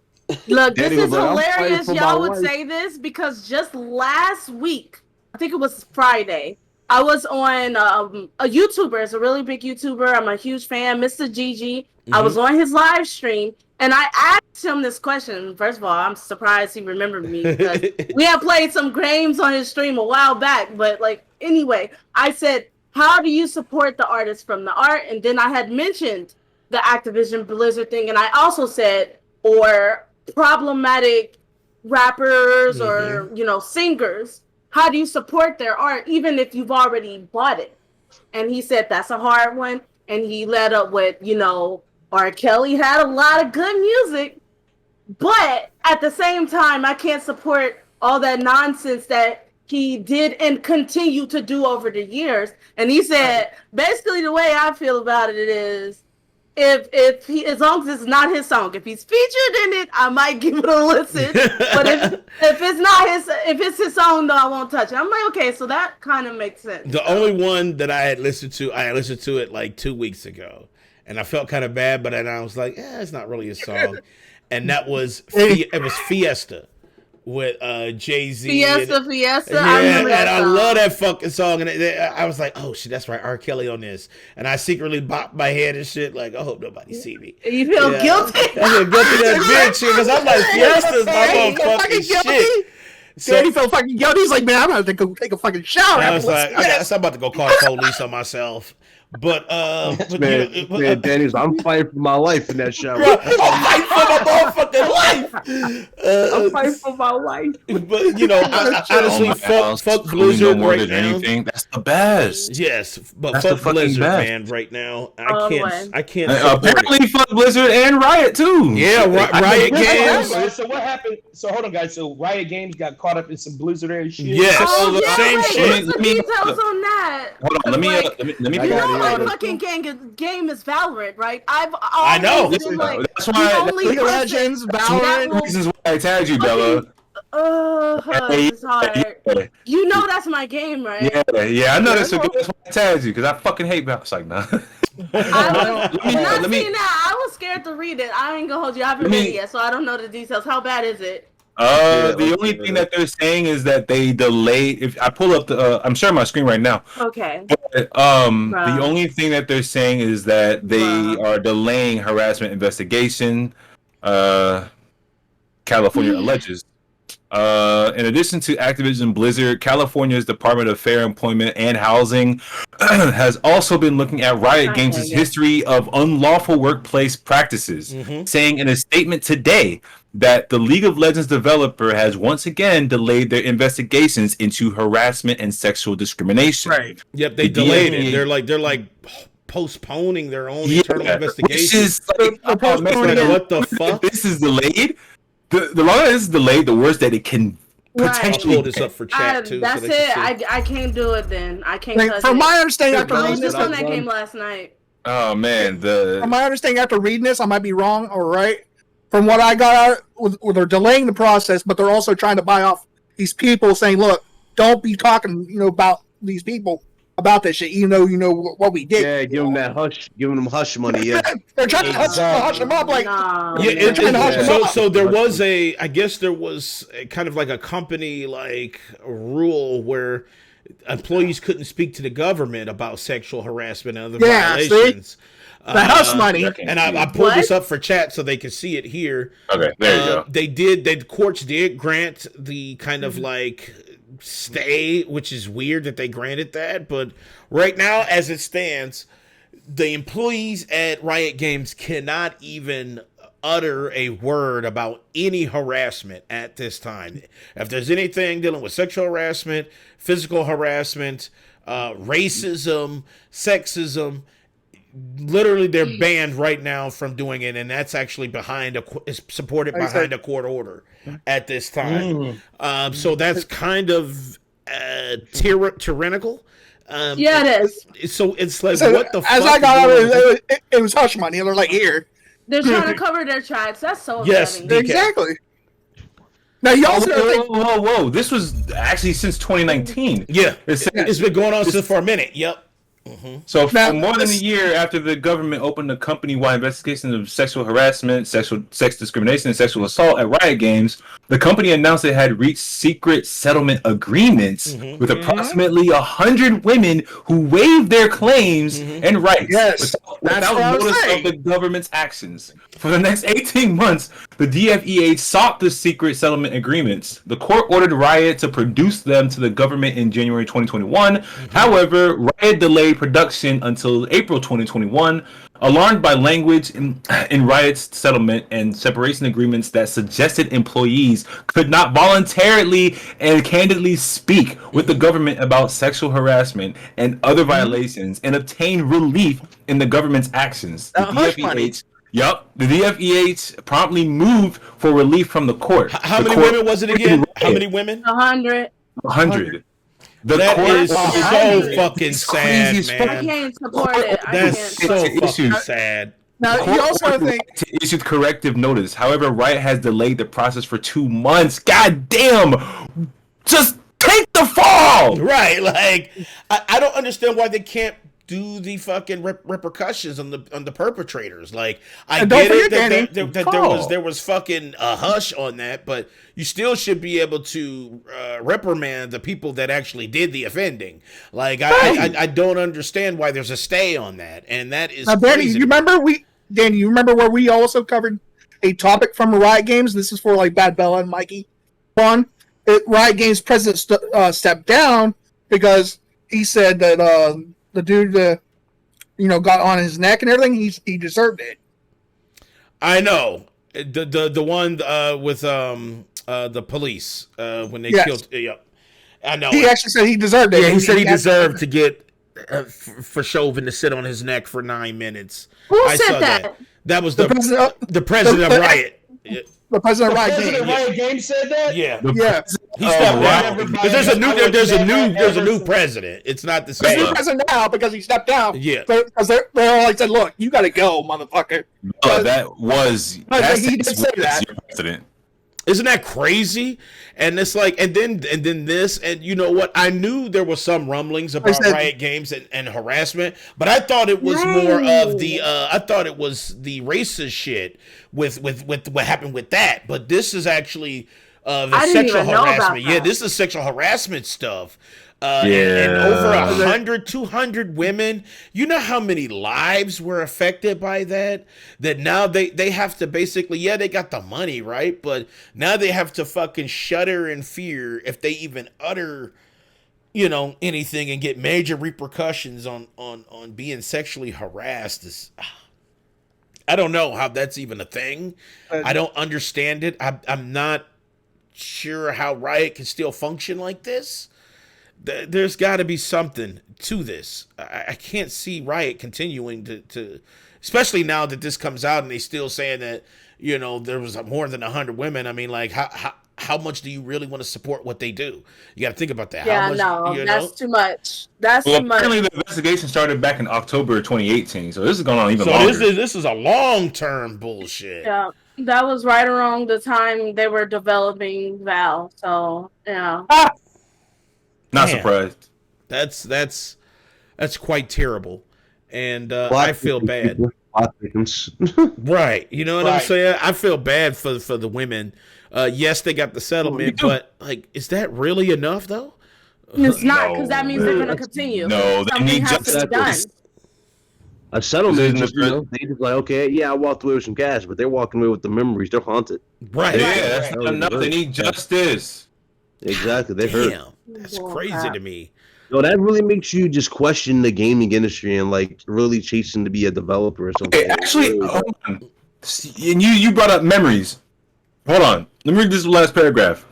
Look, this Danny is was like, "I'm hilarious. fighting for Y'all my would wife." say this because just last week, I think it was Friday, I was on a YouTuber. It's a really big YouTuber. I'm a huge fan, Mr. Gigi. I was on his live stream, and I asked him this question. First of all, I'm surprised he remembered me because we had played some games on his stream a while back. But like, anyway, I said, how do you support the artist from the art? And then I had mentioned the Activision Blizzard thing, and I also said, or problematic rappers or, you know, singers, how do you support their art even if you've already bought it? And he said that's a hard one. And he led up with, you know, R. Kelly had a lot of good music, but at the same time, I can't support all that nonsense that he did and continue to do over the years. And he said, basically the way I feel about it is, if he, as long as it's not his song, if he's featured in it, I might give it a listen. But if it's not his, if it's his song, though, I won't touch it. I'm like, okay, so that kind of makes sense. The only one that I listened to it like 2 weeks ago, and I felt kind of bad, but then I was like, it's not really a song, and that was Fiesta with Jay-Z. Fiesta. Yeah, I remember that and song. I love that fucking song. And I was like, oh shit, that's right, R. Kelly on this. And I secretly bopped my head and shit, like, I hope nobody see me. You feel guilty? I feel guilty that bitch because I'm like, Fiesta's my motherfucking shit. Danny felt fucking guilty. He's like, man, I'm about to go take a fucking shower. I was like, I guess I'm about to go call the police on myself. But man, Danny's, I'm fighting for my life in that shower. I'm fighting for my motherfucking life. I'm fighting for my life. But you know, I honestly, fuck Blizzard no more right than now. Anything. That's the best. Yes, but That's the fuck fucking Blizzard, best. man. Right now, man. I can't. support it. Apparently, fuck Blizzard and Riot too. Yeah, Riot Games. So what happened? So hold on, guys. So Riot Games got caught up in some Blizzard era shit. Yes, same wait, shit. what's the details on that? Hold on, let me. You know my it. fucking game is Valorant, right? I know. Been, like, That's why. League of Legends, Valorant. This is why I tagged you, Bella. It's hard. Yeah. You know that's my game, right? Yeah, I know that's why I tagged you because I fucking hate Valorant. It's like, nah. Let me. I was scared to read it. I ain't gonna hold you. I haven't read it yet, so I don't know the details. How bad is it? The only thing that they're saying is that they delayed. If I pull up the, I'm sharing my screen right now. Okay. But, the only thing that they're saying is that they are delaying harassment investigation. California alleges. In addition to Activision Blizzard, California's Department of Fair Employment and Housing has also been looking at Riot Games' history of unlawful workplace practices, saying in a statement today that the League of Legends developer has once again delayed their investigations into harassment and sexual discrimination. Right. Yep, they delayed it. They're like postponing their own internal investigation. Which is like, what the fuck? This is delayed. The longer this is delayed, the worse that it can potentially. I'll pull this up for chat too. That's so it. I can't do it then. I can't. Like, from my understanding, after I was reading just this, on that game last night. Oh man, from my understanding, after reading this, I might be wrong or right. From what I got out, they're delaying the process, but they're also trying to buy off these people, saying, "Look, don't be talking, about these people about this shit, even though you know what we did." Yeah, give them that hush, giving them hush money. Yeah, they're trying to hush them up, like So there was I guess there was kind of like a company like rule where employees couldn't speak to the government about sexual harassment and other violations. See? The hush money. And I pulled this up for chat so they can see it here. Okay, there you go. The courts did grant the kind of like stay, which is weird that they granted that. But right now, as it stands, the employees at Riot Games cannot even utter a word about any harassment at this time. If there's anything dealing with sexual harassment, physical harassment, racism, sexism, literally they're banned right now from doing it, and that's actually supported behind a court order at this time. So that's kind of tyrannical. Yeah, it is. So it's like, So what the fuck? As I got out of it was hush money. They're like, here, They're trying to cover their tracks. That's so Yes, upsetting. Exactly. Now you also whoa! This was actually since 2019. Yeah, it's been going on since for a minute. Yep. So for more than a year after the government opened a company-wide investigation of sexual harassment, sex discrimination, and sexual assault at Riot Games, the company announced it had reached secret settlement agreements with approximately 100 women who waived their claims and rights without notice of the government's actions. For the next 18 months, the DFEH sought the secret settlement agreements. The court ordered Riot to produce them to the government in January 2021. However, Riot delayed production until April 2021, alarmed by language in Riot's settlement and separation agreements that suggested employees could not voluntarily and candidly speak with the government about sexual harassment and other violations and obtain relief in the government's actions. The DFEH promptly moved for relief from the court. How many women was it again? How many women? 100. 100. That is so fucking sad, man. I can't support it. That's so fucking sad. Now you also think to issue corrective notice. However, Riot has delayed the process for 2 months. God damn! Just take the fall. Right? Like I don't understand why they can't do the fucking repercussions on the perpetrators. Like I get it that there was fucking a hush on that, but you still should be able to reprimand the people that actually did the offending. Like I don't understand why there's a stay on that, and that is now, Danny. You remember where we also covered a topic from Riot Games? This is for like Bad Bella and Mikey. Riot Games president stepped down because he said that the dude, got on his neck and everything. He deserved it. I know the one with the police when they killed. Yep, I know. He actually said he deserved it. Yeah, he said he deserved to get for Chauvin to sit on his neck for 9 minutes. Who said that? That was the president of Riot. The president of Riot Games. President Riot Games said that. Yeah. He stepped down. There's a new president. It's not the same. There's a new president now because he stepped down. Yeah. Because they're all like said, "Look, you got to go, motherfucker." He did say that. President. Isn't that crazy? And it's like, and then this, and you know what? I knew there was some rumblings about Riot Games and harassment, but I thought it was more of the, I thought it was the racist shit with what happened with that. But this is actually the sexual harassment. Yeah, this is sexual harassment stuff. And over 200 women. You know how many lives were affected by that? That now they have to basically, they got the money, right? But now they have to fucking shudder in fear if they even utter, anything and get major repercussions on being sexually harassed. I don't know how that's even a thing. I don't understand it. I'm not sure how Riot can still function like this. There's got to be something to this. I can't see Riot continuing to, especially now that this comes out and they still saying that, there was more than 100 women. I mean, like, how much do you really want to support what they do? You got to think about that. Yeah, that's too much. That's too much. Apparently, the investigation started back in October 2018, so this is going on even longer. So this is a long-term bullshit. Yeah, that was right around the time they were developing Val. So, yeah. Not surprised. That's quite terrible, and I feel bad. Right, you know what I'm saying? I feel bad for the women. Yes, they got the settlement, but like, is that really enough though? It's not, because that means they're going to continue. No, they need justice. A settlement, they just like, okay, I walked away with some cash, but they're walking away with the memories. They're haunted. Right. Yeah, that's not enough. They need justice. Exactly. They hurt. That's crazy to me. No, that really makes you just question the gaming industry and like really chasing to be a developer or something. Okay, actually, hold on. And you brought up memories. Hold on. Let me read this last paragraph.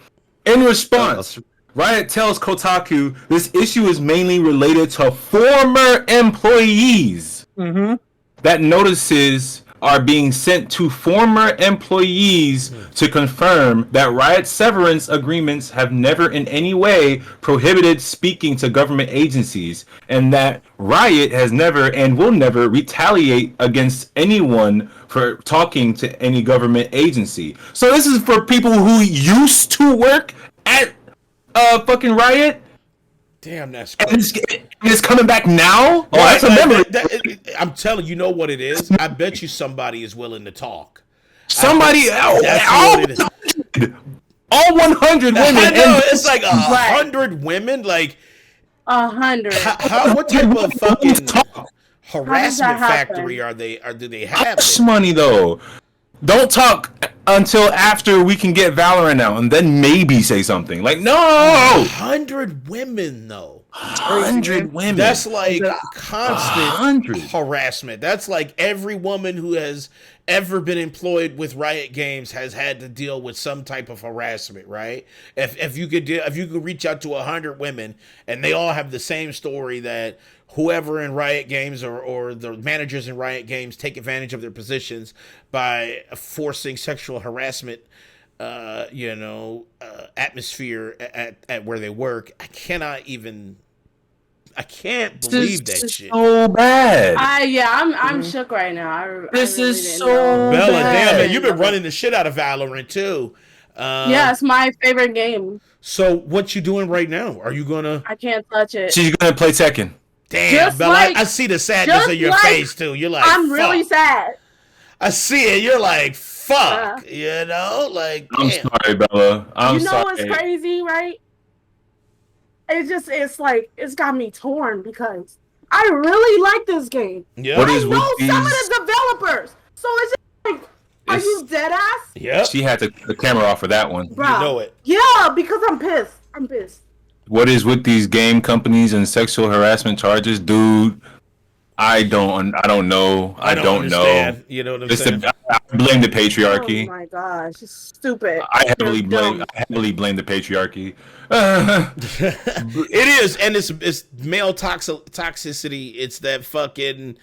In response, Riot tells Kotaku this issue is mainly related to former employees. That notices are being sent to former employees to confirm that Riot severance agreements have never in any way prohibited speaking to government agencies, and that Riot has never and will never retaliate against anyone for talking to any government agency. So this is for people who used to work at fucking Riot. Damn, that's crazy. And it's coming back now? Oh, that's a memory. I'm telling you, know what it is? I bet you somebody is willing to talk. Somebody, all 100 women. I know, it's like 100 women? Like 100. What type of fucking harassment factory do they have? Hush money, though. Don't talk until after we can get Valorant out, and then maybe say something. Like, no! 100 women, though. 100 women. That's like constant harassment. That's like every woman who has ever been employed with Riot Games has had to deal with some type of harassment, right? If you could reach out to 100 women and they all have the same story, that whoever in Riot Games or the managers in Riot Games take advantage of their positions by forcing sexual harassment atmosphere at where they work. I can't believe that shit. So bad. I'm shook right now. This really is so Bella, bad. damn it, you've been running the shit out of Valorant too. Yeah, it's my favorite game. So what you doing right now? Are you gonna? I can't touch it. She's gonna play Tekken. Damn, Just Bella, like- I see the sadness in your face too. You're like, I'm fuck. really sad. I see it. You're like, fuck. You know, like. I'm damn. sorry, Bella. I'm You know sorry. what's crazy, right? It's like it's got me torn because I really like this game. Yeah. What I is with know some of these- the developers, so it's just like, are you dead ass? Yep. She had the camera off for that one. Bruh. You know it. Yeah, because I'm pissed. I'm pissed. What is with these game companies and sexual harassment charges, dude? I don't know. I don't know. understand. You know what I'm saying? I blame the patriarchy. Oh my gosh, it's stupid. I heavily You're blame dumb. the patriarchy. It is, and it's male toxicity. It's that fucking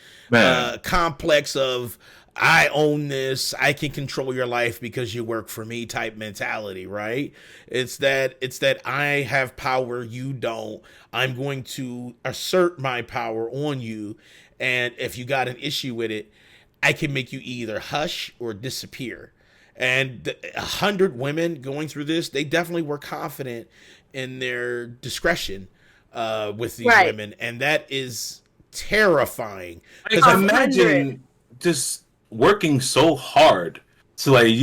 complex of I own this, I can control your life because you work for me type mentality, right? It's that I have power, you don't. I'm going to assert my power on you, and if you got an issue with it, I can make you either hush or disappear. And 100 women going through this, they definitely were confident in their discretion with these women, and that is terrifying. I imagine just working so hard to like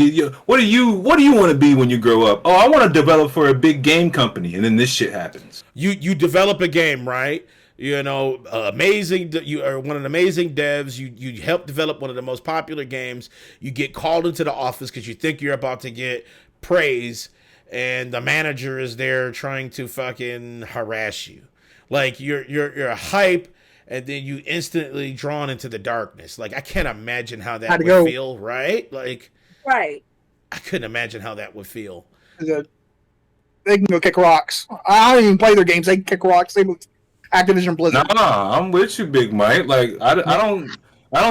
what do you want to be when you grow up? Oh, I want to develop for a big game company, and then this shit happens. You develop a game, right? You know, amazing. You are one of the amazing devs. You help develop one of the most popular games. You get called into the office because you think you're about to get praise, and the manager is there trying to fucking harass you. Like you're hype, and then you instantly drawn into the darkness. Like I can't imagine how that would feel, right? Like, right. I couldn't imagine how that would feel. They can go kick rocks. I don't even play their games. They can kick rocks. They with Activision Blizzard. Nah, I'm with you, Big Mike. Like I don't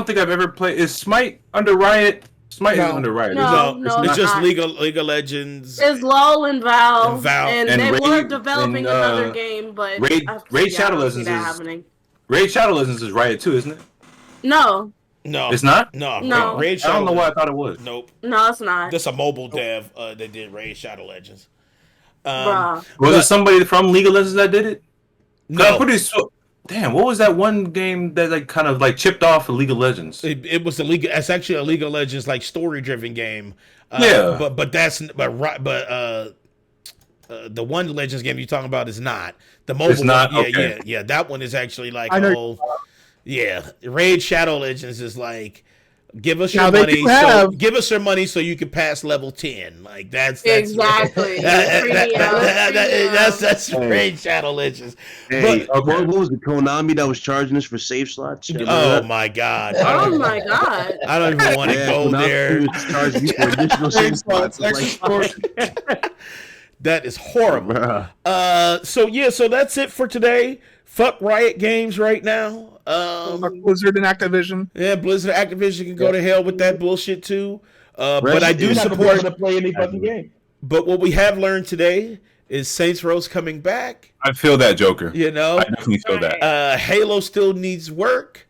think I've ever played. Is Smite under Riot? Smite is under Riot. No, it's just not. League of Legends. It's LOL and Valve, and they Raid, were developing another game, but Raid Shadow Legends Raid Shadow Legends is Riot too, isn't it? No, it's not. No. Raid Shadow. I don't know why I thought it was. Nope. No, it's not. That's a mobile dev that did Raid Shadow Legends. Bruh. Was it somebody from League of Legends that did it? No. Damn, what was that one game that like kind of like chipped off of League of Legends? It was it's actually a League of Legends like story driven game. Yeah. But the one Legends game you're talking about is not. The mobile It's not? one, Okay. yeah. That one is actually like I know. Raid Shadow Legends is like give us Now, your they money. do have- Give us your money so you can pass level 10. Like that's Exactly. that's Raid Shadow Legends. Hey, But- what was the Konami that was charging us for save slots? You remember Oh that? my god! Oh my god! I don't even want to go Konami there. was charging me for additional save slots. It's like, That is horrible. bruh. So that's it for today. Fuck Riot Games right now. Blizzard and Activision. Yeah, Blizzard and Activision can go to hell with that bullshit too. But I do support to play any fucking game. But what we have learned today is Saints Row's coming back. I feel that, Joker. You know, I definitely feel that. Halo still needs work,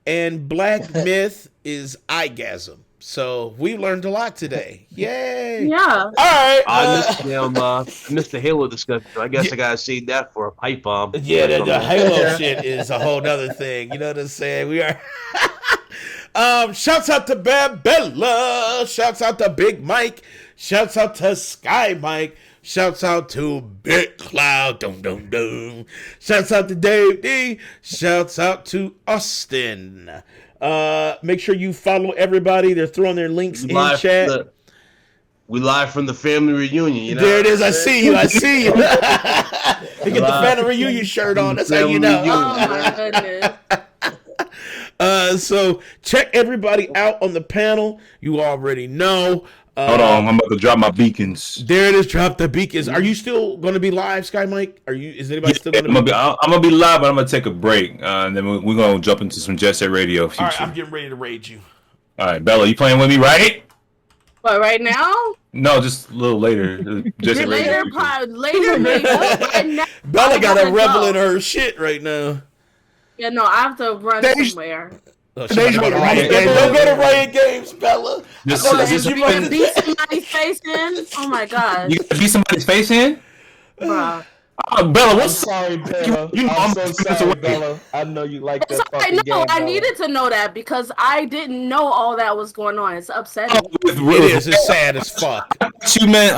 and Black Myth is eyegasm. So we learned a lot today. Yay! Yeah. All right. I missed the Halo discussion. So I guess I gotta save that for a pipe bomb. Yeah, the Halo shit is a whole nother thing. You know what I'm saying? We are. Shouts out to Bad Bella. Shouts out to Big Mike. Shouts out to Sky Mike. Shouts out to Big Cloud. Dum dum dum. Shouts out to Dave D. Shouts out to Austin. Make sure you follow everybody. They're throwing their links in chat. We live from the family reunion. You know there it is. I see you. I see you. You get the family reunion shirt on. That's how you know. Oh my goodness. So check everybody out on the panel. You already know. Hold on, I'm about to drop my beacons. There it is. Drop the beacons. Are you still going to be live, Sky Mike? Is anybody still going to be? I'm gonna be live, but I'm gonna take a break, and then we're gonna jump into some Jet Set Radio. Future. All right, I'm getting ready to raid you. All right, Bella, you playing with me, right? But right now? No, just a little later. Jet Set later, later, maybe. Right now, Bella got a rebel in her shit right now. Yeah, no, I have to run somewhere. Don't go to Riot Games, Bella. You beat somebody's face in? Oh my god. You beat somebody's face in? Bruh. Oh, Bella, what's sorry, Bella? I'm so sorry, Bella. I know you like that fucking game. I needed to know that because I didn't know all that was going on. It's upsetting. It is. It's sad as fuck. You meant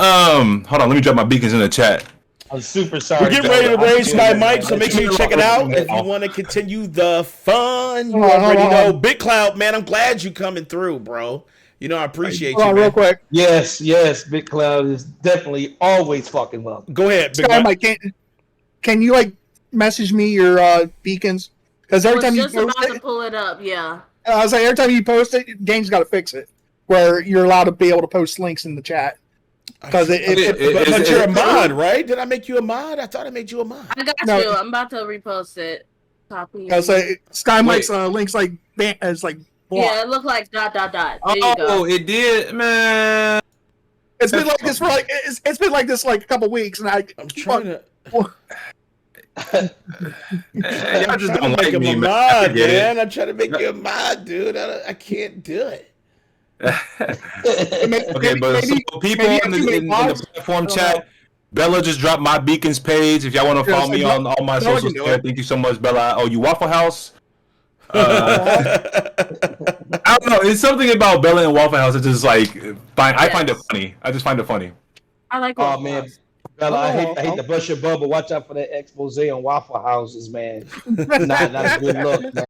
hold on, let me drop my beacons in the chat. I'm super sorry. We're getting ready to raise Sky Mike, so make sure you check it out if you want to continue the fun. You already know. Big Cloud, man, I'm glad you coming through, bro. You know, I appreciate you, man. Real quick. Yes, Big Cloud is definitely always fucking welcome. Go ahead, Big Sky Mike. Can you message me your beacons? Because every time you post about to pull it up, yeah. I was like, every time you post it, Game's got to fix it where you're allowed to be able to post links in the chat. Because but you're a mod, right? Did I make you a mod? I thought I made you a mod. I got you. I'm about to repost it. Copy. I was like, Sky Mike's links it's like blocked. Yeah, it looked like ... There you go. Oh, it did, man. It's been like this for it's been like this like a couple weeks, and I'm trying to. Y'all just don't make like him me, a mod, man. I'm trying to make you a mod, dude. I can't do it. Okay, but so people in the platform chat, Bella just dropped my beacons page. If y'all want to follow me on all my socials, thank you so much, Bella. Oh, you Waffle House? I don't know. It's something about Bella and Waffle House. It's just like I find it funny. I just find it funny. I like. Oh man, Bella, I hate to bust your bubble. Watch out for that expose on Waffle Houses, man. not a good look, man.